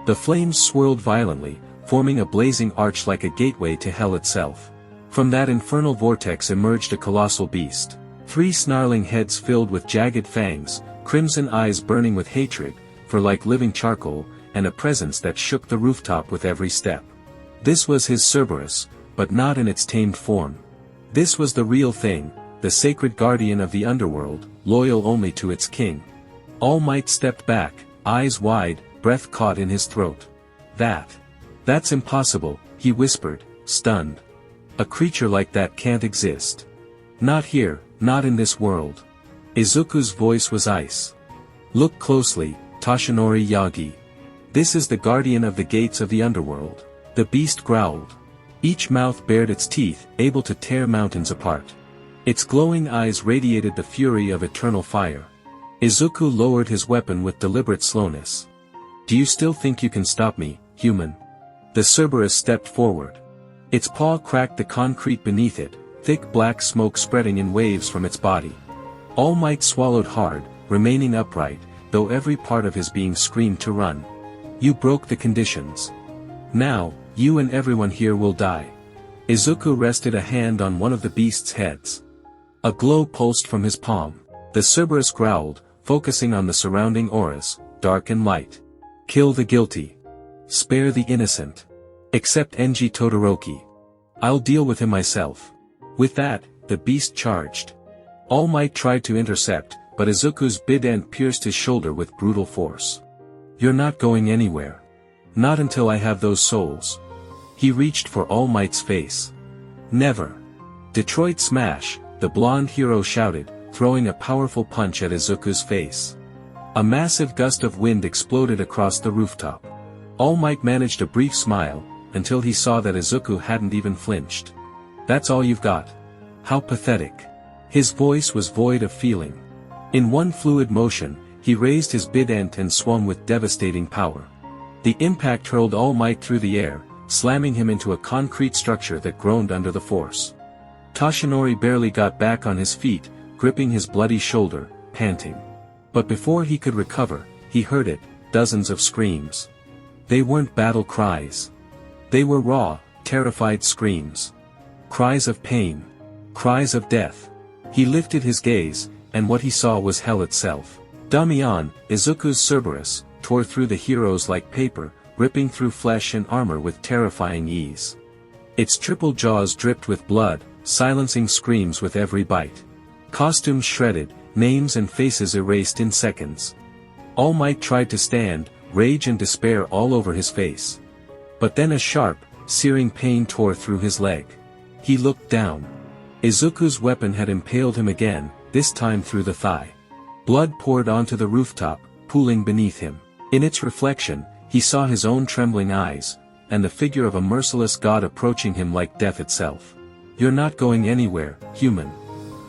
The flames swirled violently, forming a blazing arch like a gateway to hell itself. From that infernal vortex emerged a colossal beast. 3 snarling heads filled with jagged fangs, crimson eyes burning with hatred, for like living charcoal, and a presence that shook the rooftop with every step. This was his Cerberus, but not in its tamed form. This was the real thing, the sacred guardian of the underworld, loyal only to its king. All Might stepped back, eyes wide, breath caught in his throat. That's impossible, he whispered, stunned. A creature like that can't exist. Not here, not in this world. Izuku's voice was ice. Look closely, Toshinori Yagi. This is the guardian of the gates of the underworld. The beast growled. Each mouth bared its teeth, able to tear mountains apart. Its glowing eyes radiated the fury of eternal fire. Izuku lowered his weapon with deliberate slowness. Do you still think you can stop me, human? The Cerberus stepped forward. Its paw cracked the concrete beneath it, thick black smoke spreading in waves from its body. All Might swallowed hard, remaining upright, though every part of his being screamed to run. You broke the conditions. Now, you and everyone here will die. Izuku rested a hand on one of the beast's heads. A glow pulsed from his palm. The Cerberus growled, focusing on the surrounding auras, dark and light. Kill the guilty. Spare the innocent. Except Enji Todoroki. I'll deal with him myself. With that, the beast charged. All Might tried to intercept, but Izuku's bident pierced his shoulder with brutal force. You're not going anywhere. Not until I have those souls. He reached for All Might's face. Never. Detroit Smash, the blonde hero shouted, throwing a powerful punch at Izuku's face. A massive gust of wind exploded across the rooftop. All Might managed a brief smile, until he saw that Izuku hadn't even flinched. That's all you've got? How pathetic. His voice was void of feeling. In one fluid motion, he raised his bident and swung with devastating power. The impact hurled All Might through the air, slamming him into a concrete structure that groaned under the force. Toshinori barely got back on his feet, gripping his bloody shoulder, panting. But before he could recover, he heard it, dozens of screams. They weren't battle cries. They were raw, terrified screams. Cries of pain. Cries of death. He lifted his gaze, and what he saw was hell itself. Damian, Izuku's Cerberus, tore through the heroes like paper, ripping through flesh and armor with terrifying ease. Its triple jaws dripped with blood, silencing screams with every bite. Costumes shredded, names and faces erased in seconds. All Might tried to stand, rage and despair all over his face. But then a sharp, searing pain tore through his leg. He looked down. Izuku's weapon had impaled him again, this time through the thigh. Blood poured onto the rooftop, pooling beneath him. In its reflection, he saw his own trembling eyes, and the figure of a merciless god approaching him like death itself. You're not going anywhere, human.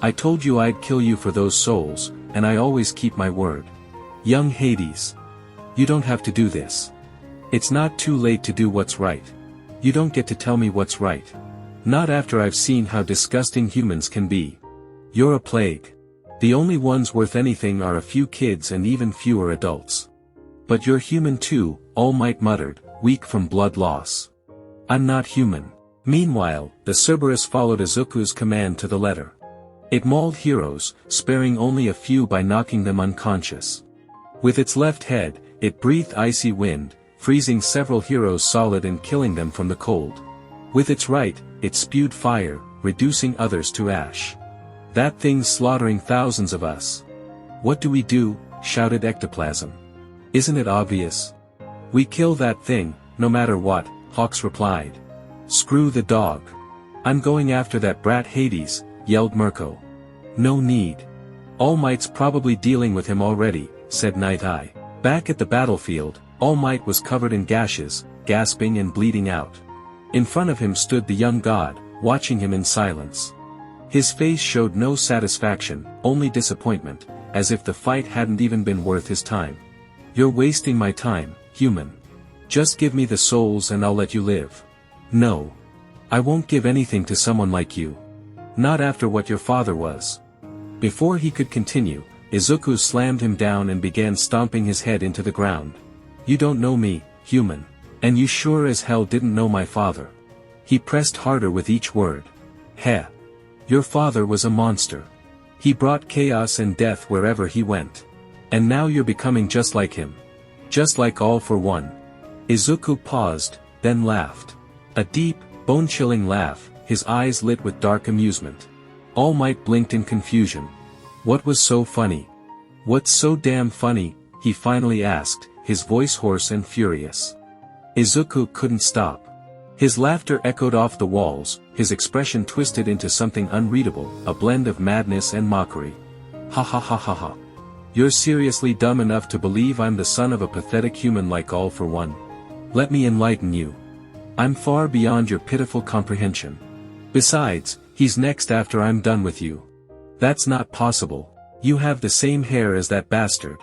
I told you I'd kill you for those souls, and I always keep my word. Young Hades. You don't have to do this. It's not too late to do what's right. You don't get to tell me what's right. Not after I've seen how disgusting humans can be. You're a plague. The only ones worth anything are a few kids and even fewer adults. But you're human too, All Might muttered, weak from blood loss. I'm not human. Meanwhile, the Cerberus followed Izuku's command to the letter. It mauled heroes, sparing only a few by knocking them unconscious. With its left head, it breathed icy wind, freezing several heroes solid and killing them from the cold. With its right, it spewed fire, reducing others to ash. That thing's slaughtering thousands of us. What do we do? Shouted Ectoplasm. Isn't it obvious? We kill that thing, no matter what, Hawks replied. Screw the dog. I'm going after that brat Hades, yelled Mirko. No need. All Might's probably dealing with him already, said Night Eye. Back at the battlefield, All Might was covered in gashes, gasping and bleeding out. In front of him stood the young god, watching him in silence. His face showed no satisfaction, only disappointment, as if the fight hadn't even been worth his time. You're wasting my time, human. Just give me the souls and I'll let you live. No. I won't give anything to someone like you. Not after what your father was. Before he could continue, Izuku slammed him down and began stomping his head into the ground. You don't know me, human. And you sure as hell didn't know my father. He pressed harder with each word. Heh. Your father was a monster. He brought chaos and death wherever he went. And now you're becoming just like him. Just like All for One. Izuku paused, then laughed. A deep, bone-chilling laugh, his eyes lit with dark amusement. All Might blinked in confusion. What was so funny? What's so damn funny? He finally asked, his voice hoarse and furious. Izuku couldn't stop. His laughter echoed off the walls, his expression twisted into something unreadable, a blend of madness and mockery. Ha ha ha ha ha. You're seriously dumb enough to believe I'm the son of a pathetic human like All for One? Let me enlighten you. I'm far beyond your pitiful comprehension. Besides, he's next after I'm done with you. That's not possible. You have the same hair as that bastard.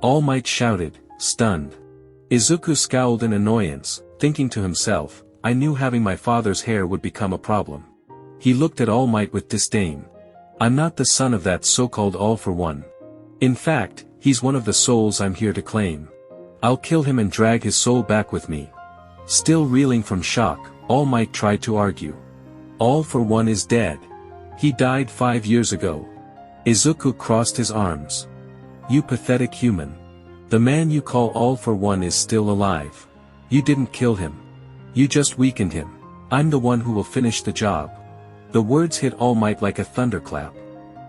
All Might shouted, stunned. Izuku scowled in annoyance, thinking to himself, I knew having my father's hair would become a problem. He looked at All Might with disdain. I'm not the son of that so-called All for One. In fact, he's one of the souls I'm here to claim. I'll kill him and drag his soul back with me. Still reeling from shock, All Might tried to argue. All for One is dead. He died 5 years ago. Izuku crossed his arms. You pathetic human. The man you call All for One is still alive. You didn't kill him. You just weakened him. I'm the one who will finish the job. The words hit All Might like a thunderclap.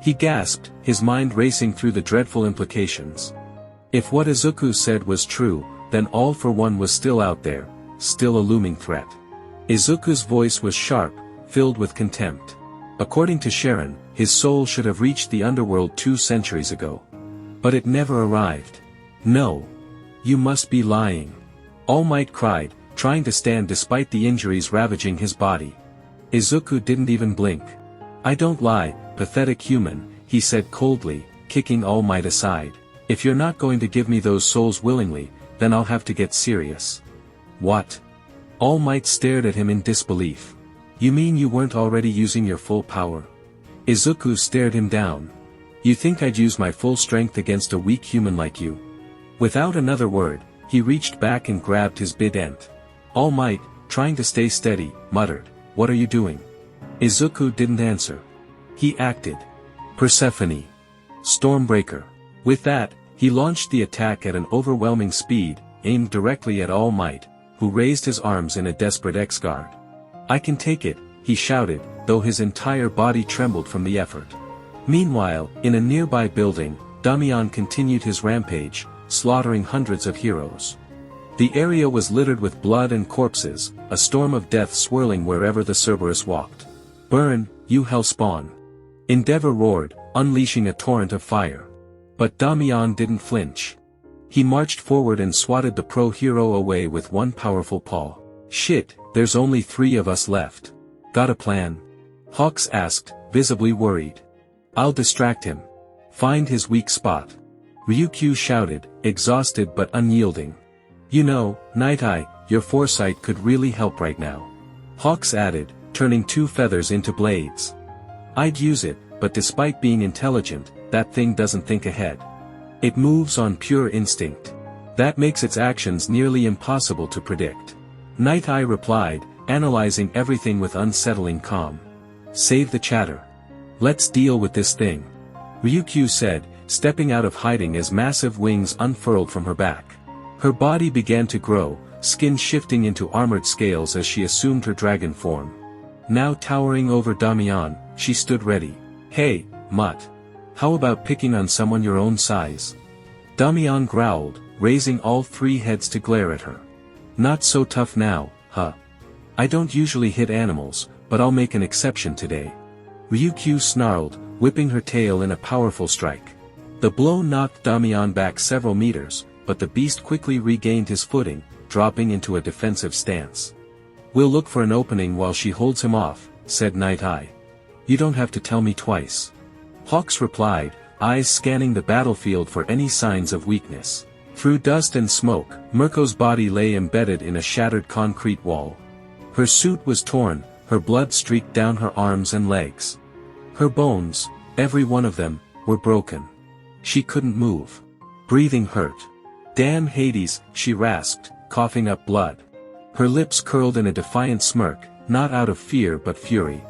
He gasped, his mind racing through the dreadful implications. If what Izuku said was true, then All for One was still out there, still a looming threat. Izuku's voice was sharp, filled with contempt. According to Sharon, his soul should have reached the underworld 2 centuries ago. But it never arrived. No. You must be lying. All Might cried, trying to stand despite the injuries ravaging his body. Izuku didn't even blink. I don't lie, pathetic human, he said coldly, kicking All Might aside. If you're not going to give me those souls willingly, then I'll have to get serious. What? All Might stared at him in disbelief. You mean you weren't already using your full power? Izuku stared him down. You think I'd use my full strength against a weak human like you? Without another word, he reached back and grabbed his bident. All Might, trying to stay steady, muttered, "What are you doing?" Izuku didn't answer. He acted. Persephone. Stormbreaker. With that, he launched the attack at an overwhelming speed, aimed directly at All Might, who raised his arms in a desperate X-guard. I can take it, he shouted, though his entire body trembled from the effort. Meanwhile, in a nearby building, Damian continued his rampage, slaughtering hundreds of heroes. The area was littered with blood and corpses, a storm of death swirling wherever the Cerberus walked. Burn, you hellspawn! Endeavor roared, unleashing a torrent of fire. But Damian didn't flinch. He marched forward and swatted the pro-hero away with one powerful paw. Shit, there's only 3 of us left. Got a plan? Hawks asked, visibly worried. I'll distract him. Find his weak spot. Ryukyu shouted, exhausted but unyielding. You know, Night Eye, your foresight could really help right now. Hawks added, turning 2 feathers into blades. I'd use it, but despite being intelligent, that thing doesn't think ahead. It moves on pure instinct. That makes its actions nearly impossible to predict. Night Eye replied, analyzing everything with unsettling calm. Save the chatter. Let's deal with this thing. Ryukyu said, stepping out of hiding as massive wings unfurled from her back. Her body began to grow, skin shifting into armored scales as she assumed her dragon form. Now towering over Damian, she stood ready. Hey, mutt. How about picking on someone your own size? Damian growled, raising all 3 heads to glare at her. Not so tough now, huh? I don't usually hit animals, but I'll make an exception today. Ryukyu snarled, whipping her tail in a powerful strike. The blow knocked Damian back several meters, but the beast quickly regained his footing, dropping into a defensive stance. We'll look for an opening while she holds him off, said Night Eye. You don't have to tell me twice. Hawks replied, eyes scanning the battlefield for any signs of weakness. Through dust and smoke, Mirko's body lay embedded in a shattered concrete wall. Her suit was torn, her blood streaked down her arms and legs. Her bones, every one of them, were broken. She couldn't move. Breathing hurt. Damn Hades, she rasped, coughing up blood. Her lips curled in a defiant smirk, not out of fear but fury.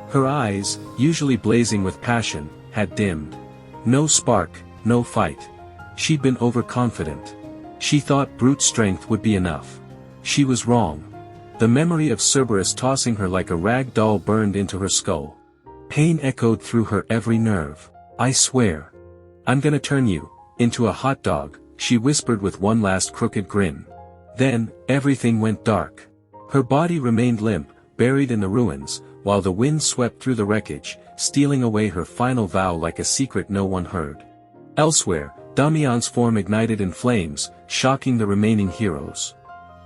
Her eyes, usually blazing with passion, had dimmed. No spark, no fight. She'd been overconfident. She thought brute strength would be enough. She was wrong. The memory of Cerberus tossing her like a rag doll burned into her skull. Pain echoed through her every nerve. I swear. I'm gonna turn you into a hot dog, she whispered with one last crooked grin. Then, everything went dark. Her body remained limp, buried in the ruins, while the wind swept through the wreckage, stealing away her final vow like a secret no one heard. Elsewhere, Damian's form ignited in flames, shocking the remaining heroes.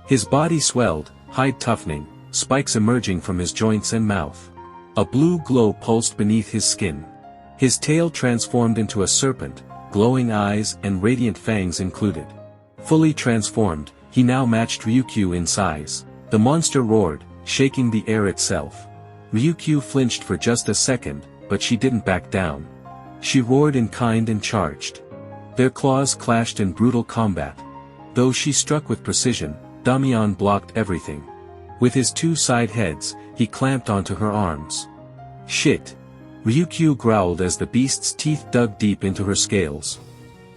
His body swelled, hide toughening, spikes emerging from his joints and mouth. A blue glow pulsed beneath his skin. His tail transformed into a serpent, glowing eyes and radiant fangs included. Fully transformed, he now matched Ryukyu in size. The monster roared, shaking the air itself. Ryukyu flinched for just a second, but she didn't back down. She roared in kind and charged. Their claws clashed in brutal combat. Though she struck with precision, Damian blocked everything. With his 2 side heads, he clamped onto her arms. Shit! Ryukyu growled as the beast's teeth dug deep into her scales.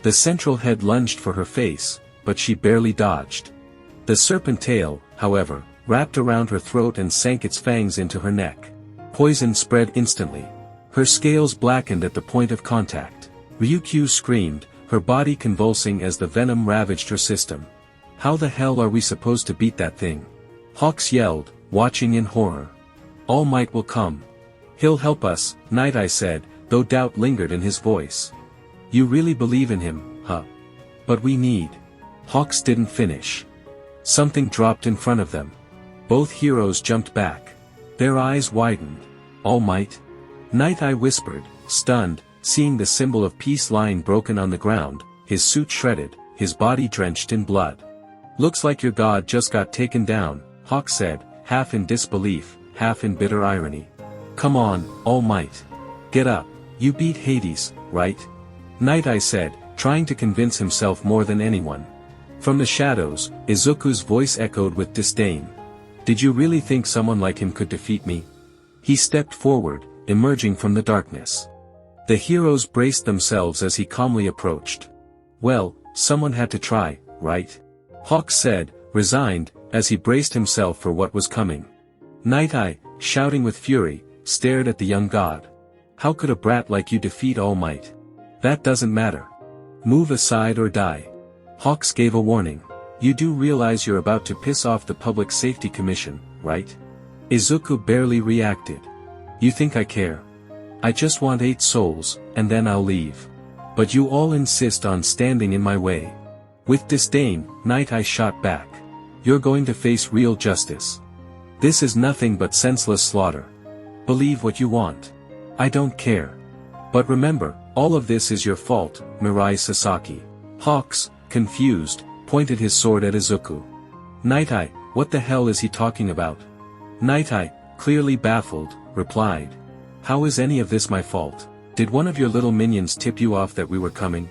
The central head lunged for her face, but she barely dodged. The serpent tail, however, wrapped around her throat and sank its fangs into her neck. Poison spread instantly. Her scales blackened at the point of contact. Ryukyu screamed, her body convulsing as the venom ravaged her system. How the hell are we supposed to beat that thing? Hawks yelled, watching in horror. All Might will come. He'll help us, Night Eye said, though doubt lingered in his voice. You really believe in him, huh? But we need. Hawks didn't finish. Something dropped in front of them. Both heroes jumped back. Their eyes widened. All Might? Night Eye whispered, stunned, seeing the symbol of peace lying broken on the ground, his suit shredded, his body drenched in blood. Looks like your god just got taken down, Hawk said, half in disbelief, half in bitter irony. Come on, All Might. Get up, you beat Hades, right? Night Eye said, trying to convince himself more than anyone. From the shadows, Izuku's voice echoed with disdain. Did you really think someone like him could defeat me? He stepped forward, emerging from the darkness. The heroes braced themselves as he calmly approached. Well, someone had to try, right? Hawk said, resigned, as he braced himself for what was coming. Night Eye, shouting with fury, stared at the young god. How could a brat like you defeat All Might? That doesn't matter. Move aside or die. Hawks gave a warning. You do realize you're about to piss off the Public Safety Commission, right? Izuku barely reacted. You think I care? I just want 8 souls, and then I'll leave. But you all insist on standing in my way. With disdain, Night Eye shot back. You're going to face real justice. This is nothing but senseless slaughter. Believe what you want. I don't care. But remember, all of this is your fault, Mirai Sasaki. Hawks, confused, pointed his sword at Izuku. Night Eye, what the hell is he talking about? Night Eye, clearly baffled, replied. How is any of this my fault? Did one of your little minions tip you off that we were coming?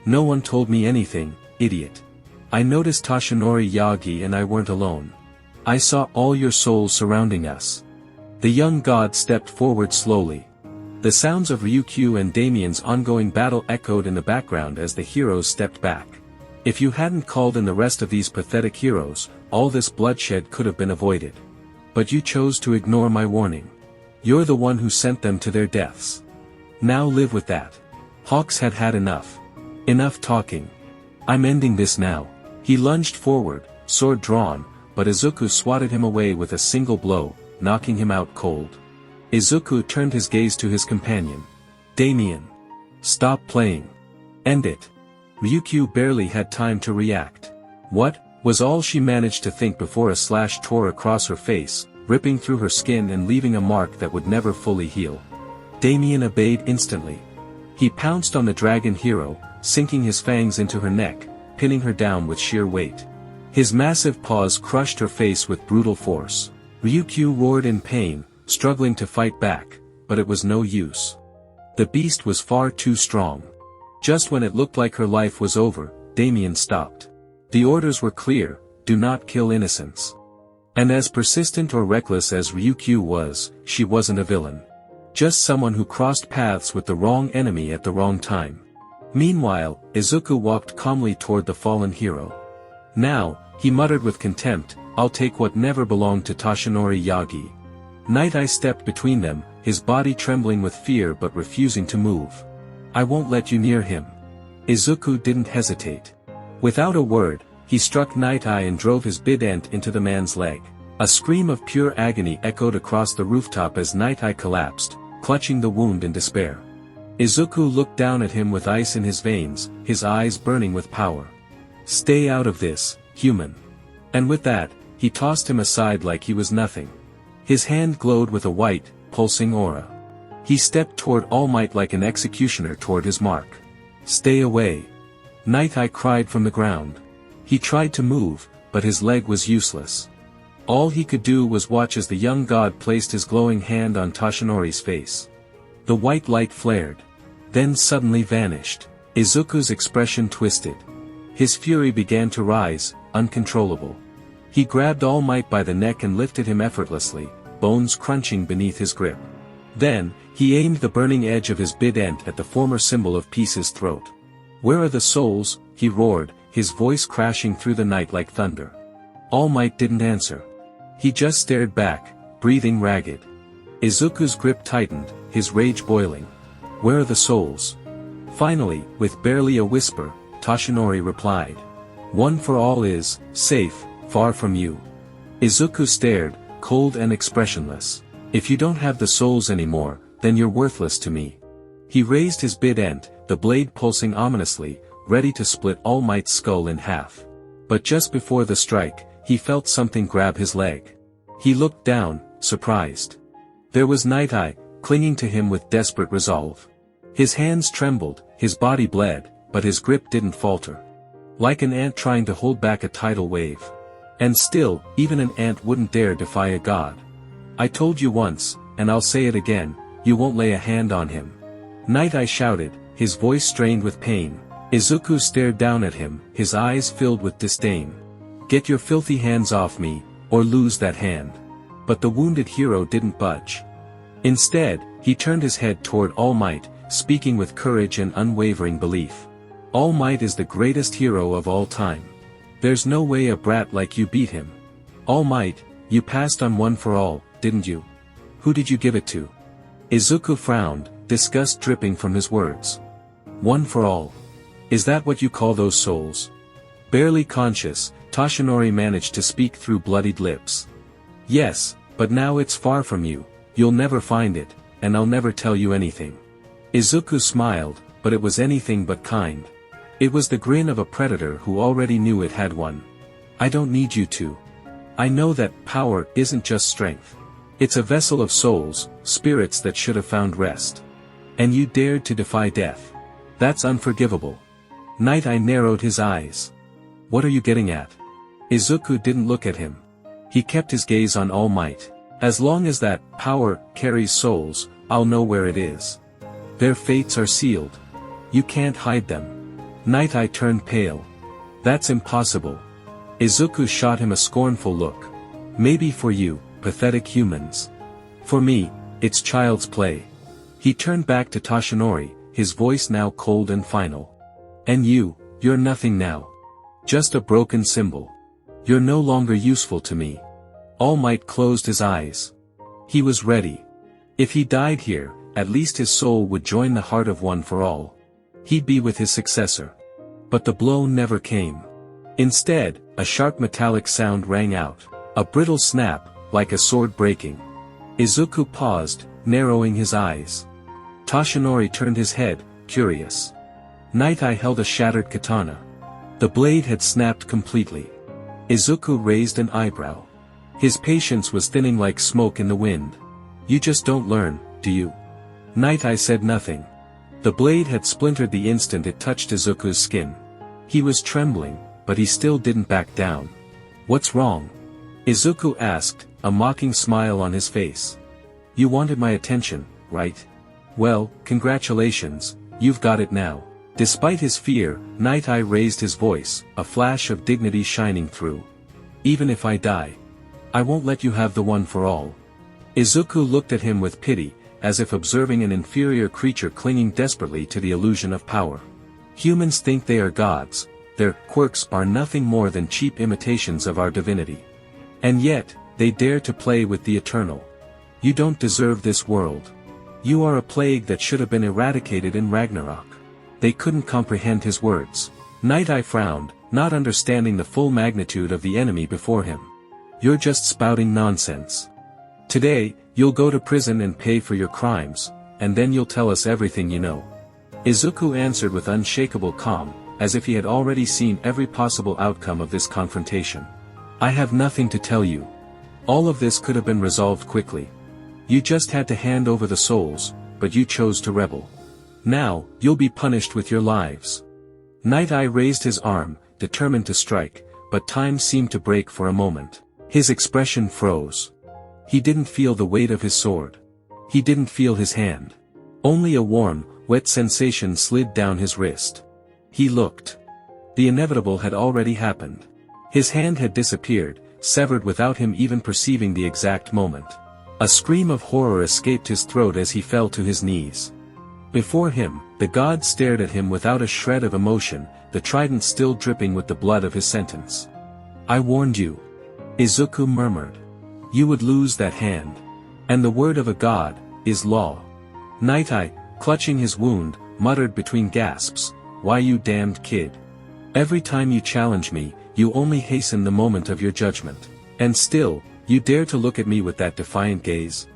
No one told me anything, idiot. I noticed Toshinori Yagi and I weren't alone. I saw all your souls surrounding us. The young god stepped forward slowly. The sounds of Ryukyu and Damien's ongoing battle echoed in the background as the heroes stepped back. If you hadn't called in the rest of these pathetic heroes, all this bloodshed could have been avoided. But you chose to ignore my warning. You're the one who sent them to their deaths. Now live with that. Hawks had had enough. Enough talking. I'm ending this now. He lunged forward, sword drawn, but Izuku swatted him away with a single blow, knocking him out cold. Izuku turned his gaze to his companion. Damien. Stop playing. End it. Ryukyu barely had time to react. What, was all she managed to think before a slash tore across her face, ripping through her skin and leaving a mark that would never fully heal. Damien obeyed instantly. He pounced on the dragon hero, sinking his fangs into her neck, pinning her down with sheer weight. His massive paws crushed her face with brutal force. Ryukyu roared in pain, struggling to fight back, but it was no use. The beast was far too strong. Just when it looked like her life was over, Damien stopped. The orders were clear, do not kill innocents. And as persistent or reckless as Ryukyu was, she wasn't a villain. Just someone who crossed paths with the wrong enemy at the wrong time. Meanwhile, Izuku walked calmly toward the fallen hero. Now, he muttered with contempt, I'll take what never belonged to Toshinori Yagi. Night Eye stepped between them, his body trembling with fear but refusing to move. I won't let you near him. Izuku didn't hesitate. Without a word, he struck Night Eye and drove his bident into the man's leg. A scream of pure agony echoed across the rooftop as Night Eye collapsed, clutching the wound in despair. Izuku looked down at him with ice in his veins, his eyes burning with power. Stay out of this, human. And with that, he tossed him aside like he was nothing. His hand glowed with a white, pulsing aura. He stepped toward All Might like an executioner toward his mark. Stay away. Night Eye cried from the ground. He tried to move, but his leg was useless. All he could do was watch as the young god placed his glowing hand on Toshinori's face. The white light flared. Then suddenly vanished. Izuku's expression twisted. His fury began to rise, uncontrollable. He grabbed All Might by the neck and lifted him effortlessly, bones crunching beneath his grip. Then, he aimed the burning edge of his bident at the former symbol of peace's throat. Where are the souls? He roared, his voice crashing through the night like thunder. All Might didn't answer. He just stared back, breathing ragged. Izuku's grip tightened, his rage boiling. Where are the souls? Finally, with barely a whisper, Toshinori replied. One for all is, safe, far from you. Izuku stared, cold and expressionless. If you don't have the souls anymore, then you're worthless to me. He raised his big end, the blade pulsing ominously, ready to split All Might's skull in half. But just before the strike, he felt something grab his leg. He looked down, surprised. There was Night Eye, clinging to him with desperate resolve. His hands trembled, his body bled, but his grip didn't falter. Like an ant trying to hold back a tidal wave. And still, even an ant wouldn't dare defy a god. I told you once, and I'll say it again, you won't lay a hand on him. Night Eye shouted, his voice strained with pain. Izuku stared down at him, his eyes filled with disdain. Get your filthy hands off me, or lose that hand. But the wounded hero didn't budge. Instead, he turned his head toward All Might, speaking with courage and unwavering belief. All Might is the greatest hero of all time. There's no way a brat like you beat him. All Might, you passed on One for All, didn't you? Who did you give it to? Izuku frowned, disgust dripping from his words. One for All. Is that what you call those souls? Barely conscious, Toshinori managed to speak through bloodied lips. Yes, but now it's far from you, you'll never find it, and I'll never tell you anything. Izuku smiled, but it was anything but kind. It was the grin of a predator who already knew it had one. I don't need you to. I know that power isn't just strength. It's a vessel of souls, spirits that should have found rest. And you dared to defy death. That's unforgivable. Night Eye narrowed his eyes. What are you getting at? Izuku didn't look at him. He kept his gaze on All Might. As long as that power carries souls, I'll know where it is. Their fates are sealed. You can't hide them. Night Eye turned pale. That's impossible. Izuku shot him a scornful look. Maybe for you, pathetic humans. For me, it's child's play. He turned back to Toshinori, his voice now cold and final. And you're nothing now. Just a broken symbol. You're no longer useful to me. All Might closed his eyes. He was ready. If he died here, at least his soul would join the heart of One for All. He'd be with his successor. But the blow never came. Instead, a sharp metallic sound rang out. A brittle snap, like a sword breaking. Izuku paused, narrowing his eyes. Toshinori turned his head, curious. Night Eye held a shattered katana. The blade had snapped completely. Izuku raised an eyebrow. His patience was thinning like smoke in the wind. You just don't learn, do you? Night Eye said nothing. The blade had splintered the instant it touched Izuku's skin. He was trembling, but he still didn't back down. What's wrong? Izuku asked, a mocking smile on his face. You wanted my attention, right? Well, congratulations, you've got it now. Despite his fear, Night Eye raised his voice, a flash of dignity shining through. Even if I die, I won't let you have the One for All. Izuku looked at him with pity, as if observing an inferior creature clinging desperately to the illusion of power. Humans think they are gods, their quirks are nothing more than cheap imitations of our divinity. And yet, they dare to play with the eternal. You don't deserve this world. You are a plague that should have been eradicated in Ragnarok. They couldn't comprehend his words. Night Eye frowned, not understanding the full magnitude of the enemy before him. You're just spouting nonsense. Today, you'll go to prison and pay for your crimes, and then you'll tell us everything you know. Izuku answered with unshakable calm, as if he had already seen every possible outcome of this confrontation. I have nothing to tell you. All of this could have been resolved quickly. You just had to hand over the souls, but you chose to rebel. Now, you'll be punished with your lives. Night Eye raised his arm, determined to strike, but time seemed to break for a moment. His expression froze. He didn't feel the weight of his sword. He didn't feel his hand. Only a warm, wet sensation slid down his wrist. He looked. The inevitable had already happened. His hand had disappeared, severed without him even perceiving the exact moment. A scream of horror escaped his throat as he fell to his knees. Before him, the god stared at him without a shred of emotion, the trident still dripping with the blood of his sentence. I warned you. Izuku murmured. You would lose that hand. And the word of a god is law. Night Eye, clutching his wound, muttered between gasps, Why you damned kid? Every time you challenge me, you only hasten the moment of your judgment. And still, You dare to look at me with that defiant gaze?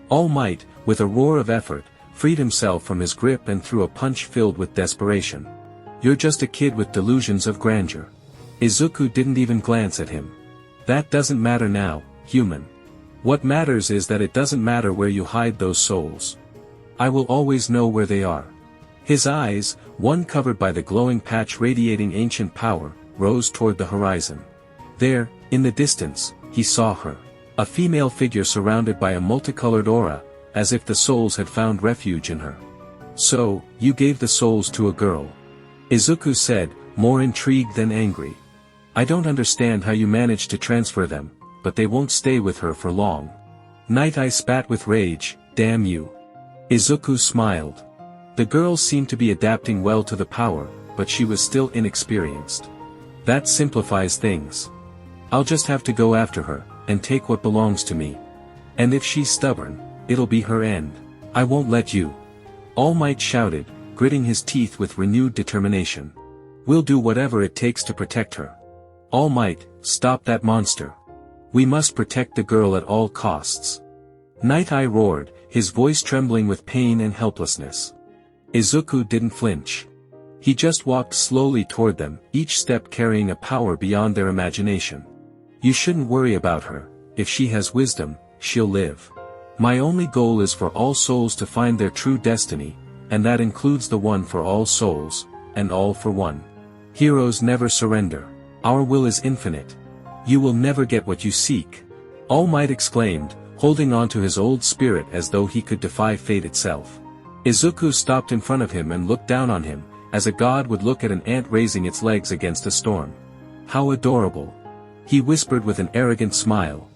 All Might, with a roar of effort, freed himself from his grip and threw a punch filled with desperation. You're just a kid with delusions of grandeur. Izuku didn't even glance at him. That doesn't matter now, human. What matters is that it doesn't matter where you hide those souls. I will always know where they are. His eyes, one covered by the glowing patch radiating ancient power, rose toward the horizon. There, in the distance, he saw her. A female figure surrounded by a multicolored aura, as if the souls had found refuge in her. So, you gave the souls to a girl. Izuku said, more intrigued than angry. I don't understand how you managed to transfer them, but they won't stay with her for long. Night Eye spat with rage, damn you. Izuku smiled. The girl seemed to be adapting well to the power, but she was still inexperienced. That simplifies things. I'll just have to go after her, and take what belongs to me. And if she's stubborn, it'll be her end. I won't let you. All Might shouted, gritting his teeth with renewed determination. We'll do whatever it takes to protect her. All Might, stop that monster. We must protect the girl at all costs. Night Eye roared, his voice trembling with pain and helplessness. Izuku didn't flinch. He just walked slowly toward them, each step carrying a power beyond their imagination. You shouldn't worry about her. If she has wisdom, she'll live. My only goal is for all souls to find their true destiny, and that includes the one for all souls, and all for one. Heroes never surrender. Our will is infinite. You will never get what you seek. All Might exclaimed, holding on to his old spirit as though he could defy fate itself. Izuku stopped in front of him and looked down on him, as a god would look at an ant raising its legs against a storm. How adorable. He whispered with an arrogant smile.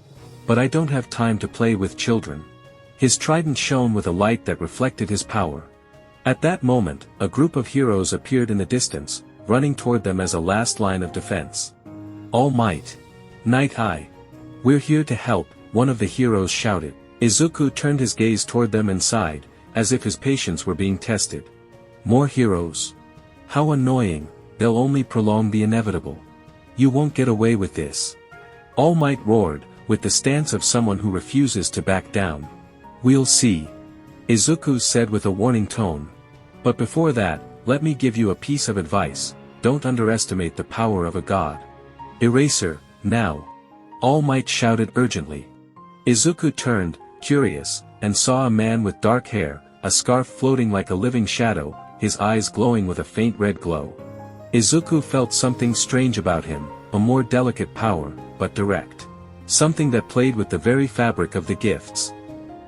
But I don't have time to play with children. His trident shone with a light that reflected his power. At that moment, a group of heroes appeared in the distance, running toward them as a last line of defense. All Might. Night Eye. We're here to help, one of the heroes shouted. Izuku turned his gaze toward them and sighed, as if his patience were being tested. More heroes. How annoying, they'll only prolong the inevitable. You won't get away with this. All Might roared, with the stance of someone who refuses to back down. We'll see. Izuku said with a warning tone. But before that, let me give you a piece of advice, don't underestimate the power of a god. Eraser, now. All Might shouted urgently. Izuku turned, curious, and saw a man with dark hair, a scarf floating like a living shadow, his eyes glowing with a faint red glow. Izuku felt something strange about him, a more delicate power, but direct. Something that played with the very fabric of the gifts.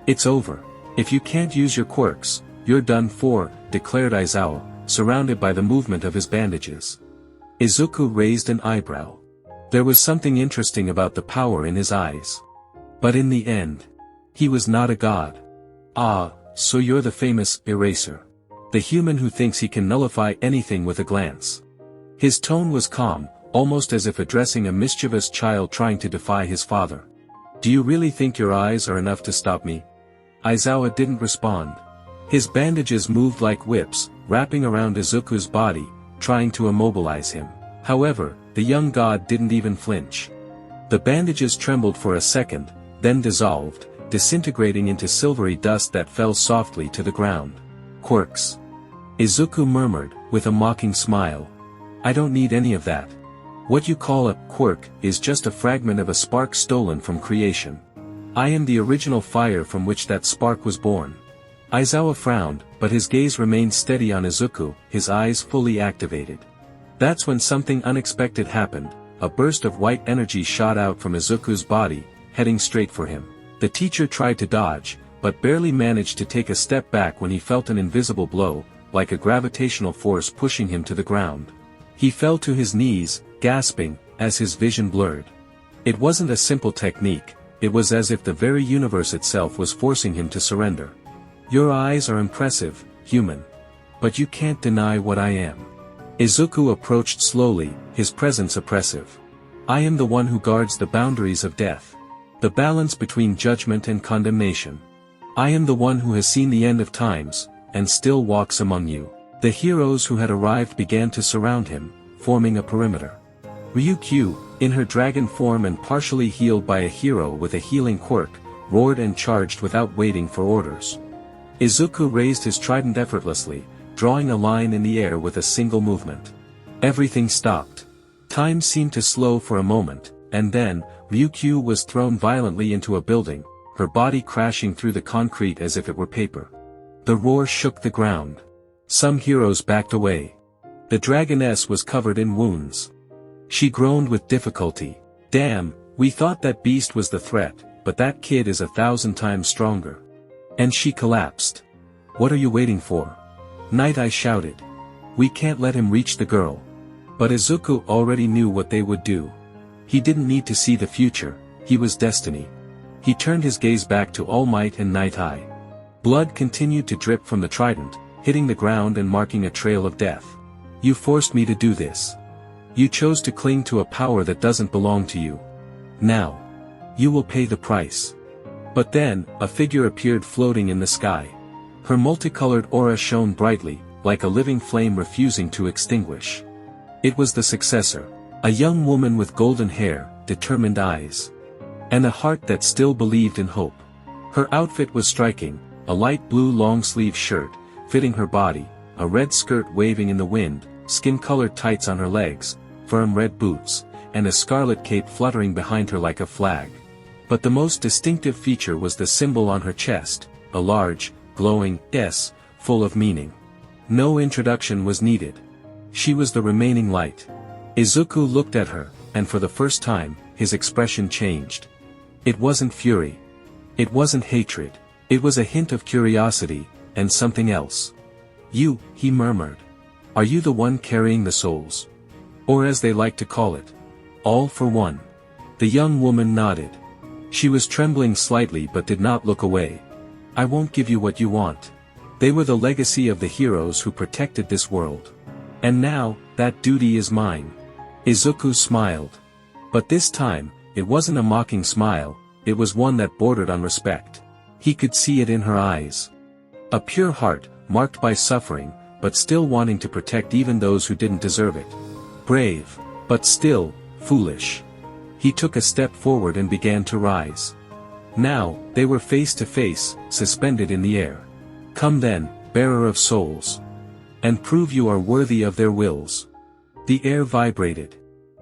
It's over. If you can't use your quirks, you're done for, declared Aizawa, surrounded by the movement of his bandages. Izuku raised an eyebrow. There was something interesting about the power in his eyes. But in the end, he was not a god. Ah, so you're the famous Eraser. The human who thinks he can nullify anything with a glance. His tone was calm, almost as if addressing a mischievous child trying to defy his father. Do you really think your eyes are enough to stop me? Aizawa didn't respond. His bandages moved like whips, wrapping around Izuku's body, trying to immobilize him. However, the young god didn't even flinch. The bandages trembled for a second, then dissolved, disintegrating into silvery dust that fell softly to the ground. Quirks. Izuku murmured, with a mocking smile. I don't need any of that. What you call a quirk is just a fragment of a spark stolen from creation. I am the original fire from which that spark was born. Aizawa frowned, but his gaze remained steady on Izuku, his eyes fully activated. That's when something unexpected happened. A burst of white energy shot out from Izuku's body, heading straight for him. The teacher tried to dodge, but barely managed to take a step back when he felt an invisible blow, like a gravitational force pushing him to the ground. He fell to his knees, gasping, as his vision blurred. It wasn't a simple technique, it was as if the very universe itself was forcing him to surrender. Your eyes are impressive, human. But you can't deny what I am. Izuku approached slowly, his presence oppressive. I am the one who guards the boundaries of death. The balance between judgment and condemnation. I am the one who has seen the end of times, and still walks among you. The heroes who had arrived began to surround him, forming a perimeter. Ryukyu, in her dragon form and partially healed by a hero with a healing quirk, roared and charged without waiting for orders. Izuku raised his trident effortlessly, drawing a line in the air with a single movement. Everything stopped. Time seemed to slow for a moment, and then, Ryukyu was thrown violently into a building, her body crashing through the concrete as if it were paper. The roar shook the ground. Some heroes backed away. The dragoness was covered in wounds. She groaned with difficulty. "Damn, we thought that beast was the threat, but that kid is 1,000 times stronger." And she collapsed. "What are you waiting for?" Night Eye shouted. "We can't let him reach the girl." But Izuku already knew what they would do. He didn't need to see the future, he was destiny. He turned his gaze back to All Might and Night Eye. Blood continued to drip from the trident, hitting the ground and marking a trail of death. "You forced me to do this. You chose to cling to a power that doesn't belong to you. Now, you will pay the price." But then, a figure appeared floating in the sky. Her multicolored aura shone brightly, like a living flame refusing to extinguish. It was the successor, a young woman with golden hair, determined eyes, and a heart that still believed in hope. Her outfit was striking, a light blue long-sleeve shirt, fitting her body, a red skirt waving in the wind, skin-colored tights on her legs, firm red boots, and a scarlet cape fluttering behind her like a flag. But the most distinctive feature was the symbol on her chest, a large, glowing S, full of meaning. No introduction was needed. She was the remaining light. Izuku looked at her, and for the first time, his expression changed. It wasn't fury. It wasn't hatred. It was a hint of curiosity, and something else. "You," he murmured. "Are you the one carrying the souls? Or as they like to call it, all for one?" The young woman nodded. She was trembling slightly but did not look away. "I won't give you what you want. They were the legacy of the heroes who protected this world. And now, that duty is mine." Izuku smiled. But this time, it wasn't a mocking smile, it was one that bordered on respect. He could see it in her eyes. A pure heart, marked by suffering, but still wanting to protect even those who didn't deserve it. Brave, but still, foolish. He took a step forward and began to rise. Now, they were face to face, suspended in the air. "Come then, bearer of souls. And prove you are worthy of their wills." The air vibrated.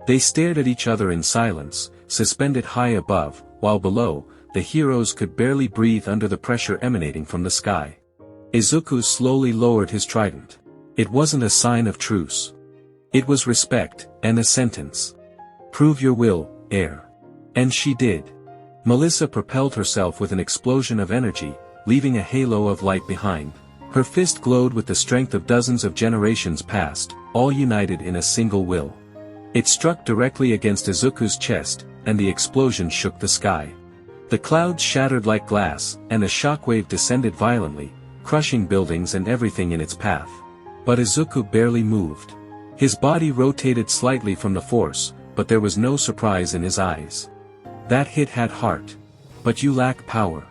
They stared at each other in silence, suspended high above, while below, the heroes could barely breathe under the pressure emanating from the sky. Izuku slowly lowered his trident. It wasn't a sign of truce. It was respect, and a sentence. "Prove your will, heir." And she did. Melissa propelled herself with an explosion of energy, leaving a halo of light behind. Her fist glowed with the strength of dozens of generations past, all united in a single will. It struck directly against Izuku's chest, and the explosion shook the sky. The clouds shattered like glass, and a shockwave descended violently, crushing buildings and everything in its path. But Izuku barely moved. His body rotated slightly from the force, but there was no surprise in his eyes. "That hit had heart. But you lack power."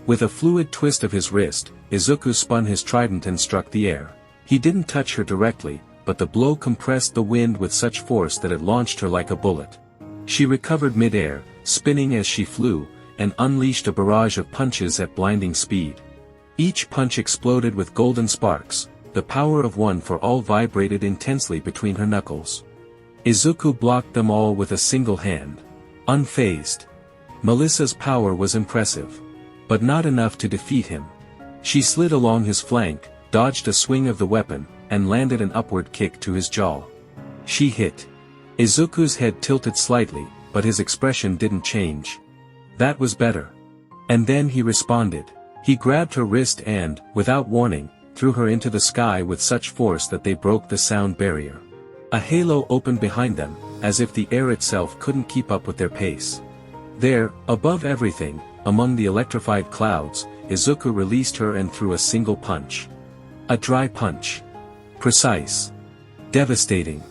With a fluid twist of his wrist, Izuku spun his trident and struck the air. He didn't touch her directly, but the blow compressed the wind with such force that it launched her like a bullet. She recovered mid-air, spinning as she flew, and unleashed a barrage of punches at blinding speed. Each punch exploded with golden sparks, the power of one for all vibrated intensely between her knuckles. Izuku blocked them all with a single hand. Unfazed. Melissa's power was impressive. But not enough to defeat him. She slid along his flank, dodged a swing of the weapon, and landed an upward kick to his jaw. She hit. Izuku's head tilted slightly, but his expression didn't change. That was better. And then he responded. He grabbed her wrist and, without warning, threw her into the sky with such force that they broke the sound barrier. A halo opened behind them, as if the air itself couldn't keep up with their pace. There, above everything, among the electrified clouds, Izuku released her and threw a single punch. A dry punch. Precise. Devastating.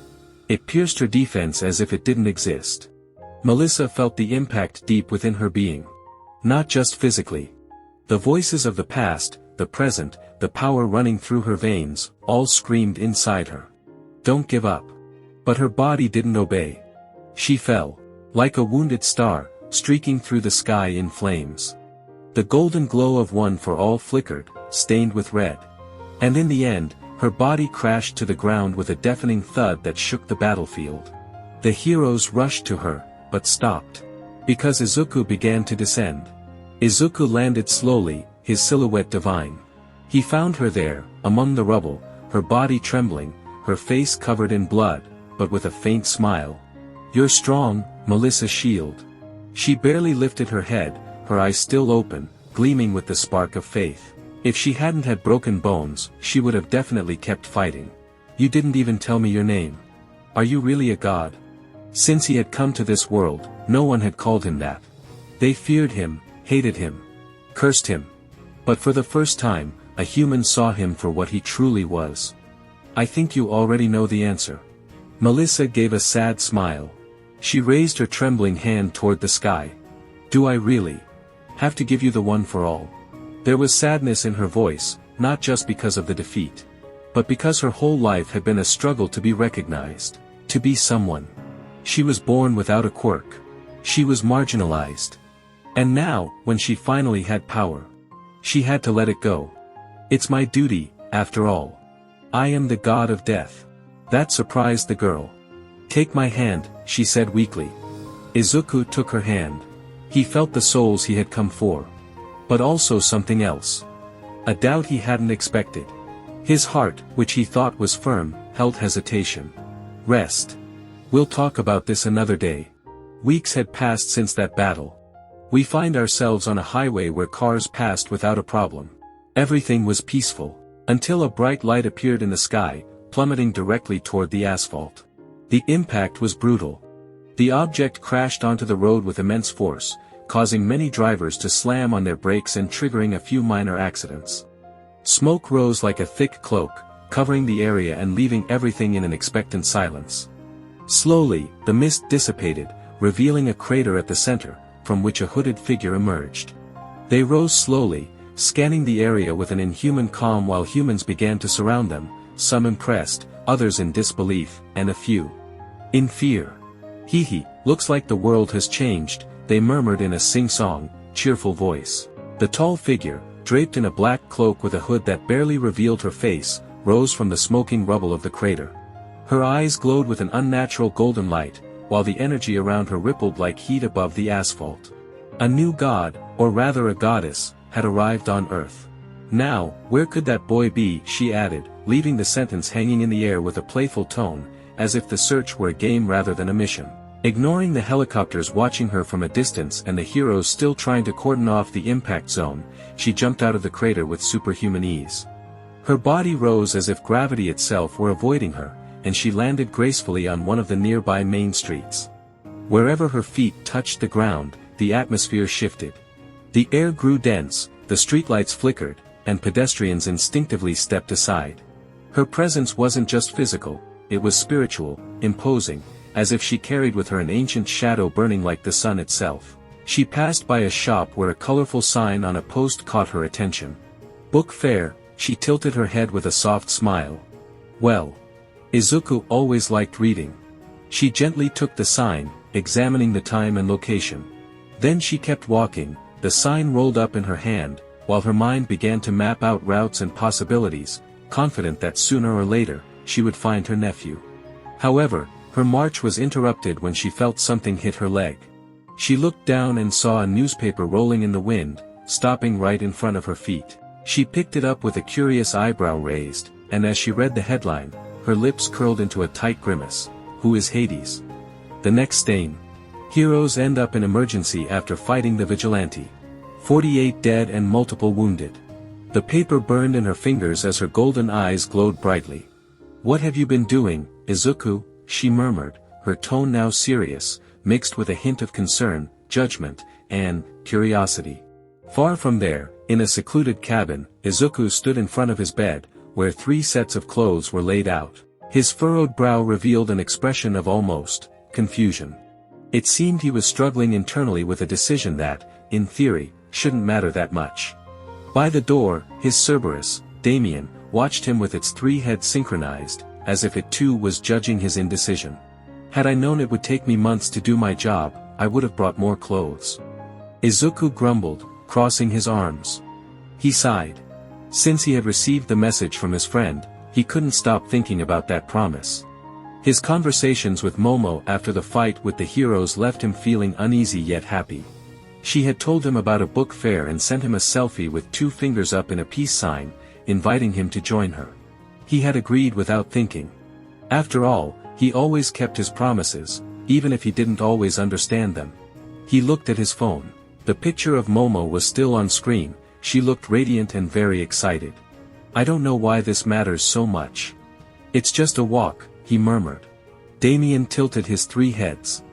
It pierced her defense as if it didn't exist. Melissa felt the impact deep within her being. Not just physically. The voices of the past, the present, the power running through her veins, all screamed inside her. Don't give up. But her body didn't obey. She fell. like a wounded star, streaking through the sky in flames. The golden glow of one for all flickered, stained with red. And in the end, her body crashed to the ground with a deafening thud that shook the battlefield. The heroes rushed to her, but stopped. Because Izuku began to descend. Izuku landed slowly, his silhouette divine. He found her there, among the rubble, her body trembling, her face covered in blood, but with a faint smile. "You're strong, Melissa Shield." She barely lifted her head, her eyes still open, gleaming with the spark of faith. If she hadn't had broken bones, she would have definitely kept fighting. "You didn't even tell me your name. Are you really a god?" Since he had come to this world, no one had called him that. They feared him, hated him, cursed him. But for the first time, a human saw him for what he truly was. "I think you already know the answer." Melissa gave a sad smile. She raised her trembling hand toward the sky. "Do I really have to give you the one for all?" There was sadness in her voice, not just because of the defeat, but because her whole life had been a struggle to be recognized, to be someone. She was born without a quirk. She was marginalized. And now, when she finally had power, she had to let it go. "It's my duty, after all. I am the god of death." That surprised the girl. "Take my hand," she said weakly. Izuku took her hand. He felt the souls he had come for. But also something else. A doubt he hadn't expected. His heart, which he thought was firm, held hesitation. "Rest. We'll talk about this another day." Weeks had passed since that battle. We find ourselves on a highway where cars passed without a problem. Everything was peaceful, until a bright light appeared in the sky, plummeting directly toward the asphalt. The impact was brutal. The object crashed onto the road with immense force, causing many drivers to slam on their brakes and triggering a few minor accidents. Smoke rose like a thick cloak, covering the area and leaving everything in an expectant silence. Slowly, the mist dissipated, revealing a crater at the center, from which a hooded figure emerged. They rose slowly, scanning the area with an inhuman calm while humans began to surround them, some impressed, others in disbelief, and a few in fear. "Hee, looks like the world has changed," they murmured in a sing-song, cheerful voice. The tall figure, draped in a black cloak with a hood that barely revealed her face, rose from the smoking rubble of the crater. Her eyes glowed with an unnatural golden light, while the energy around her rippled like heat above the asphalt. A new god, or rather a goddess, had arrived on Earth. "Now, where could that boy be?" she added, leaving the sentence hanging in the air with a playful tone, as if the search were a game rather than a mission. Ignoring the helicopters watching her from a distance and the heroes still trying to cordon off the impact zone, she jumped out of the crater with superhuman ease. Her body rose as if gravity itself were avoiding her, and she landed gracefully on one of the nearby main streets. Wherever her feet touched the ground, the atmosphere shifted. The air grew dense, the streetlights flickered, and pedestrians instinctively stepped aside. Her presence wasn't just physical, it was spiritual, imposing, as if she carried with her an ancient shadow burning like the sun itself. She passed by a shop where a colorful sign on a post caught her attention. "Book fair," she tilted her head with a soft smile. Well, Izuku always liked reading. She gently took the sign, examining the time and location. Then she kept walking, the sign rolled up in her hand, while her mind began to map out routes and possibilities, confident that sooner or later, she would find her nephew. However, her march was interrupted when she felt something hit her leg. She looked down and saw a newspaper rolling in the wind, stopping right in front of her feet. She picked it up with a curious eyebrow raised, and as she read the headline, her lips curled into a tight grimace. "Who is Hades?" The next stain. Heroes end up in emergency after fighting the Vigilante. 48 dead and multiple wounded. The paper burned in her fingers as her golden eyes glowed brightly. "What have you been doing, Izuku?" she murmured, her tone now serious, mixed with a hint of concern, judgment, and curiosity. Far from there, in a secluded cabin, Izuku stood in front of his bed, where 3 sets of clothes were laid out. His furrowed brow revealed an expression of almost confusion. It seemed he was struggling internally with a decision that, in theory, shouldn't matter that much. By the door, his Cerberus, Damien, watched him with its 3 heads synchronized, as if it too was judging his indecision. "Had I known it would take me months to do my job, I would have brought more clothes. Izuku grumbled, crossing his arms. He sighed. Since he had received the message from his friend, he couldn't stop thinking about that promise. His conversations with Momo after the fight with the heroes left him feeling uneasy yet happy. She had told him about a book fair and sent him a selfie with 2 fingers up in a peace sign, inviting him to join her. He had agreed without thinking. After all, he always kept his promises, even if he didn't always understand them. He looked at his phone. The picture of Momo was still on screen. She looked radiant and very excited. I don't know why this matters so much. It's just a walk, he murmured. Damien tilted his 3 heads.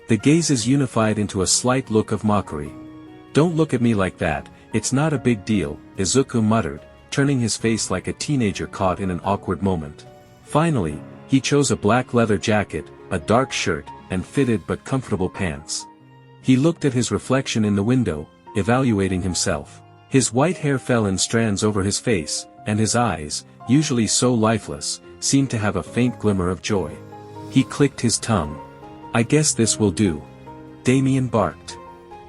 The gazes unified into a slight look of mockery. Don't look at me like that, it's not a big deal, Izuku muttered, turning his face like a teenager caught in an awkward moment. Finally, he chose a black leather jacket, a dark shirt, and fitted but comfortable pants. He looked at his reflection in the window, evaluating himself. His white hair fell in strands over his face, and his eyes, usually so lifeless, seemed to have a faint glimmer of joy. He clicked his tongue. I guess this will do. Damien barked.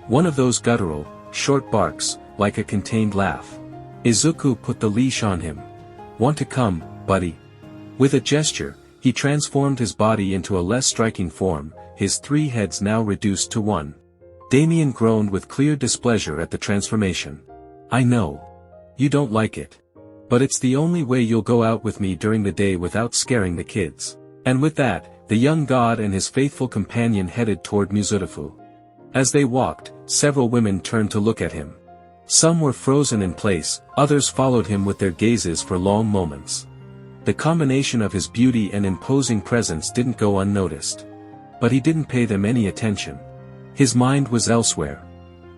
One of those guttural, short barks, like a contained laugh. Izuku put the leash on him. Want to come, buddy? With a gesture, he transformed his body into a less striking form, his 3 heads now reduced to 1. Damien groaned with clear displeasure at the transformation. I know. You don't like it. But it's the only way you'll go out with me during the day without scaring the kids. And with that, the young god and his faithful companion headed toward Mizutafu. As they walked, several women turned to look at him. Some were frozen in place, others followed him with their gazes for long moments. The combination of his beauty and imposing presence didn't go unnoticed. But he didn't pay them any attention. His mind was elsewhere.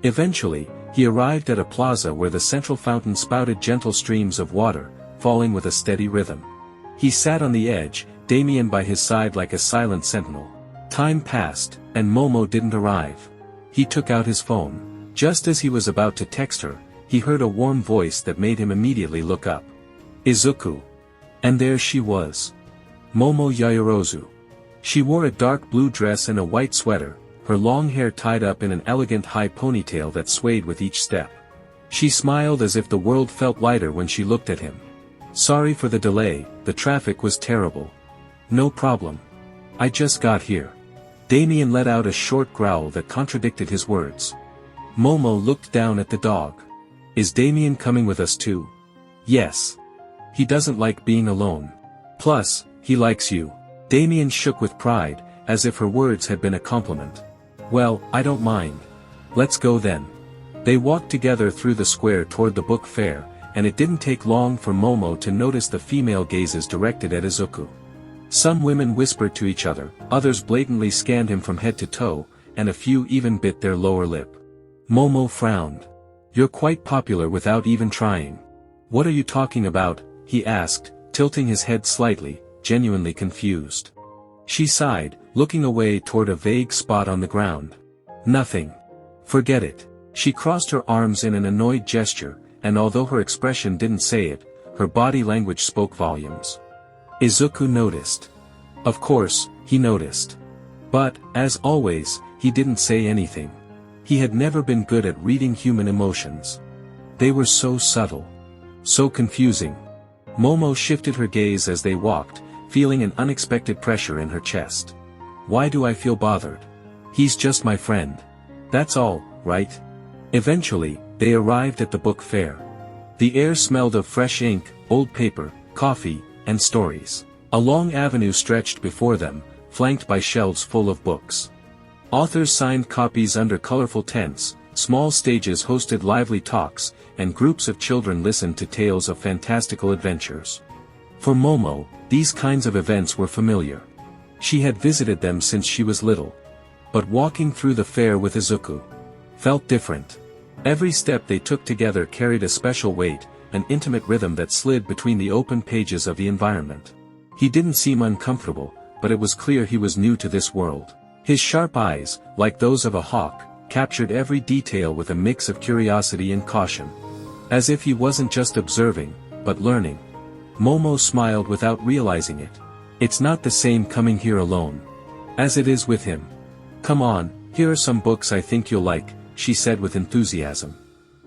Eventually, he arrived at a plaza where the central fountain spouted gentle streams of water, falling with a steady rhythm. He sat on the edge, Damien by his side like a silent sentinel. Time passed, and Momo didn't arrive. He took out his phone. Just as he was about to text her, he heard a warm voice that made him immediately look up. Izuku. And there she was. Momo Yaoyorozu. She wore a dark blue dress and a white sweater, her long hair tied up in an elegant high ponytail that swayed with each step. She smiled as if the world felt lighter when she looked at him. Sorry for the delay, the traffic was terrible. No problem. I just got here. Damien let out a short growl that contradicted his words. Momo looked down at the dog. Is Damien coming with us too? Yes. He doesn't like being alone. Plus, he likes you. Damien shook with pride, as if her words had been a compliment. Well, I don't mind. Let's go then. They walked together through the square toward the book fair, and it didn't take long for Momo to notice the female gazes directed at Izuku. Some women whispered to each other, others blatantly scanned him from head to toe, and a few even bit their lower lip. Momo frowned. You're quite popular without even trying. What are you talking about? He asked, tilting his head slightly, genuinely confused. She sighed, looking away toward a vague spot on the ground. Nothing. Forget it. She crossed her arms in an annoyed gesture, and although her expression didn't say it, her body language spoke volumes. Izuku noticed. Of course, he noticed. But, as always, he didn't say anything. He had never been good at reading human emotions. They were so subtle. So confusing. Momo shifted her gaze as they walked, feeling an unexpected pressure in her chest. Why do I feel bothered? He's just my friend. That's all, right? Eventually, they arrived at the book fair. The air smelled of fresh ink, old paper, coffee, and stories. A long avenue stretched before them, flanked by shelves full of books. Authors signed copies under colorful tents, small stages hosted lively talks, and groups of children listened to tales of fantastical adventures. For Momo, these kinds of events were familiar. She had visited them since she was little. But walking through the fair with Izuku felt different. Every step they took together carried a special weight, an intimate rhythm that slid between the open pages of the environment. He didn't seem uncomfortable, but it was clear he was new to this world. His sharp eyes, like those of a hawk, captured every detail with a mix of curiosity and caution. As if he wasn't just observing, but learning. Momo smiled without realizing it. It's not the same coming here alone. As it is with him. Come on, Here are some books I think you'll like, she said with enthusiasm.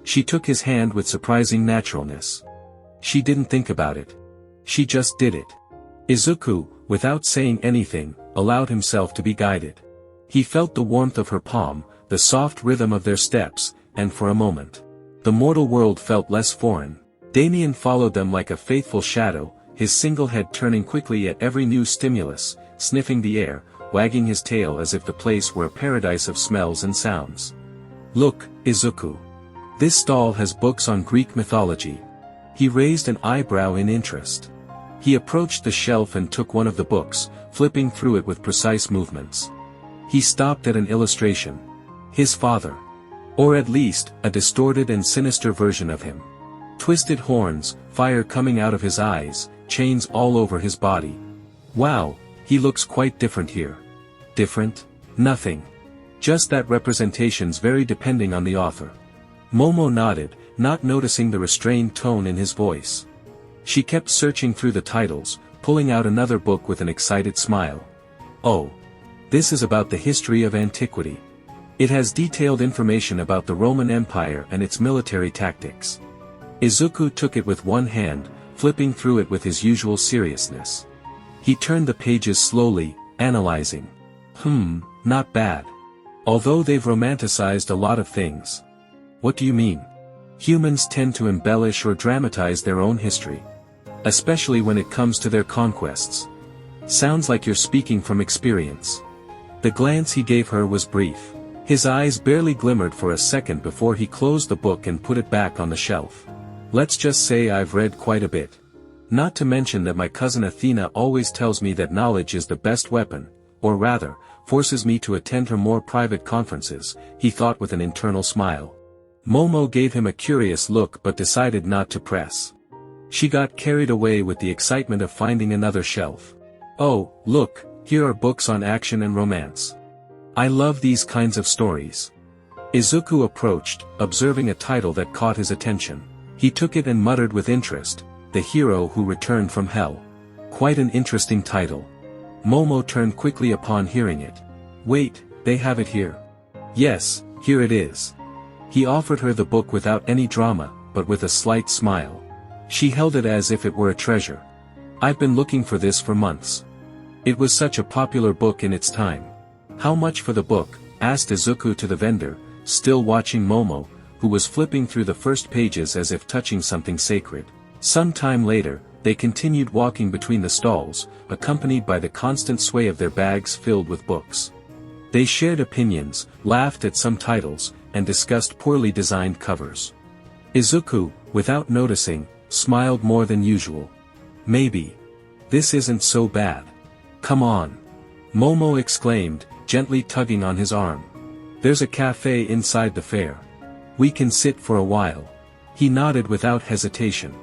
She took his hand with surprising naturalness. She didn't think about it. She just did it. Izuku, without saying anything, allowed himself to be guided. He felt the warmth of her palm, the soft rhythm of their steps, and for a moment, the mortal world felt less foreign. Damien followed them like a faithful shadow, his single head turning quickly at every new stimulus, sniffing the air, wagging his tail as if the place were a paradise of smells and sounds. Look, Izuku. This stall has books on Greek mythology. He raised an eyebrow in interest. He approached the shelf and took one of the books, flipping through it with precise movements. He stopped at an illustration. His father. Or at least, a distorted and sinister version of him. Twisted horns, fire coming out of his eyes, chains all over his body. Wow, he looks quite different here. Different? Nothing. Just that representation's very depending on the author. Momo nodded, not noticing the restrained tone in his voice. She kept searching through the titles, pulling out another book with an excited smile. Oh. This is about the history of antiquity. It has detailed information about the Roman Empire and its military tactics. Izuku took it with one hand, flipping through it with his usual seriousness. He turned the pages slowly, analyzing. Not bad. Although they've romanticized a lot of things. What do you mean? Humans tend to embellish or dramatize their own history. Especially when it comes to their conquests. Sounds like you're speaking from experience. The glance he gave her was brief. His eyes barely glimmered for a second before he closed the book and put it back on the shelf. Let's just say I've read quite a bit. Not to mention that my cousin Athena always tells me that knowledge is the best weapon, or rather, forces me to attend her more private conferences, he thought with an internal smile. Momo gave him a curious look but decided not to press. She got carried away with the excitement of finding another shelf. Oh, look, here are books on action and romance. I love these kinds of stories. Izuku approached, observing a title that caught his attention. He took it and muttered with interest, The Hero Who Returned from Hell. Quite an interesting title. Momo turned quickly upon hearing it. Wait, they have it here. Yes, here it is. He offered her the book without any drama, but with a slight smile. She held it as if it were a treasure. I've been looking for this for months. It was such a popular book in its time. How much for the book? Asked Izuku to the vendor, still watching Momo, who was flipping through the first pages as if touching something sacred. Some time later, they continued walking between the stalls, accompanied by the constant sway of their bags filled with books. They shared opinions, laughed at some titles, and discussed poorly designed covers. Izuku, without noticing, smiled more than usual. Maybe. This isn't so bad. Come on. Momo exclaimed, gently tugging on his arm. There's a cafe inside the fair. We can sit for a while. He nodded without hesitation.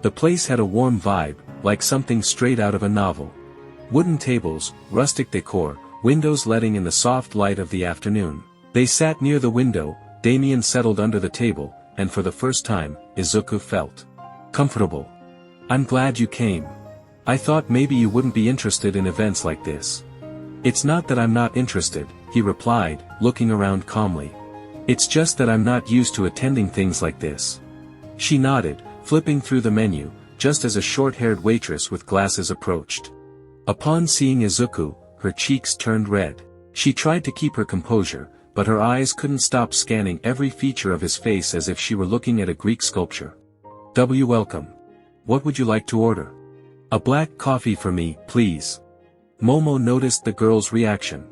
The place had a warm vibe, like something straight out of a novel. Wooden tables, rustic decor, windows letting in the soft light of the afternoon. They sat near the window, Damien settled under the table, and for the first time, Izuku felt comfortable. I'm glad you came. I thought maybe you wouldn't be interested in events like this. It's not that I'm not interested, he replied, looking around calmly. It's just that I'm not used to attending things like this. She nodded, flipping through the menu, just as a short-haired waitress with glasses approached. Upon seeing Izuku, her cheeks turned red. She tried to keep her composure, but her eyes couldn't stop scanning every feature of his face as if she were looking at a Greek sculpture. Welcome. What would you like to order? A black coffee for me, please. Momo noticed the girl's reaction.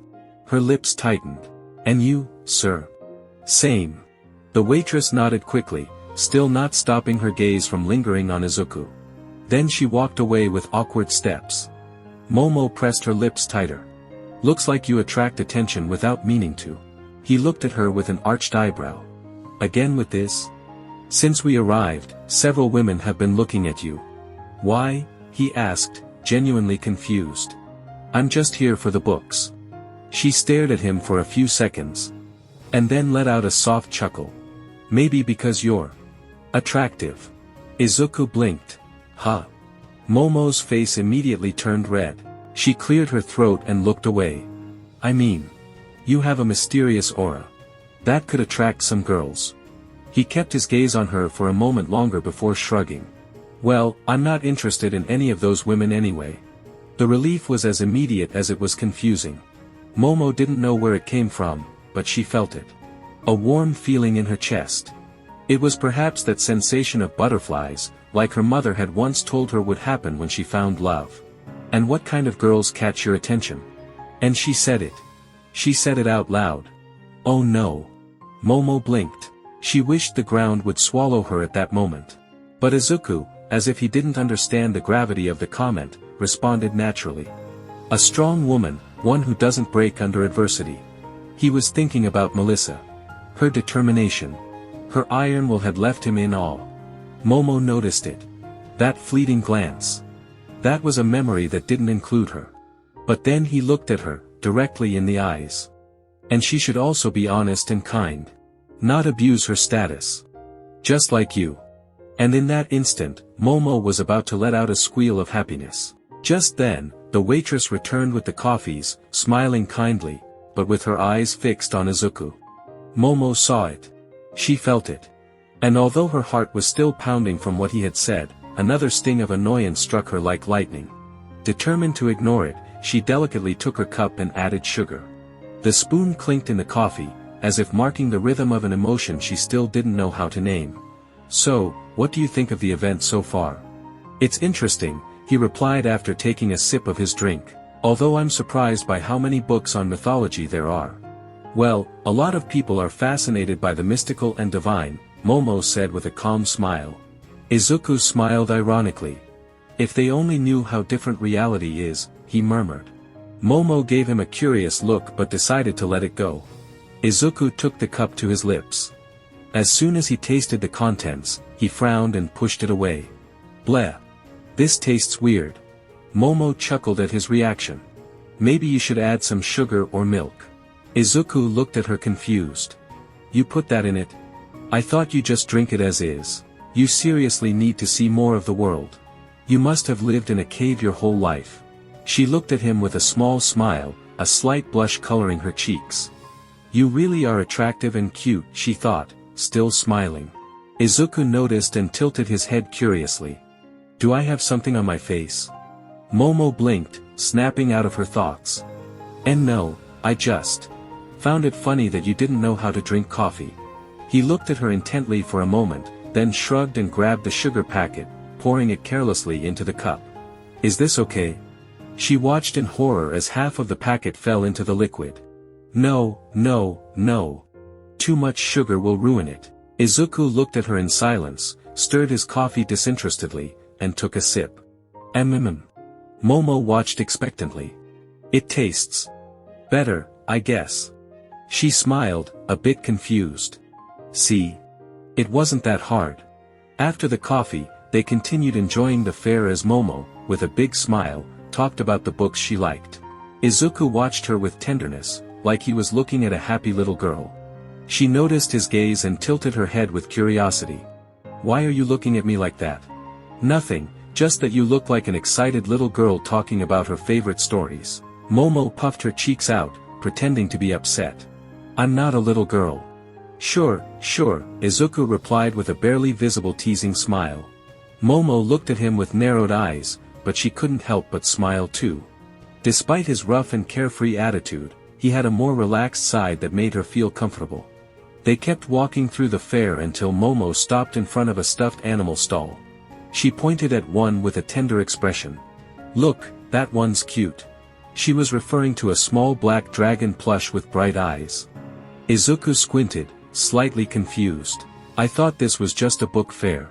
Her lips tightened. And you, sir? Same. The waitress nodded quickly, still not stopping her gaze from lingering on Izuku. Then she walked away with awkward steps. Momo pressed her lips tighter. Looks like you attract attention without meaning to. He looked at her with an arched eyebrow. Again with this? Since we arrived, several women have been looking at you. Why? He asked, genuinely confused. I'm just here for the books. She stared at him for a few seconds. And then let out a soft chuckle. Maybe because you're attractive. Izuku blinked. Huh. Momo's face immediately turned red. She cleared her throat and looked away. I mean, You have a mysterious aura. That could attract some girls. He kept his gaze on her for a moment longer before shrugging. Well, I'm not interested in any of those women anyway. The relief was as immediate as it was confusing. Momo didn't know where it came from, but she felt it. A warm feeling in her chest. It was perhaps that sensation of butterflies, like her mother had once told her would happen when she found love. And what kind of girls catch your attention? And she said it. She said it out loud. Oh no. Momo blinked. She wished the ground would swallow her at that moment. But Izuku, as if he didn't understand the gravity of the comment, responded naturally. A strong woman, one who doesn't break under adversity. He was thinking about Melissa. Her determination. Her iron will had left him in awe. Momo noticed it. That fleeting glance. That was a memory that didn't include her. But then he looked at her, directly in the eyes. And she should also be honest and kind. Not abuse her status. Just like you. And in that instant, Momo was about to let out a squeal of happiness. Just then, the waitress returned with the coffees, smiling kindly, but with her eyes fixed on Izuku. Momo saw it. She felt it. And although her heart was still pounding from what he had said, another sting of annoyance struck her like lightning. Determined to ignore it, she delicately took her cup and added sugar. The spoon clinked in the coffee, as if marking the rhythm of an emotion she still didn't know how to name. So, what do you think of the event so far? It's interesting, he replied after taking a sip of his drink, although I'm surprised by how many books on mythology there are. Well, a lot of people are fascinated by the mystical and divine, Momo said with a calm smile. Izuku smiled ironically. If they only knew how different reality is, he murmured. Momo gave him a curious look but decided to let it go. Izuku took the cup to his lips. As soon as he tasted the contents, he frowned and pushed it away. Bleh. This tastes weird. Momo chuckled at his reaction. Maybe you should add some sugar or milk. Izuku looked at her confused. You put that in it? I thought you just drink it as is. You seriously need to see more of the world. You must have lived in a cave your whole life. She looked at him with a small smile, a slight blush coloring her cheeks. You really are attractive and cute, she thought, still smiling. Izuku noticed and tilted his head curiously. Do I have something on my face? Momo blinked, snapping out of her thoughts. And no, I just found it funny that you didn't know how to drink coffee. He looked at her intently for a moment, then shrugged and grabbed the sugar packet, pouring it carelessly into the cup. Is this okay? She watched in horror as half of the packet fell into the liquid. No, no, no. Too much sugar will ruin it. Izuku looked at her in silence, stirred his coffee disinterestedly, and took a sip. Momo watched expectantly. It tastes better, I guess. She smiled, a bit confused. See? It wasn't that hard. After the coffee, they continued enjoying the fare as Momo, with a big smile, talked about the books she liked. Izuku watched her with tenderness, like he was looking at a happy little girl. She noticed his gaze and tilted her head with curiosity. Why are you looking at me like that? Nothing, just that you look like an excited little girl talking about her favorite stories. Momo puffed her cheeks out, pretending to be upset. I'm not a little girl. Sure, Izuku replied with a barely visible teasing smile. Momo looked at him with narrowed eyes, but she couldn't help but smile too. Despite his rough and carefree attitude, he had a more relaxed side that made her feel comfortable. They kept walking through the fair until Momo stopped in front of a stuffed animal stall. She pointed at one with a tender expression. Look, that one's cute. She was referring to a small black dragon plush with bright eyes. Izuku squinted, slightly confused. I thought this was just a book fair.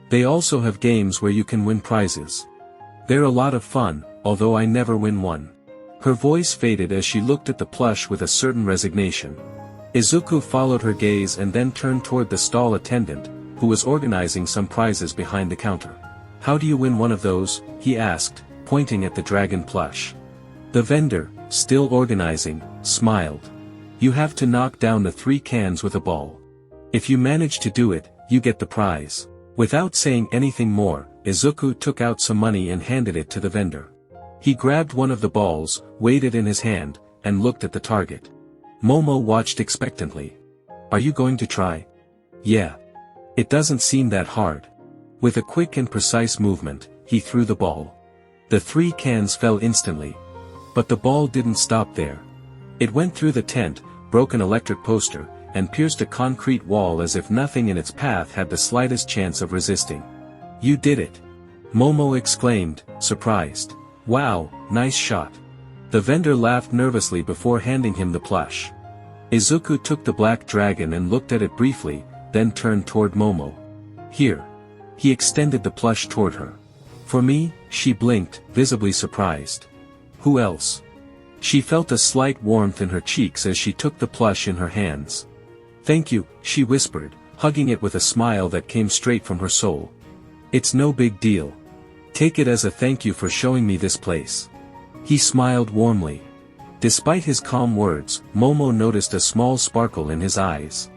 They also have games where you can win prizes. They're a lot of fun, although I never win one. Her voice faded as she looked at the plush with a certain resignation. Izuku followed her gaze and then turned toward the stall attendant, who was organizing some prizes behind the counter. How do you win one of those? He asked, pointing at the dragon plush. The vendor, still organizing, smiled. You have to knock down the 3 cans with a ball. If you manage to do it, you get the prize. Without saying anything more, Izuku took out some money and handed it to the vendor. He grabbed one of the balls, weighed it in his hand, and looked at the target. Momo watched expectantly. Are you going to try? Yeah. It doesn't seem that hard. With a quick and precise movement, he threw the ball. The 3 cans fell instantly. But the ball didn't stop there. It went through the tent, broke an electric poster, and pierced a concrete wall as if nothing in its path had the slightest chance of resisting. You did it! Momo exclaimed, surprised. Wow, nice shot. The vendor laughed nervously before handing him the plush. Izuku took the black dragon and looked at it briefly, then turned toward Momo. Here. He extended the plush toward her. For me, she blinked, visibly surprised. Who else? She felt a slight warmth in her cheeks as she took the plush in her hands. Thank you, she whispered, hugging it with a smile that came straight from her soul. It's no big deal. Take it as a thank you for showing me this place. He smiled warmly. Despite his calm words, Momo noticed a small sparkle in his eyes.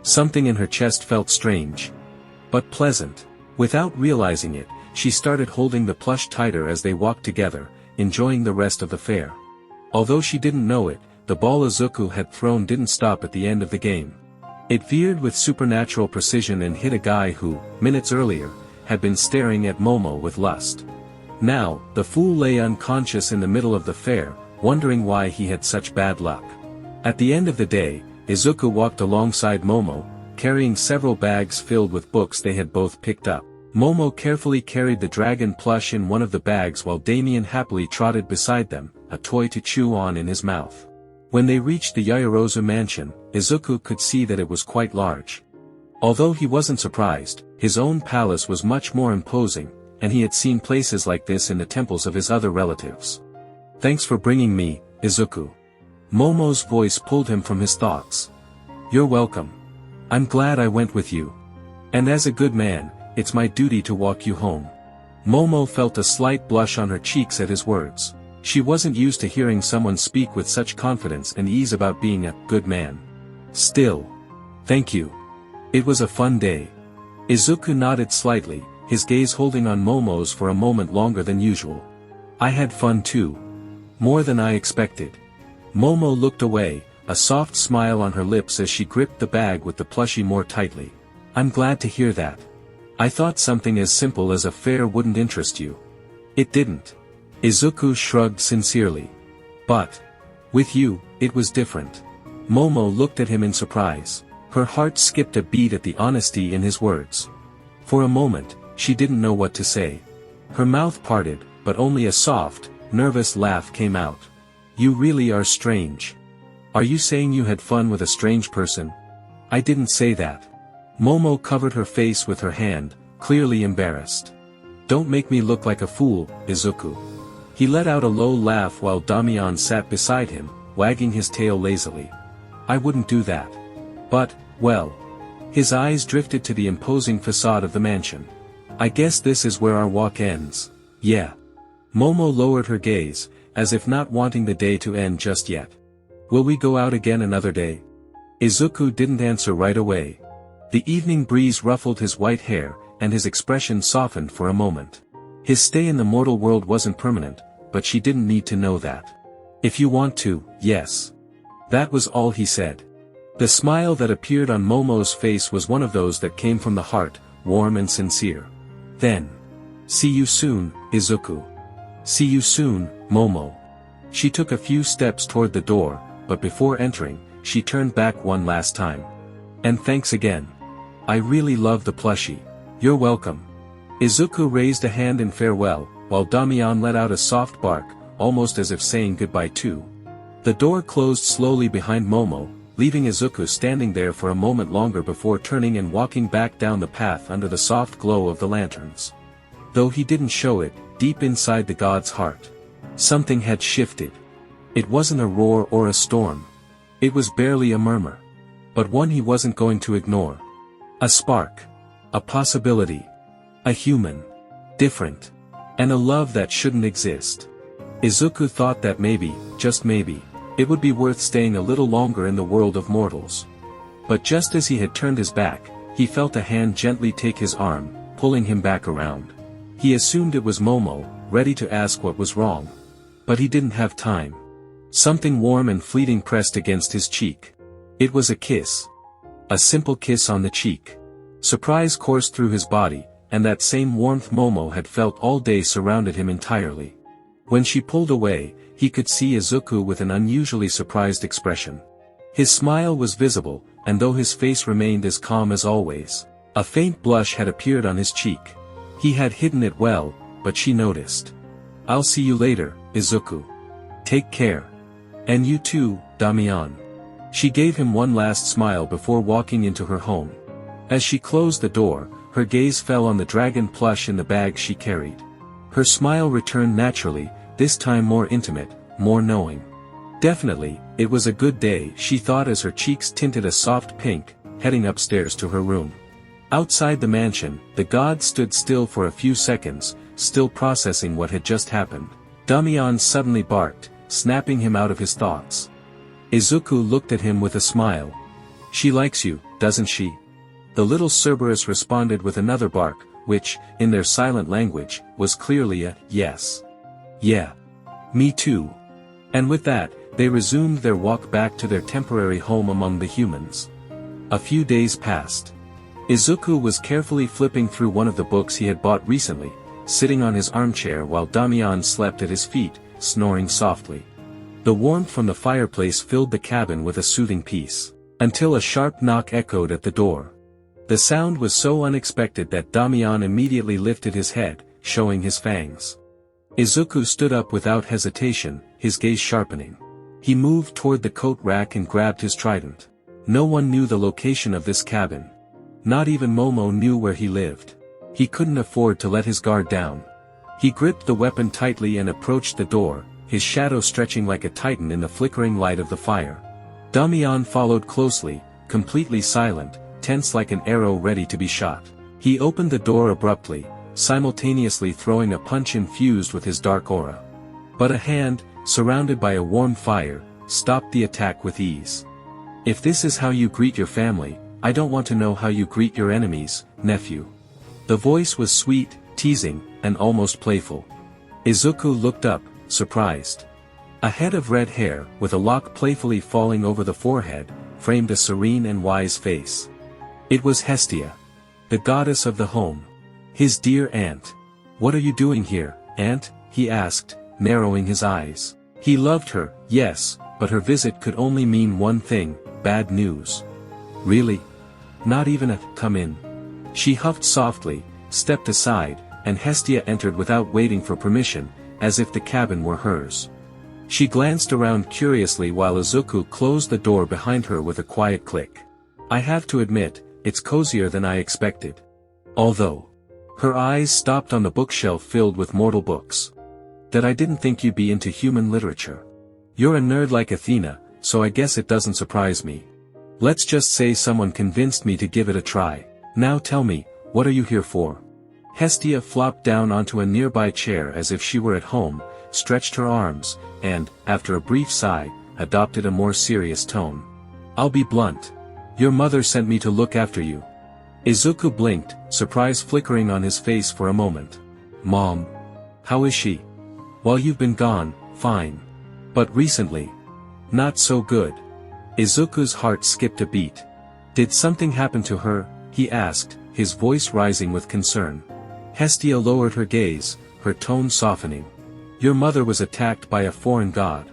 Something in her chest felt strange. But pleasant. Without realizing it, she started holding the plush tighter as they walked together, enjoying the rest of the fair. Although she didn't know it, the ball Izuku had thrown didn't stop at the end of the game. It veered with supernatural precision and hit a guy who, minutes earlier, had been staring at Momo with lust. Now, the fool lay unconscious in the middle of the fair, wondering why he had such bad luck. At the end of the day, Izuku walked alongside Momo, carrying several bags filled with books they had both picked up. Momo carefully carried the dragon plush in one of the bags while Damien happily trotted beside them, a toy to chew on in his mouth. When they reached the Yaoyorozu mansion, Izuku could see that it was quite large. Although he wasn't surprised, his own palace was much more imposing, and he had seen places like this in the temples of his other relatives. Thanks for bringing me, Izuku. Momo's voice pulled him from his thoughts. You're welcome. I'm glad I went with you. And as a good man, it's my duty to walk you home. Momo felt a slight blush on her cheeks at his words. She wasn't used to hearing someone speak with such confidence and ease about being a good man. Still. Thank you. It was a fun day. Izuku nodded slightly, his gaze holding on Momo's for a moment longer than usual. I had fun too. More than I expected. Momo looked away, a soft smile on her lips as she gripped the bag with the plushie more tightly. I'm glad to hear that. I thought something as simple as a fair wouldn't interest you. It didn't. Izuku shrugged sincerely. But, with you, it was different. Momo looked at him in surprise. Her heart skipped a beat at the honesty in his words. For a moment, she didn't know what to say. Her mouth parted, but only a soft, nervous laugh came out. You really are strange. Are you saying you had fun with a strange person? I didn't say that. Momo covered her face with her hand, clearly embarrassed. Don't make me look like a fool, Izuku. He let out a low laugh while Damian sat beside him, wagging his tail lazily. I wouldn't do that. But, well. His eyes drifted to the imposing facade of the mansion. I guess this is where our walk ends. Yeah. Momo lowered her gaze, as if not wanting the day to end just yet. Will we go out again another day? Izuku didn't answer right away. The evening breeze ruffled his white hair, and his expression softened for a moment. His stay in the mortal world wasn't permanent, but she didn't need to know that. If you want to, yes. That was all he said. The smile that appeared on Momo's face was one of those that came from the heart, warm and sincere. Then. See you soon, Izuku. See you soon, Momo. She took a few steps toward the door, but before entering, she turned back one last time. And thanks again. I really love the plushie. You're welcome. Izuku raised a hand in farewell, while Damian let out a soft bark, almost as if saying goodbye too. The door closed slowly behind Momo, leaving Izuku standing there for a moment longer before turning and walking back down the path under the soft glow of the lanterns. Though he didn't show it, deep inside the god's heart, something had shifted. It wasn't a roar or a storm. It was barely a murmur. But one he wasn't going to ignore. A spark. A possibility. A human. Different. And a love that shouldn't exist. Izuku thought that maybe, just maybe, it would be worth staying a little longer in the world of mortals. But just as he had turned his back, he felt a hand gently take his arm, pulling him back around. He assumed it was Momo, ready to ask what was wrong. But he didn't have time. Something warm and fleeting pressed against his cheek. It was a kiss. A simple kiss on the cheek. Surprise coursed through his body, and that same warmth Momo had felt all day surrounded him entirely. When she pulled away, he could see Izuku with an unusually surprised expression. His smile was visible, and though his face remained as calm as always, a faint blush had appeared on his cheek. He had hidden it well, but she noticed. "I'll see you later, Izuku. Take care. And you too, Damian." She gave him one last smile before walking into her home. As she closed the door, her gaze fell on the dragon plush in the bag she carried. Her smile returned naturally, this time more intimate, more knowing. Definitely, it was a good day, she thought as her cheeks tinted a soft pink, heading upstairs to her room. Outside the mansion, the god stood still for a few seconds, still processing what had just happened. Damian suddenly barked, snapping him out of his thoughts. Izuku looked at him with a smile. "She likes you, doesn't she?" The little Cerberus responded with another bark, which, in their silent language, was clearly a yes. "Yeah. Me too." And with that, they resumed their walk back to their temporary home among the humans. A few days passed. Izuku was carefully flipping through one of the books he had bought recently, sitting on his armchair while Damian slept at his feet, snoring softly. The warmth from the fireplace filled the cabin with a soothing peace, until a sharp knock echoed at the door. The sound was so unexpected that Damian immediately lifted his head, showing his fangs. Izuku stood up without hesitation, his gaze sharpening. He moved toward the coat rack and grabbed his trident. No one knew the location of this cabin. Not even Momo knew where he lived. He couldn't afford to let his guard down. He gripped the weapon tightly and approached the door, his shadow stretching like a titan in the flickering light of the fire. Damian followed closely, completely silent, tense like an arrow ready to be shot. He opened the door abruptly, simultaneously throwing a punch infused with his dark aura. But a hand, surrounded by a warm fire, stopped the attack with ease. "If this is how you greet your family, I don't want to know how you greet your enemies, nephew." The voice was sweet, teasing, and almost playful. Izuku looked up, surprised. A head of red hair, with a lock playfully falling over the forehead, framed a serene and wise face. It was Hestia, the goddess of the home. His dear aunt. "What are you doing here, aunt?" he asked, narrowing his eyes. He loved her, yes, but her visit could only mean one thing, bad news. "Really? Not even a, come in?" She huffed softly, stepped aside, and Hestia entered without waiting for permission, as if the cabin were hers. She glanced around curiously while Izuku closed the door behind her with a quiet click. "I have to admit, it's cozier than I expected." Although, her eyes stopped on the bookshelf filled with mortal books. "That I didn't think you'd be into human literature. You're a nerd like Athena, so I guess it doesn't surprise me. Let's just say someone convinced me to give it a try. Now tell me, what are you here for?" Hestia flopped down onto a nearby chair as if she were at home, stretched her arms, and, after a brief sigh, adopted a more serious tone. "I'll be blunt. Your mother sent me to look after you." Izuku blinked, surprise flickering on his face for a moment. "Mom? How is she?" "While you've been gone, fine. But recently? Not so good." Izuku's heart skipped a beat. "Did something happen to her?" he asked, his voice rising with concern. Hestia lowered her gaze, her tone softening. "Your mother was attacked by a foreign god."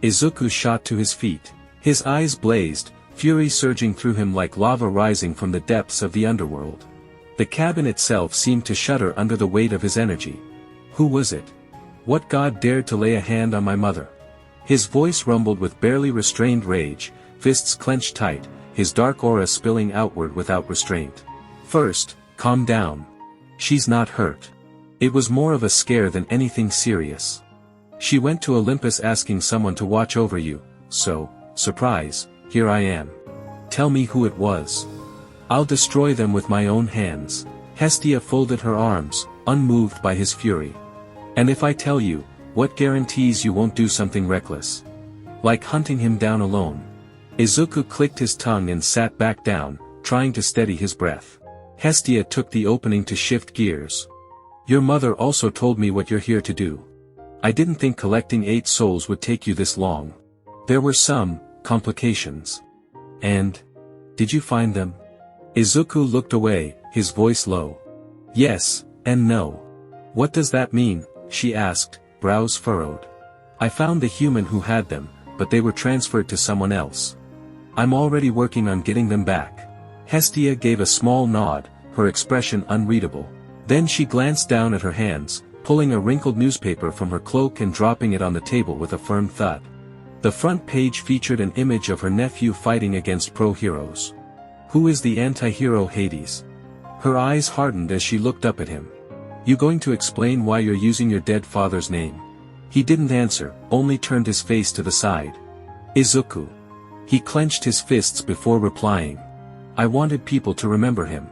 Izuku shot to his feet. His eyes blazed, fury surging through him like lava rising from the depths of the underworld. The cabin itself seemed to shudder under the weight of his energy. "Who was it? What god dared to lay a hand on my mother?" His voice rumbled with barely restrained rage, fists clenched tight, his dark aura spilling outward without restraint. "First, calm down. She's not hurt. It was more of a scare than anything serious. She went to Olympus asking someone to watch over you, so, surprise, here I am. Tell me who it was. I'll destroy them with my own hands." Hestia folded her arms, unmoved by his fury. "And if I tell you, what guarantees you won't do something reckless? Like hunting him down alone?" Izuku clicked his tongue and sat back down, trying to steady his breath. Hestia took the opening to shift gears. "Your mother also told me what you're here to do. I didn't think collecting 8 souls would take you this long. There were some complications. And did you find them? Izuku looked away, his voice low. Yes, and no. What does that mean? She asked, brows furrowed. I found the human who had them, but they were transferred to someone else. I'm already working on getting them back. Hestia gave a small nod, her expression unreadable. Then she glanced down at her hands, pulling a wrinkled newspaper from her cloak and dropping it on the table with a firm thud. The front page featured an image of her nephew fighting against pro-heroes. Who is the anti-hero Hades? Her eyes hardened as she looked up at him. You going to explain why you're using your dead father's name? He didn't answer, only turned his face to the side. Izuku. He clenched his fists before replying. I wanted people to remember him.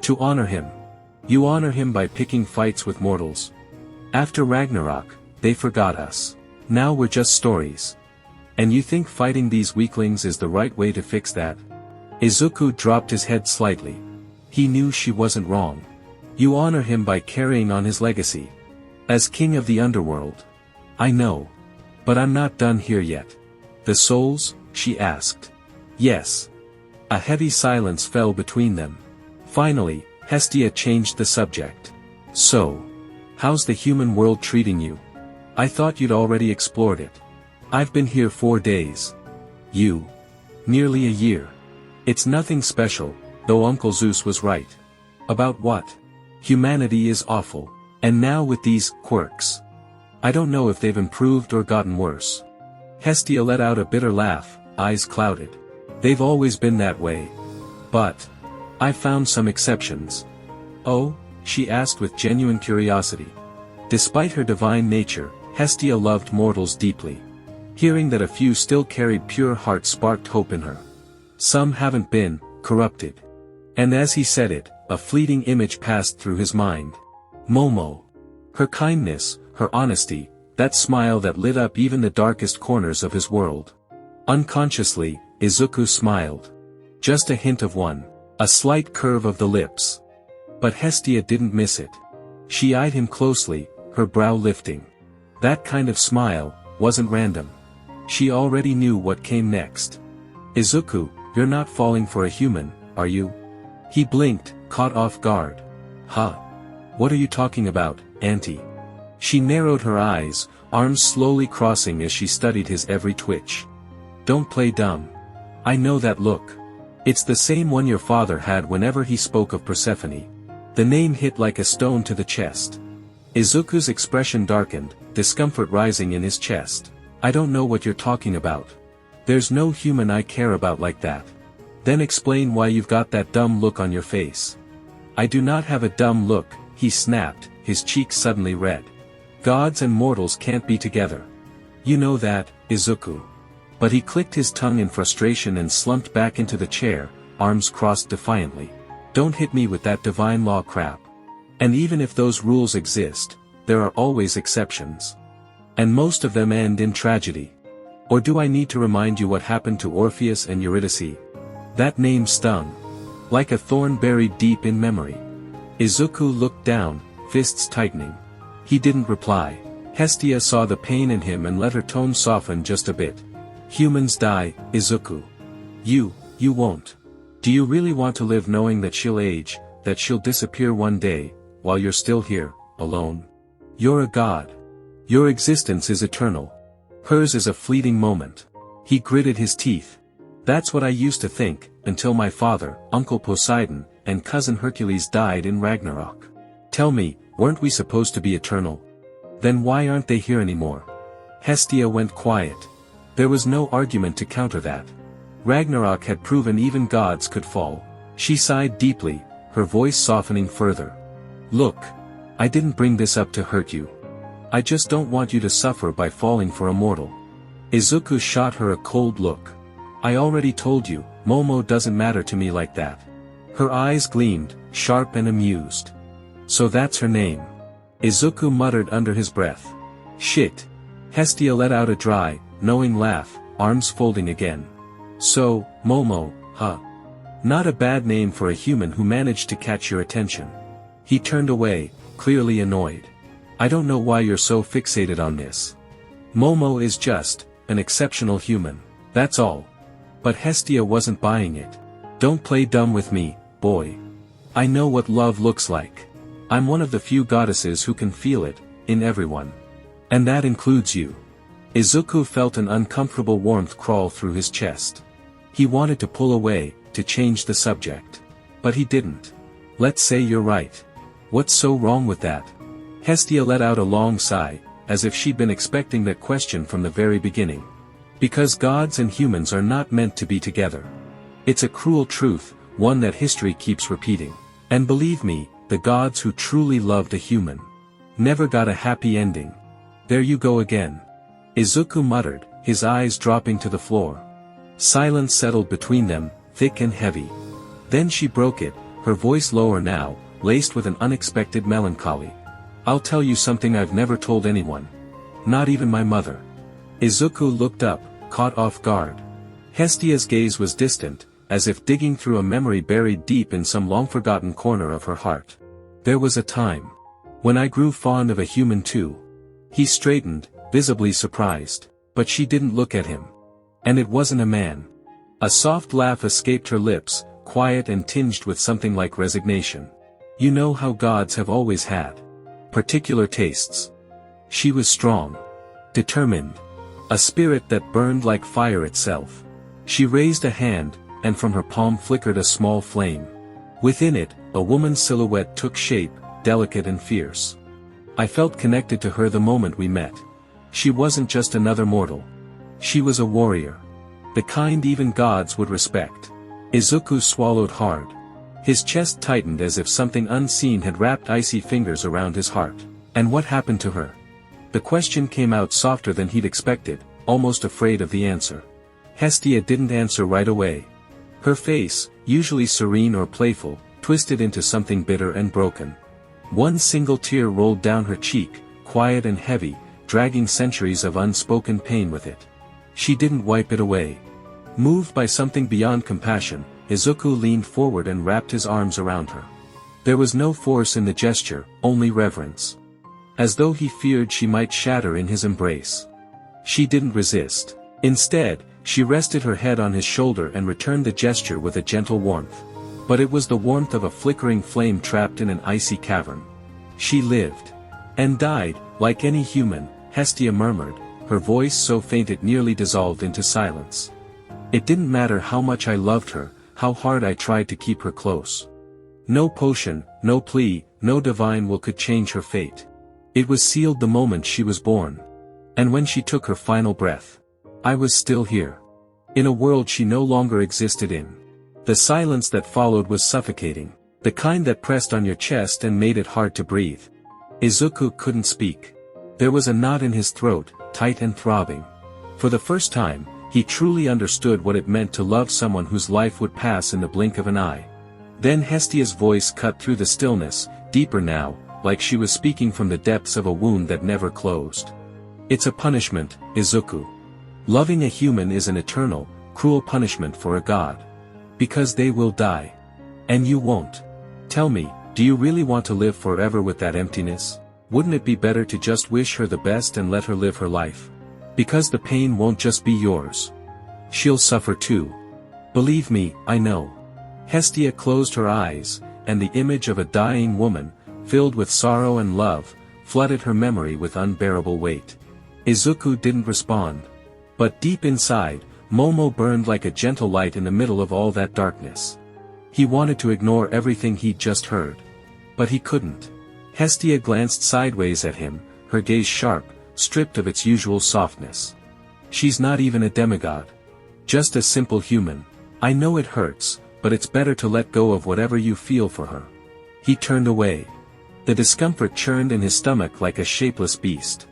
To honor him. You honor him by picking fights with mortals. After Ragnarok, they forgot us. Now we're just stories. And you think fighting these weaklings is the right way to fix that? Izuku dropped his head slightly. He knew she wasn't wrong. You honor him by carrying on his legacy. As king of the underworld. I know. But I'm not done here yet. The souls? She asked. Yes. A heavy silence fell between them. Finally, Hestia changed the subject. So. How's the human world treating you? I thought you'd already explored it. I've been here 4 days. You? Nearly a year. It's nothing special, though Uncle Zeus was right. About what? Humanity is awful. And now with these quirks. I don't know if they've improved or gotten worse. Hestia let out a bitter laugh, eyes clouded. They've always been that way. But I've found some exceptions. Oh? She asked with genuine curiosity. Despite her divine nature, Hestia loved mortals deeply. Hearing that a few still carried pure heart sparked hope in her. Some haven't been corrupted. And as he said it, a fleeting image passed through his mind. Momo. Her kindness, her honesty, that smile that lit up even the darkest corners of his world. Unconsciously, Izuku smiled. Just a hint of one. A slight curve of the lips. But Hestia didn't miss it. She eyed him closely, her brow lifting. That kind of smile wasn't random. She already knew what came next. Izuku, you're not falling for a human, are you? He blinked, caught off guard. Huh? What are you talking about, Auntie? She narrowed her eyes, arms slowly crossing as she studied his every twitch. Don't play dumb. I know that look. It's the same one your father had whenever he spoke of Persephone. The name hit like a stone to the chest. Izuku's expression darkened, discomfort rising in his chest. I don't know what you're talking about. There's no human I care about like that. Then explain why you've got that dumb look on your face. I do not have a dumb look, he snapped, his cheeks suddenly red. Gods and mortals can't be together. You know that, Izuku. But he clicked his tongue in frustration and slumped back into the chair, arms crossed defiantly. Don't hit me with that divine law crap. And even if those rules exist, there are always exceptions. And most of them end in tragedy. Or do I need to remind you what happened to Orpheus and Eurydice? That name stung. Like a thorn buried deep in memory. Izuku looked down, fists tightening. He didn't reply. Hestia saw the pain in him and let her tone soften just a bit. Humans die, Izuku. You won't. Do you really want to live knowing that she'll age, that she'll disappear one day, while you're still here, alone? You're a god. Your existence is eternal. Hers is a fleeting moment. He gritted his teeth. That's what I used to think, until my father, Uncle Poseidon, and cousin Hercules died in Ragnarok. Tell me, weren't we supposed to be eternal? Then why aren't they here anymore? Hestia went quiet. There was no argument to counter that. Ragnarok had proven even gods could fall. She sighed deeply, her voice softening further. Look. I didn't bring this up to hurt you. I just don't want you to suffer by falling for a mortal. Izuku shot her a cold look. I already told you, Momo doesn't matter to me like that. Her eyes gleamed, sharp and amused. So that's her name. Izuku muttered under his breath. Shit. Hestia let out a dry, knowing laugh, arms folding again. So, Momo, huh? Not a bad name for a human who managed to catch your attention. He turned away, clearly annoyed. I don't know why you're so fixated on this. Momo is just an exceptional human, that's all. But Hestia wasn't buying it. Don't play dumb with me, boy. I know what love looks like. I'm one of the few goddesses who can feel it, in everyone. And that includes you. Izuku felt an uncomfortable warmth crawl through his chest. He wanted to pull away, to change the subject. But he didn't. Let's say you're right. What's so wrong with that? Hestia let out a long sigh, as if she'd been expecting that question from the very beginning. Because gods and humans are not meant to be together. It's a cruel truth, one that history keeps repeating. And believe me, the gods who truly loved a human never got a happy ending. There you go again. Izuku muttered, his eyes dropping to the floor. Silence settled between them, thick and heavy. Then she broke it, her voice lower now, laced with an unexpected melancholy. I'll tell you something I've never told anyone. Not even my mother. Izuku looked up, caught off guard. Hestia's gaze was distant, as if digging through a memory buried deep in some long-forgotten corner of her heart. There was a time when I grew fond of a human too. He straightened, visibly surprised, but she didn't look at him. And it wasn't a man. A soft laugh escaped her lips, quiet and tinged with something like resignation. You know how gods have always had particular tastes. She was strong, determined, a spirit that burned like fire itself. She raised a hand, and from her palm flickered a small flame. Within it, a woman's silhouette took shape, delicate and fierce. I felt connected to her the moment we met. She wasn't just another mortal. She was a warrior. The kind even gods would respect. Izuku swallowed hard. His chest tightened as if something unseen had wrapped icy fingers around his heart. And what happened to her? The question came out softer than he'd expected, almost afraid of the answer. Hestia didn't answer right away. Her face, usually serene or playful, twisted into something bitter and broken. One single tear rolled down her cheek, quiet and heavy, dragging centuries of unspoken pain with it. She didn't wipe it away. Moved by something beyond compassion, Izuku leaned forward and wrapped his arms around her. There was no force in the gesture, only reverence. As though he feared she might shatter in his embrace. She didn't resist. Instead, she rested her head on his shoulder and returned the gesture with a gentle warmth. But it was the warmth of a flickering flame trapped in an icy cavern. She lived. And died, like any human, Hestia murmured, her voice so faint it nearly dissolved into silence. It didn't matter how much I loved her, how hard I tried to keep her close. No potion, no plea, no divine will could change her fate. It was sealed the moment she was born. And when she took her final breath, I was still here. In a world she no longer existed in. The silence that followed was suffocating, the kind that pressed on your chest and made it hard to breathe. Izuku couldn't speak. There was a knot in his throat, tight and throbbing. For the first time, he truly understood what it meant to love someone whose life would pass in the blink of an eye. Then Hestia's voice cut through the stillness, deeper now, like she was speaking from the depths of a wound that never closed. It's a punishment, Izuku. Loving a human is an eternal, cruel punishment for a god. Because they will die. And you won't. Tell me, do you really want to live forever with that emptiness? Wouldn't it be better to just wish her the best and let her live her life? Because the pain won't just be yours. She'll suffer too. Believe me, I know. Hestia closed her eyes, and the image of a dying woman, filled with sorrow and love, flooded her memory with unbearable weight. Izuku didn't respond. But deep inside, Momo burned like a gentle light in the middle of all that darkness. He wanted to ignore everything he'd just heard. But he couldn't. Hestia glanced sideways at him, her gaze sharp, stripped of its usual softness. She's not even a demigod. Just a simple human. I know it hurts, but it's better to let go of whatever you feel for her. He turned away. The discomfort churned in his stomach like a shapeless beast.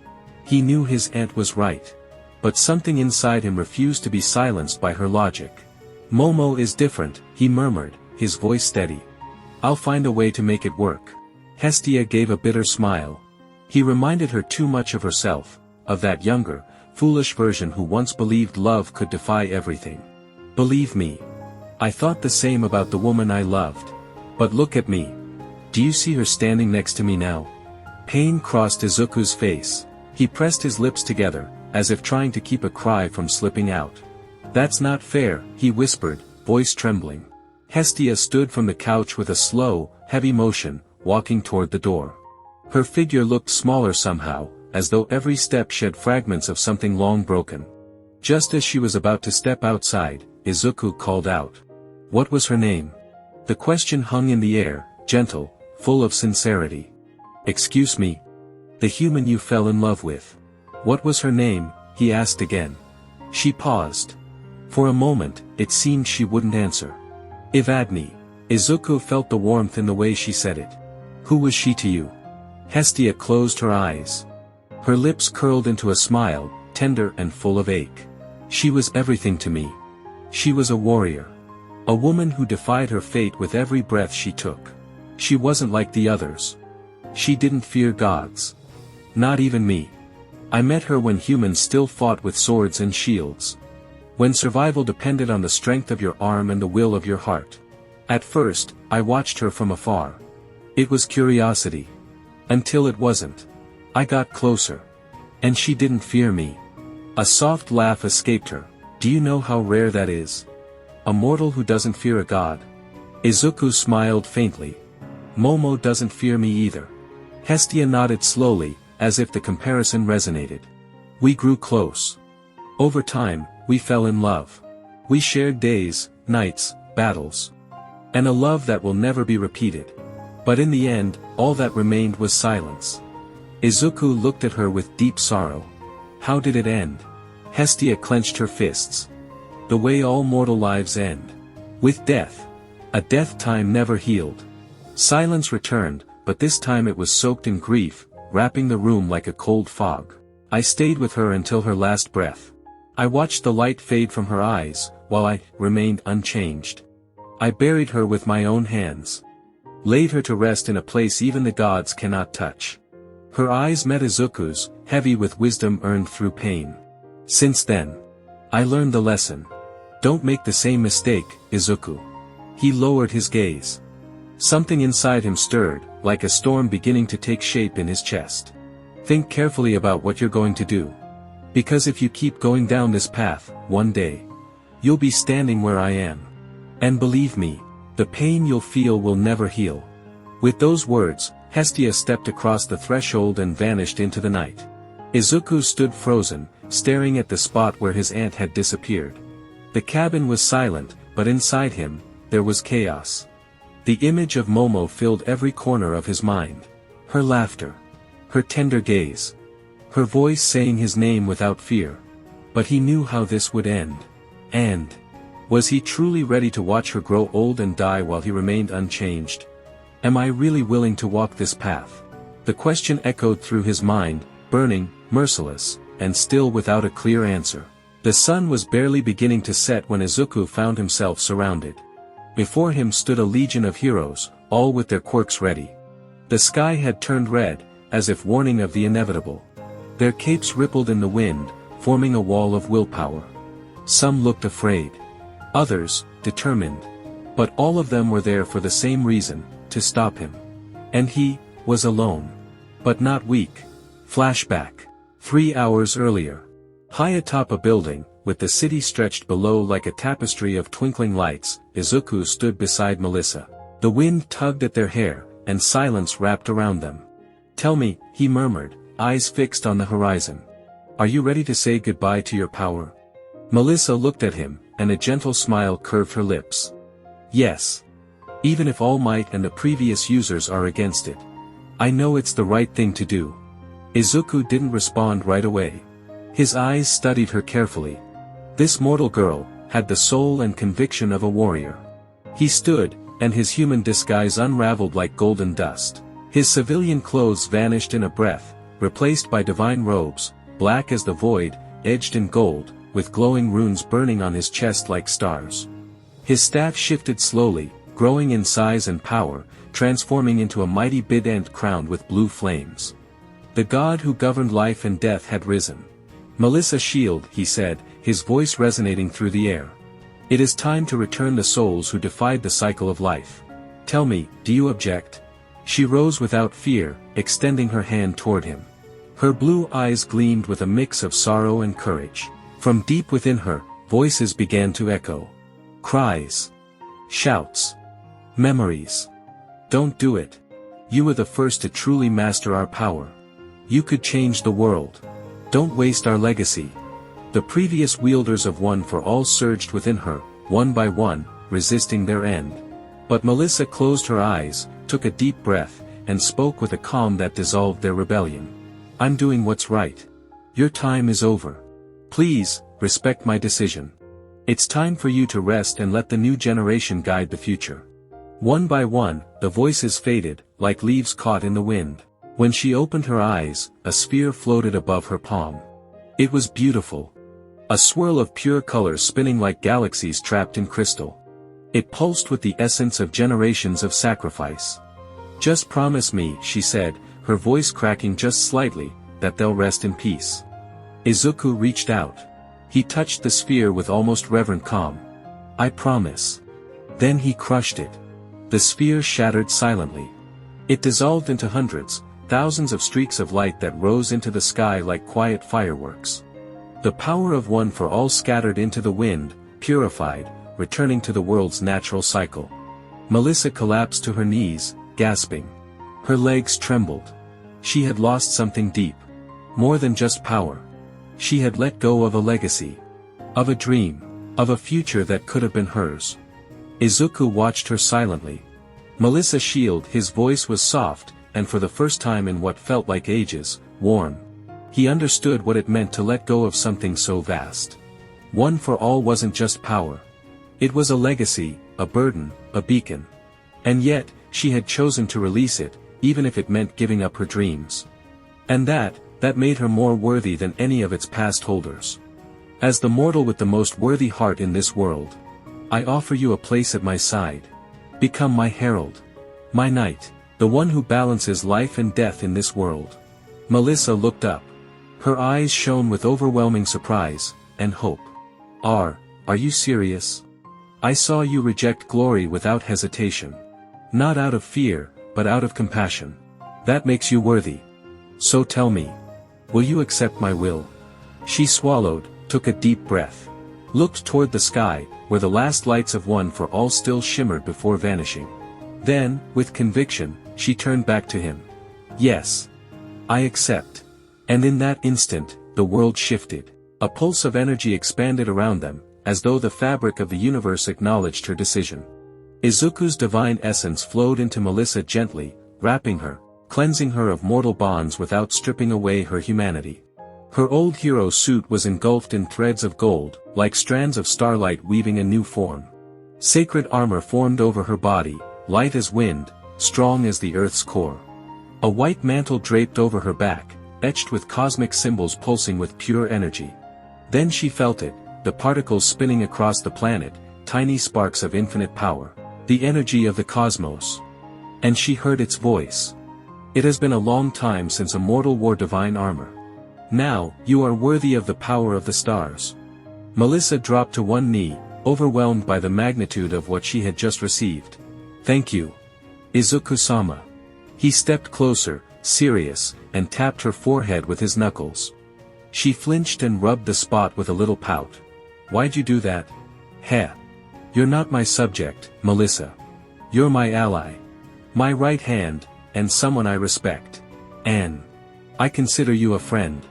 He knew his aunt was right. But something inside him refused to be silenced by her logic. Momo is different, he murmured, his voice steady. I'll find a way to make it work. Hestia gave a bitter smile. He reminded her too much of herself, of that younger, foolish version who once believed love could defy everything. Believe me. I thought the same about the woman I loved. But look at me. Do you see her standing next to me now? Pain crossed Izuku's face. He pressed his lips together, as if trying to keep a cry from slipping out. "That's not fair," he whispered, voice trembling. Hestia stood from the couch with a slow, heavy motion, walking toward the door. Her figure looked smaller somehow, as though every step shed fragments of something long broken. Just as she was about to step outside, Izuku called out. What was her name? The question hung in the air, gentle, full of sincerity. "Excuse me. The human you fell in love with. What was her name?" he asked again. She paused. For a moment, it seemed she wouldn't answer. "Evadne." Izuku felt the warmth in the way she said it. "Who was she to you?" Hestia closed her eyes. Her lips curled into a smile, tender and full of ache. "She was everything to me. She was a warrior. A woman who defied her fate with every breath she took. She wasn't like the others. She didn't fear gods. Not even me. I met her when humans still fought with swords and shields. When survival depended on the strength of your arm and the will of your heart. At first, I watched her from afar. It was curiosity. Until it wasn't. I got closer. And she didn't fear me." A soft laugh escaped her. "Do you know how rare that is? A mortal who doesn't fear a god." Izuku smiled faintly. "Momo doesn't fear me either." Hestia nodded slowly, as if the comparison resonated. "We grew close. Over time, we fell in love. We shared days, nights, battles. And a love that will never be repeated. But in the end, all that remained was silence." Izuku looked at her with deep sorrow. "How did it end?" Hestia clenched her fists. "The way all mortal lives end. With death. A death time never healed." Silence returned, but this time it was soaked in grief, wrapping the room like a cold fog. "I stayed with her until her last breath. I watched the light fade from her eyes, while I remained unchanged. I buried her with my own hands. Laid her to rest in a place even the gods cannot touch." Her eyes met Izuku's, heavy with wisdom earned through pain. "Since then, I learned the lesson. Don't make the same mistake, Izuku." He lowered his gaze. Something inside him stirred, like a storm beginning to take shape in his chest. "Think carefully about what you're going to do. Because if you keep going down this path, one day, you'll be standing where I am. And believe me, the pain you'll feel will never heal." With those words, Hestia stepped across the threshold and vanished into the night. Izuku stood frozen, staring at the spot where his aunt had disappeared. The cabin was silent, but inside him, there was chaos. The image of Momo filled every corner of his mind. Her laughter. Her tender gaze. Her voice saying his name without fear. But he knew how this would end. And was he truly ready to watch her grow old and die while he remained unchanged? Am I really willing to walk this path? The question echoed through his mind, burning, merciless, and still without a clear answer. The sun was barely beginning to set when Izuku found himself surrounded. Before him stood a legion of heroes, all with their quirks ready. The sky had turned red, as if warning of the inevitable. Their capes rippled in the wind, forming a wall of willpower. Some looked afraid. Others, determined. But all of them were there for the same reason, to stop him. And he was alone. But not weak. Flashback. 3 hours earlier. High atop a building, with the city stretched below like a tapestry of twinkling lights, Izuku stood beside Melissa. The wind tugged at their hair, and silence wrapped around them. "Tell me," he murmured, eyes fixed on the horizon. "Are you ready to say goodbye to your power?" Melissa looked at him, and a gentle smile curved her lips. "Yes. Even if All Might and the previous users are against it. I know it's the right thing to do." Izuku didn't respond right away. His eyes studied her carefully. This mortal girl had the soul and conviction of a warrior. He stood, and his human disguise unraveled like golden dust. His civilian clothes vanished in a breath, replaced by divine robes, black as the void, edged in gold, with glowing runes burning on his chest like stars. His staff shifted slowly, growing in size and power, transforming into a mighty bident crowned with blue flames. The god who governed life and death had risen. "Melissa Shield," he said, his voice resonating through the air. "It is time to return the souls who defied the cycle of life. Tell me, do you object?" She rose without fear, extending her hand toward him. Her blue eyes gleamed with a mix of sorrow and courage. From deep within her, voices began to echo. Cries. Shouts. Memories. Don't do it. You were the first to truly master our power. You could change the world. Don't waste our legacy. The previous wielders of One for All surged within her, one by one, resisting their end. But Melissa closed her eyes, took a deep breath, and spoke with a calm that dissolved their rebellion. I'm doing what's right. Your time is over. Please, respect my decision. It's time for you to rest and let the new generation guide the future. One by one, the voices faded, like leaves caught in the wind. When she opened her eyes, a sphere floated above her palm. It was beautiful. A swirl of pure colors spinning like galaxies trapped in crystal. It pulsed with the essence of generations of sacrifice. Just promise me, she said, her voice cracking just slightly, that they'll rest in peace. Izuku reached out. He touched the sphere with almost reverent calm. I promise. Then he crushed it. The sphere shattered silently. It dissolved into hundreds, thousands of streaks of light that rose into the sky like quiet fireworks. The power of One for All scattered into the wind, purified, returning to the world's natural cycle. Melissa collapsed to her knees, gasping. Her legs trembled. She had lost something deep. More than just power. She had let go of a legacy. Of a dream. Of a future that could have been hers. Izuku watched her silently. Melissa shield, his voice was soft, and for the first time in what felt like ages, warm. He understood what it meant to let go of something so vast. One for All wasn't just power. It was a legacy, a burden, a beacon. And yet, she had chosen to release it, even if it meant giving up her dreams. And that made her more worthy than any of its past holders. As the mortal with the most worthy heart in this world, I offer you a place at my side. Become my herald. My knight. The one who balances life and death in this world. Melissa looked up. Her eyes shone with overwhelming surprise, and hope. Are you serious? I saw you reject glory without hesitation. Not out of fear, but out of compassion. That makes you worthy. So tell me. Will you accept my will? She swallowed, took a deep breath. Looked toward the sky, where the last lights of One for All still shimmered before vanishing. Then, with conviction, she turned back to him. Yes. I accept. And in that instant, the world shifted. A pulse of energy expanded around them, as though the fabric of the universe acknowledged her decision. Izuku's divine essence flowed into Melissa gently, wrapping her, cleansing her of mortal bonds without stripping away her humanity. Her old hero suit was engulfed in threads of gold, like strands of starlight weaving a new form. Sacred armor formed over her body, light as wind, strong as the earth's core. A white mantle draped over her back, etched with cosmic symbols pulsing with pure energy. Then she felt it, the particles spinning across the planet, tiny sparks of infinite power. The energy of the cosmos. And she heard its voice. It has been a long time since a mortal wore divine armor. Now, you are worthy of the power of the stars. Melissa dropped to one knee, overwhelmed by the magnitude of what she had just received. Thank you. Izuku-sama. He stepped closer, serious, and tapped her forehead with his knuckles. She flinched and rubbed the spot with a little pout. Why'd you do that? Heh. You're not my subject, Melissa. You're my ally. My right hand, and someone I respect. And I consider you a friend.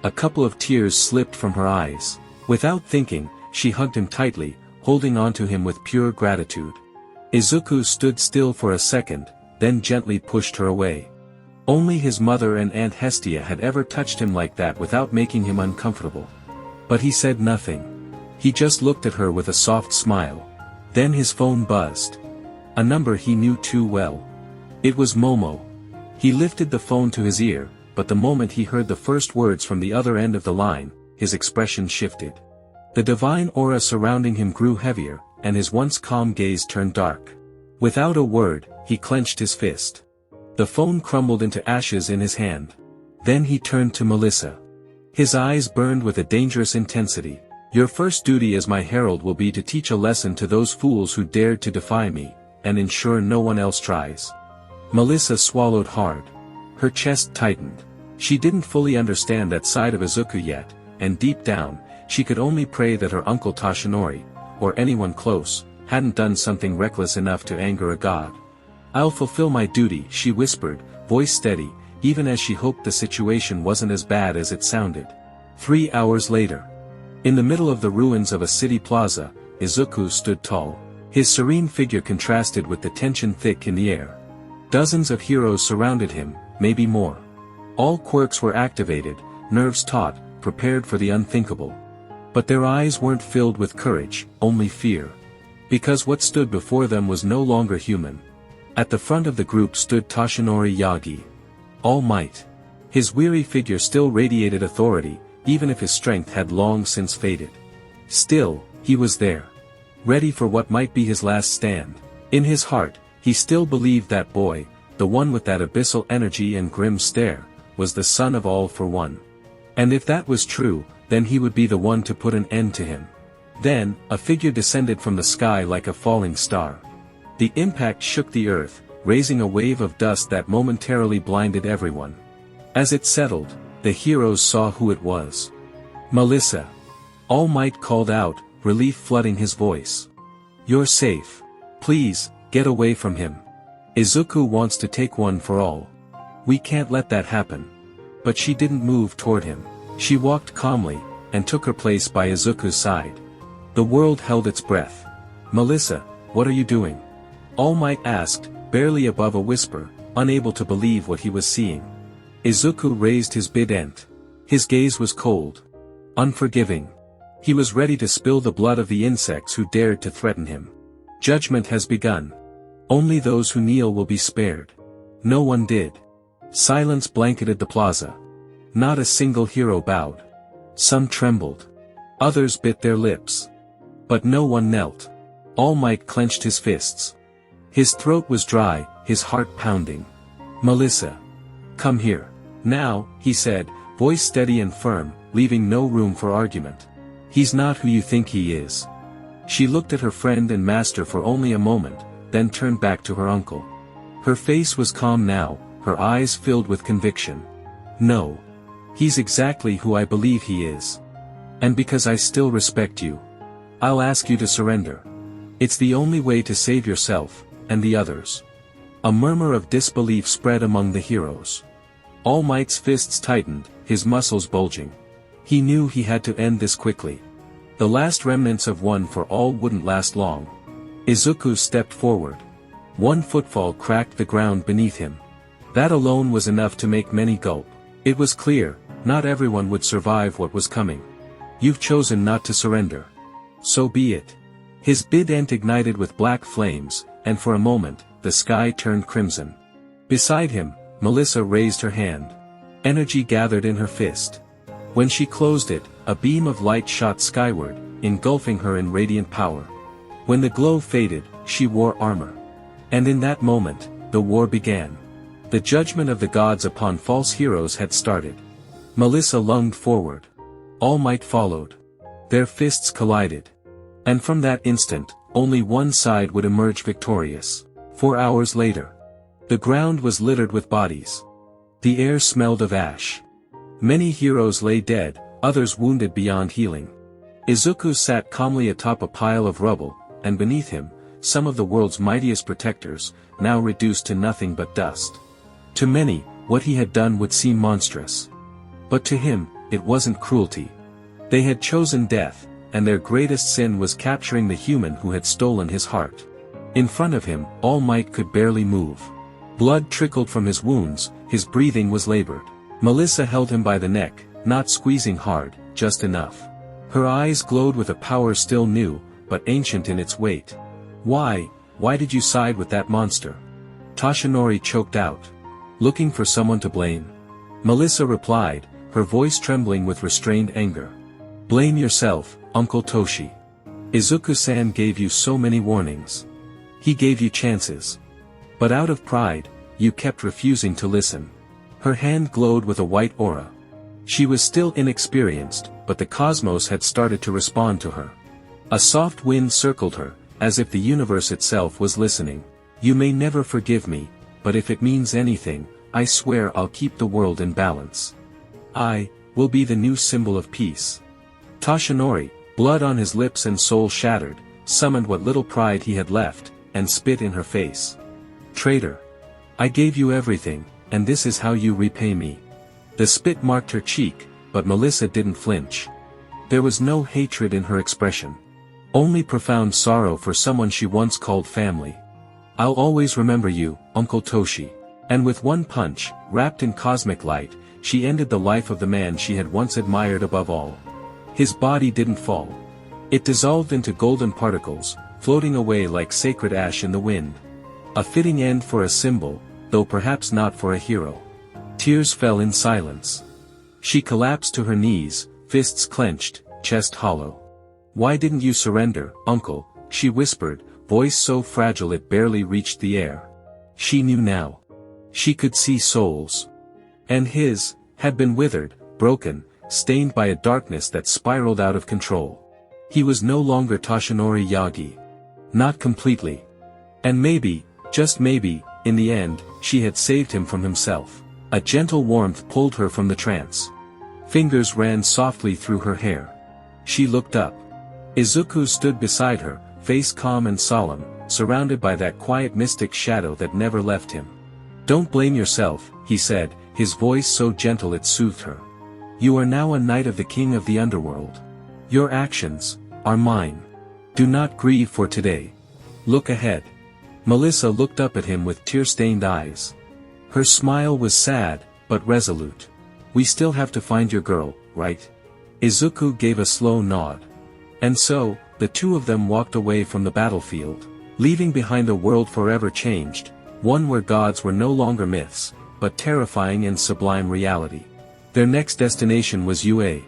A couple of tears slipped from her eyes. Without thinking, she hugged him tightly, holding on to him with pure gratitude. Izuku stood still for a second, then gently pushed her away. Only his mother and Aunt Hestia had ever touched him like that without making him uncomfortable. But he said nothing. He just looked at her with a soft smile. Then his phone buzzed. A number he knew too well. It was Momo. He lifted the phone to his ear, but the moment he heard the first words from the other end of the line, his expression shifted. The divine aura surrounding him grew heavier, and his once calm gaze turned dark. Without a word, he clenched his fist. The phone crumbled into ashes in his hand. Then he turned to Melissa. His eyes burned with a dangerous intensity. Your first duty as my herald will be to teach a lesson to those fools who dared to defy me, and ensure no one else tries. Melissa swallowed hard. Her chest tightened. She didn't fully understand that side of Izuku yet, and deep down, she could only pray that her uncle Toshinori, or anyone close, hadn't done something reckless enough to anger a god. "I'll fulfill my duty," she whispered, voice steady, even as she hoped the situation wasn't as bad as it sounded. 3 hours later. In the middle of the ruins of a city plaza, Izuku stood tall. His serene figure contrasted with the tension thick in the air. Dozens of heroes surrounded him, maybe more. All quirks were activated, nerves taut, prepared for the unthinkable. But their eyes weren't filled with courage, only fear. Because what stood before them was no longer human. At the front of the group stood Toshinori Yagi. All Might. His weary figure still radiated authority, even if his strength had long since faded. Still, he was there. Ready for what might be his last stand. In his heart, he still believed that boy, the one with that abyssal energy and grim stare, was the son of All for One. And if that was true, then he would be the one to put an end to him. Then, a figure descended from the sky like a falling star. The impact shook the earth, raising a wave of dust that momentarily blinded everyone. As it settled, the heroes saw who it was. Melissa. All Might called out, relief flooding his voice. "You're safe. Please, get away from him. Izuku wants to take one for all. We can't let that happen." But she didn't move toward him. She walked calmly, and took her place by Izuku's side. The world held its breath. "Melissa, what are you doing?" All Might asked, barely above a whisper, unable to believe what he was seeing. Izuku raised his bident. His gaze was cold. Unforgiving. He was ready to spill the blood of the insects who dared to threaten him. Judgment has begun. Only those who kneel will be spared. No one did. Silence blanketed the plaza. Not a single hero bowed. Some trembled. Others bit their lips. But no one knelt. All Might clenched his fists. His throat was dry, his heart pounding. "Melissa. Come here. Now," he said, voice steady and firm, leaving no room for argument. "He's not who you think he is." She looked at her friend and master for only a moment, then turned back to her uncle. Her face was calm now, her eyes filled with conviction. "No. He's exactly who I believe he is. And because I still respect you, I'll ask you to surrender. It's the only way to save yourself, and the others." A murmur of disbelief spread among the heroes. All Might's fists tightened, his muscles bulging. He knew he had to end this quickly. The last remnants of One for All wouldn't last long. Izuku stepped forward. One footfall cracked the ground beneath him. That alone was enough to make many gulp. It was clear, not everyone would survive what was coming. "You've chosen not to surrender. So be it." His bident ignited with black flames, and for a moment, the sky turned crimson. Beside him, Melissa raised her hand. Energy gathered in her fist. When she closed it, a beam of light shot skyward, engulfing her in radiant power. When the glow faded, she wore armor. And in that moment, the war began. The judgment of the gods upon false heroes had started. Melissa lunged forward. All Might followed. Their fists collided. And from that instant, only one side would emerge victorious. 4 hours later. The ground was littered with bodies. The air smelled of ash. Many heroes lay dead, others wounded beyond healing. Izuku sat calmly atop a pile of rubble, and beneath him, some of the world's mightiest protectors, now reduced to nothing but dust. To many, what he had done would seem monstrous. But to him, it wasn't cruelty. They had chosen death, and their greatest sin was capturing the human who had stolen his heart. In front of him, All Might could barely move. Blood trickled from his wounds, his breathing was labored. Melissa held him by the neck, not squeezing hard, just enough. Her eyes glowed with a power still new, but ancient in its weight. Why did you side with that monster?" Toshinori choked out. "Looking for someone to blame." Melissa replied, her voice trembling with restrained anger. "Blame yourself, Uncle Toshi. Izuku-san gave you so many warnings. He gave you chances. But out of pride, you kept refusing to listen." Her hand glowed with a white aura. She was still inexperienced, but the cosmos had started to respond to her. A soft wind circled her, as if the universe itself was listening. "You may never forgive me, but if it means anything, I swear I'll keep the world in balance. I will be the new symbol of peace." Toshinori, blood on his lips and soul shattered, summoned what little pride he had left, and spit in her face. "Traitor! I gave you everything, and this is how you repay me." The spit marked her cheek, but Melissa didn't flinch. There was no hatred in her expression. Only profound sorrow for someone she once called family. "I'll always remember you, Uncle Toshi." And with one punch, wrapped in cosmic light, she ended the life of the man she had once admired above all. His body didn't fall. It dissolved into golden particles, floating away like sacred ash in the wind. A fitting end for a symbol, though perhaps not for a hero. Tears fell in silence. She collapsed to her knees, fists clenched, chest hollow. "Why didn't you surrender, Uncle?" she whispered, voice so fragile it barely reached the air. She knew now. She could see souls. And his had been withered, broken, stained by a darkness that spiraled out of control. He was no longer Toshinori Yagi. Not completely. And maybe, just maybe, in the end, she had saved him from himself. A gentle warmth pulled her from the trance. Fingers ran softly through her hair. She looked up. Izuku stood beside her, face calm and solemn, surrounded by that quiet mystic shadow that never left him. "Don't blame yourself," he said, his voice so gentle it soothed her. "You are now a knight of the king of the underworld. Your actions are mine. Do not grieve for today. Look ahead." Melissa looked up at him with tear-stained eyes. Her smile was sad, but resolute. "We still have to find your girl, right?" Izuku gave a slow nod. And so, the two of them walked away from the battlefield, leaving behind a world forever changed, one where gods were no longer myths, but terrifying and sublime reality. Their next destination was UA.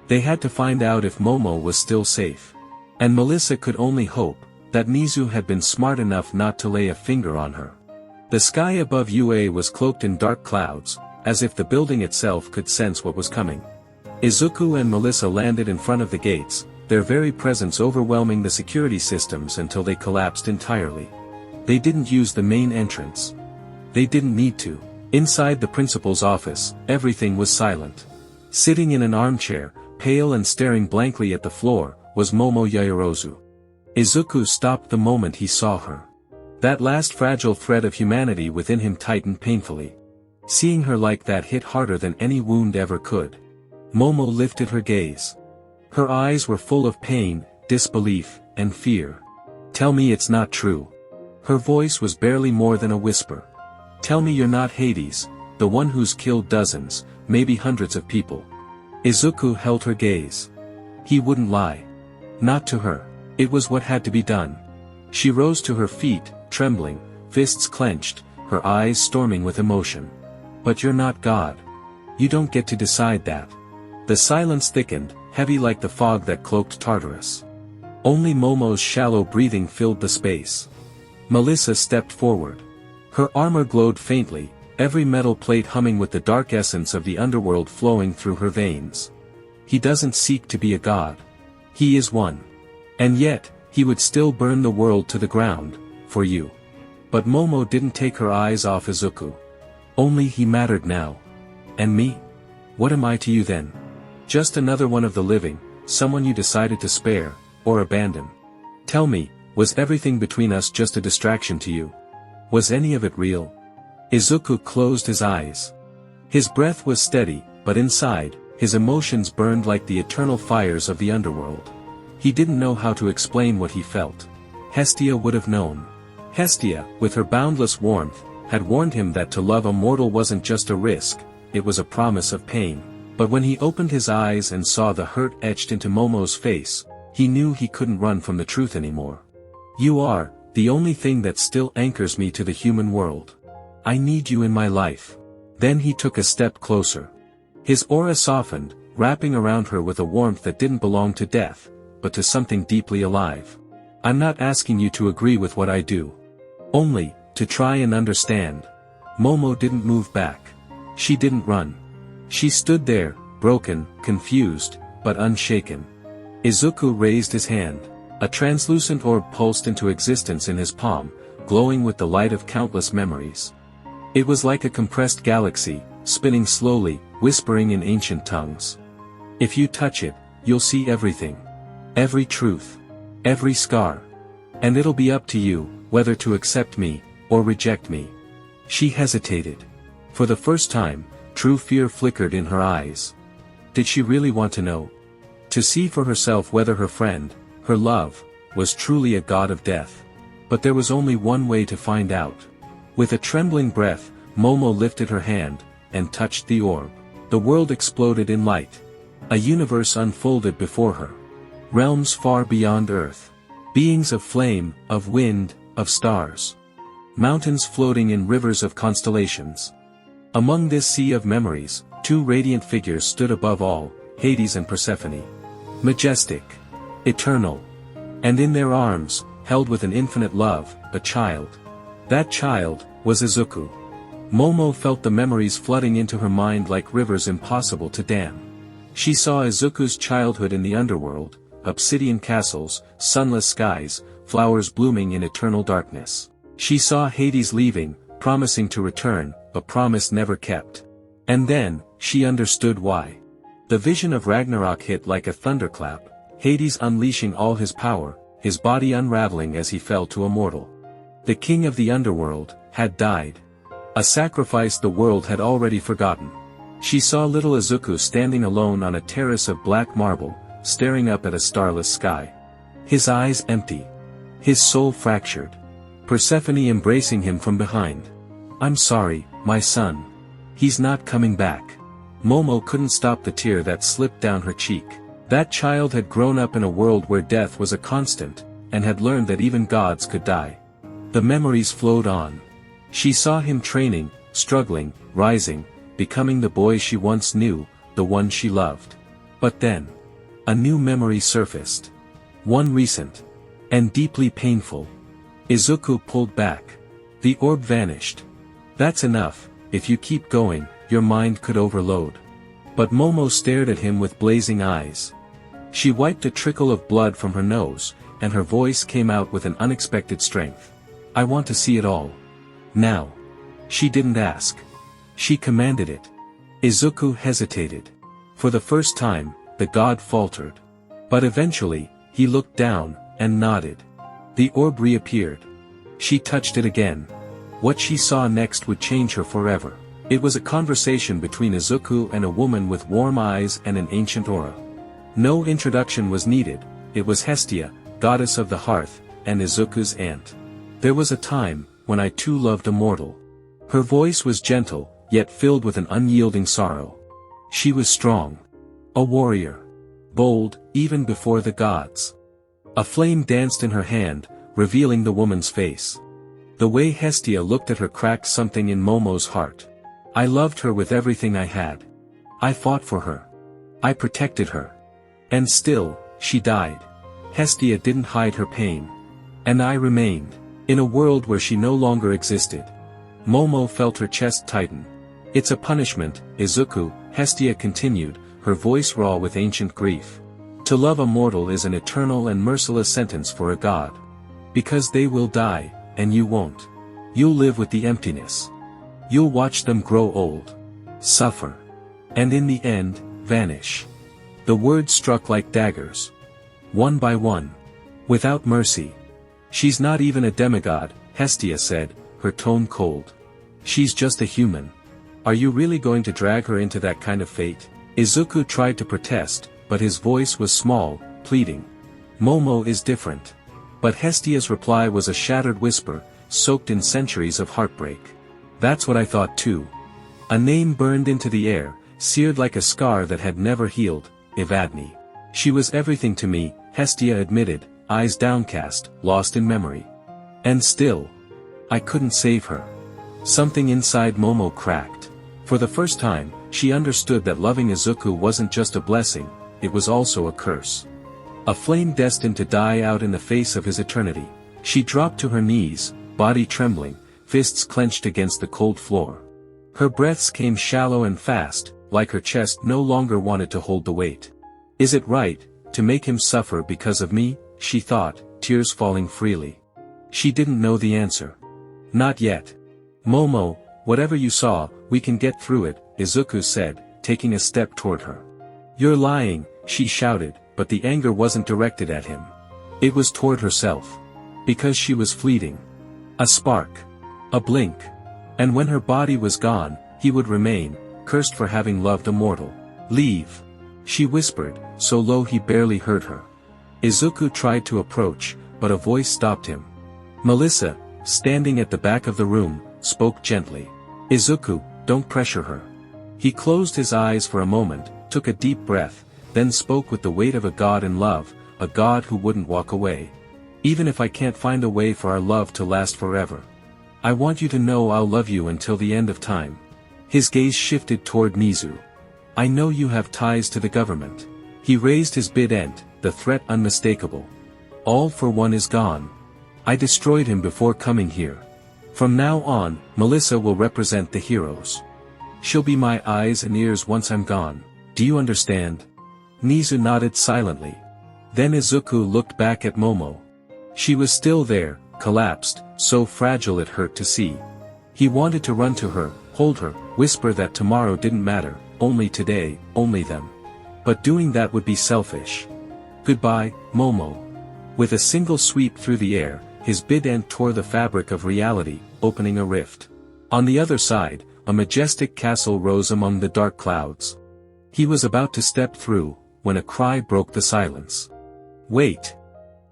They had to find out if Momo was still safe. And Melissa could only hope that Mizu had been smart enough not to lay a finger on her. The sky above UA was cloaked in dark clouds, as if the building itself could sense what was coming. Izuku and Melissa landed in front of the gates, their very presence overwhelming the security systems until they collapsed entirely. They didn't use the main entrance. They didn't need to. Inside the principal's office, everything was silent. Sitting in an armchair, pale and staring blankly at the floor, was Momo Yaoyorozu. Izuku stopped the moment he saw her. That last fragile thread of humanity within him tightened painfully. Seeing her like that hit harder than any wound ever could. Momo lifted her gaze. Her eyes were full of pain, disbelief, and fear. "Tell me it's not true." Her voice was barely more than a whisper. "Tell me you're not Hades, the one who's killed dozens, maybe hundreds of people." Izuku held her gaze. He wouldn't lie. Not to her. It was what had to be done. She rose to her feet, trembling, fists clenched, her eyes storming with emotion. "But you're not God. You don't get to decide that." The silence thickened, heavy like the fog that cloaked Tartarus. Only Momo's shallow breathing filled the space. Melissa stepped forward. Her armor glowed faintly, every metal plate humming with the dark essence of the underworld flowing through her veins. "He doesn't seek to be a god. He is one. And yet, he would still burn the world to the ground, for you." But Momo didn't take her eyes off Izuku. "Only he mattered now. And me? What am I to you then? Just another one of the living, someone you decided to spare, or abandon. Tell me, was everything between us just a distraction to you? Was any of it real?" Izuku closed his eyes. His breath was steady, but inside, his emotions burned like the eternal fires of the underworld. He didn't know how to explain what he felt. Hestia would have known. Hestia, with her boundless warmth, had warned him that to love a mortal wasn't just a risk, it was a promise of pain. But when he opened his eyes and saw the hurt etched into Momo's face, he knew he couldn't run from the truth anymore. "You are the only thing that still anchors me to the human world. I need you in my life." Then he took a step closer. His aura softened, wrapping around her with a warmth that didn't belong to death, but to something deeply alive. "I'm not asking you to agree with what I do. Only, to try and understand." Momo didn't move back. She didn't run. She stood there, broken, confused, but unshaken. Izuku raised his hand. A translucent orb pulsed into existence in his palm, glowing with the light of countless memories. It was like a compressed galaxy, spinning slowly, whispering in ancient tongues. If you touch it, you'll see everything. Every truth. Every scar. And it'll be up to you, whether to accept me, or reject me. She hesitated. For the first time, true fear flickered in her eyes. Did she really want to know? To see for herself whether her friend, her love, was truly a god of death. But there was only one way to find out. With a trembling breath, Momo lifted her hand, and touched the orb. The world exploded in light. A universe unfolded before her. Realms far beyond Earth. Beings of flame, of wind, of stars. Mountains floating in rivers of constellations. Among this sea of memories, two radiant figures stood above all, Hades and Persephone. Majestic. Eternal. And in their arms, held with an infinite love, a child. That child was Izuku. Momo felt the memories flooding into her mind like rivers impossible to dam. She saw Izuku's childhood in the underworld, obsidian castles, sunless skies, flowers blooming in eternal darkness. She saw Hades leaving, promising to return, a promise never kept. And then, she understood why. The vision of Ragnarok hit like a thunderclap, Hades unleashing all his power, his body unraveling as he fell to a mortal. The king of the underworld had died. A sacrifice the world had already forgotten. She saw little Izuku standing alone on a terrace of black marble, staring up at a starless sky. His eyes empty. His soul fractured. Persephone embracing him from behind. "I'm sorry, my son. He's not coming back." Momo couldn't stop the tear that slipped down her cheek. That child had grown up in a world where death was a constant, and had learned that even gods could die. The memories flowed on. She saw him training, struggling, rising, becoming the boy she once knew, the one she loved. But then, a new memory surfaced. One recent. And deeply painful. Izuku pulled back. The orb vanished. "That's enough, if you keep going, your mind could overload." But Momo stared at him with blazing eyes. She wiped a trickle of blood from her nose, and her voice came out with an unexpected strength. "I want to see it all. Now." She didn't ask. She commanded it. Izuku hesitated. For the first time, the god faltered. But eventually, he looked down, and nodded. The orb reappeared. She touched it again. What she saw next would change her forever. It was a conversation between Izuku and a woman with warm eyes and an ancient aura. No introduction was needed, it was Hestia, goddess of the hearth, and Izuku's aunt. "There was a time, when I too loved a mortal." Her voice was gentle, yet filled with an unyielding sorrow. She was strong. A warrior. Bold, even before the gods. A flame danced in her hand, revealing the woman's face. The way Hestia looked at her cracked something in Momo's heart. "I loved her with everything I had. I fought for her. I protected her. And still, she died." Hestia didn't hide her pain. "And I remained. In a world where she no longer existed." Momo felt her chest tighten. "It's a punishment, Izuku," Hestia continued, her voice raw with ancient grief. "To love a mortal is an eternal and merciless sentence for a god. Because they will die, and you won't. You'll live with the emptiness. You'll watch them grow old. Suffer. And in the end, vanish." The words struck like daggers. One by one. Without mercy. "She's not even a demigod," Hestia said, her tone cold. "She's just a human. Are you really going to drag her into that kind of fate?" Izuku tried to protest, but his voice was small, pleading. "Momo is different." But Hestia's reply was a shattered whisper, soaked in centuries of heartbreak. "That's what I thought too." A name burned into the air, seared like a scar that had never healed, Evadne. "She was everything to me," Hestia admitted, eyes downcast, lost in memory. "And still, I couldn't save her." Something inside Momo cracked. For the first time, she understood that loving Izuku wasn't just a blessing, it was also a curse. A flame destined to die out in the face of his eternity. She dropped to her knees, body trembling, fists clenched against the cold floor. Her breaths came shallow and fast, like her chest no longer wanted to hold the weight. "Is it right, to make him suffer because of me?" she thought, tears falling freely. She didn't know the answer. Not yet. "Momo, Whatever you saw, we can get through it, Izuku said, taking a step toward her. You're lying, she shouted, but the anger wasn't directed at him. It was toward herself. Because she was fleeting. A spark. A blink. And when her body was gone, he would remain, cursed for having loved a mortal. Leave. She whispered, so low he barely heard her. Izuku tried to approach, but a voice stopped him. Melissa, standing at the back of the room, spoke gently. Izuku, don't pressure her. He closed his eyes for a moment, took a deep breath, then spoke with the weight of a god in love, a god who wouldn't walk away. Even if I can't find a way for our love to last forever. I want you to know I'll love you until the end of time. His gaze shifted toward Nizu. I know you have ties to the government. He raised his big end, the threat unmistakable. All for one is gone. I destroyed him before coming here. From now on, Melissa will represent the heroes. She'll be my eyes and ears once I'm gone. Do you understand? Nizu nodded silently. Then Izuku looked back at Momo. She was still there, collapsed, so fragile it hurt to see. He wanted to run to her, hold her, whisper that tomorrow didn't matter, only today, only them. But doing that would be selfish. Goodbye, Momo. With a single sweep through the air, his big end tore the fabric of reality, opening a rift. On the other side, a majestic castle rose among the dark clouds. He was about to step through, when a cry broke the silence. Wait.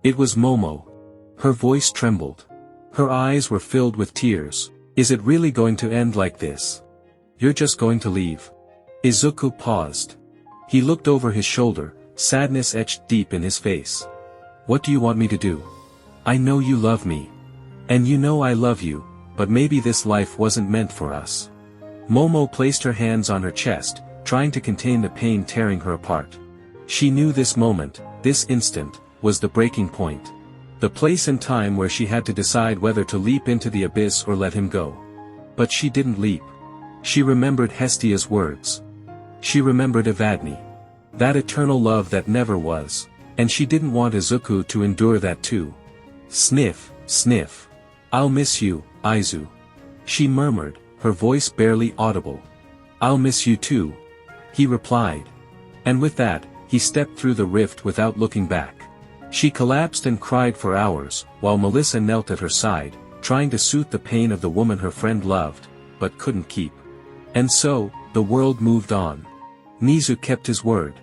It was Momo. Her voice trembled. Her eyes were filled with tears. Is it really going to end like this? You're just going to leave? Izuku paused. He looked over his shoulder, sadness etched deep in his face. What do you want me to do? I know you love me. And you know I love you, but maybe this life wasn't meant for us. Momo placed her hands on her chest, trying to contain the pain tearing her apart. She knew this moment, this instant, was the breaking point. The place and time where she had to decide whether to leap into the abyss or let him go. But she didn't leap. She remembered Hestia's words. She remembered Evadne. That eternal love that never was. And she didn't want Izuku to endure that too. Sniff, sniff. I'll miss you, Izu. She murmured, her voice barely audible. I'll miss you too. He replied. And with that, he stepped through the rift without looking back. She collapsed and cried for hours, while Melissa knelt at her side, trying to soothe the pain of the woman her friend loved, but couldn't keep. And so, the world moved on. Nizu kept his word.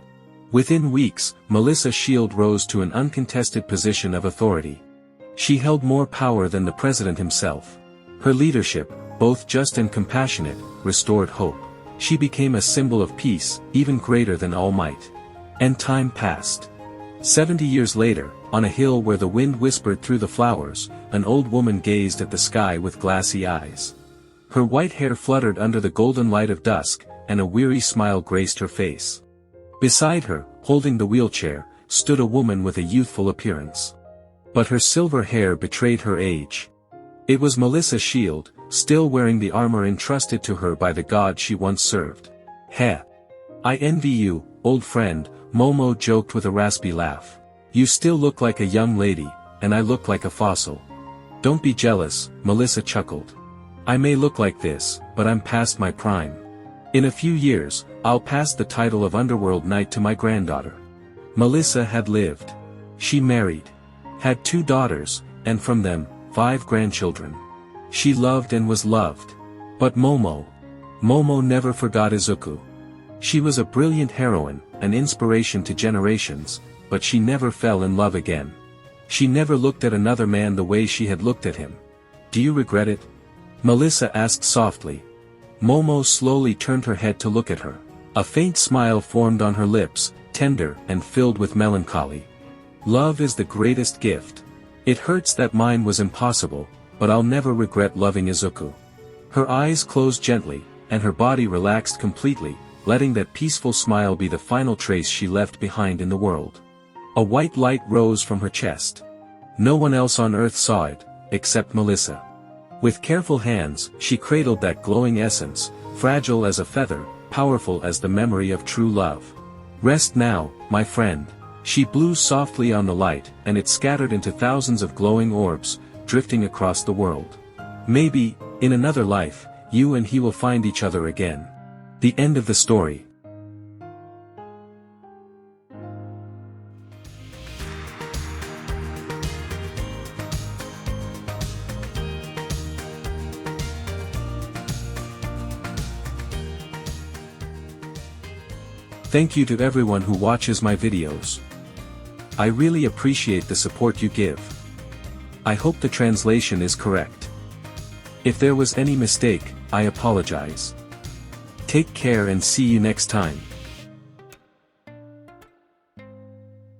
Within weeks, Melissa's shield rose to an uncontested position of authority. She held more power than the president himself. Her leadership, both just and compassionate, restored hope. She became a symbol of peace, even greater than All Might. And time passed. 70 years later, on a hill where the wind whispered through the flowers, an old woman gazed at the sky with glassy eyes. Her white hair fluttered under the golden light of dusk, and a weary smile graced her face. Beside her, holding the wheelchair, stood a woman with a youthful appearance. But her silver hair betrayed her age. It was Melissa Shield, still wearing the armor entrusted to her by the god she once served. Heh. I envy you, old friend, Momo joked with a raspy laugh. You still look like a young lady, and I look like a fossil. Don't be jealous, Melissa chuckled. I may look like this, but I'm past my prime. In a few years, I'll pass the title of Underworld Knight to my granddaughter. Melissa had lived. She married. Had 2 daughters, and from them, 5 grandchildren. She loved and was loved. But Momo never forgot Izuku. She was a brilliant heroine, an inspiration to generations, but she never fell in love again. She never looked at another man the way she had looked at him. Do you regret it? Melissa asked softly. Momo slowly turned her head to look at her. A faint smile formed on her lips, tender and filled with melancholy. Love is the greatest gift. It hurts that mine was impossible, but I'll never regret loving Izuku. Her eyes closed gently, and her body relaxed completely, letting that peaceful smile be the final trace she left behind in the world. A white light rose from her chest. No one else on earth saw it, except Melissa. With careful hands, she cradled that glowing essence, fragile as a feather, powerful as the memory of true love. Rest now, my friend. She blew softly on the light, and it scattered into thousands of glowing orbs, drifting across the world. Maybe, in another life, you and he will find each other again. The end of the story. Thank you to everyone who watches my videos. I really appreciate the support you give. I hope the translation is correct. If there was any mistake, I apologize. Take care and see you next time.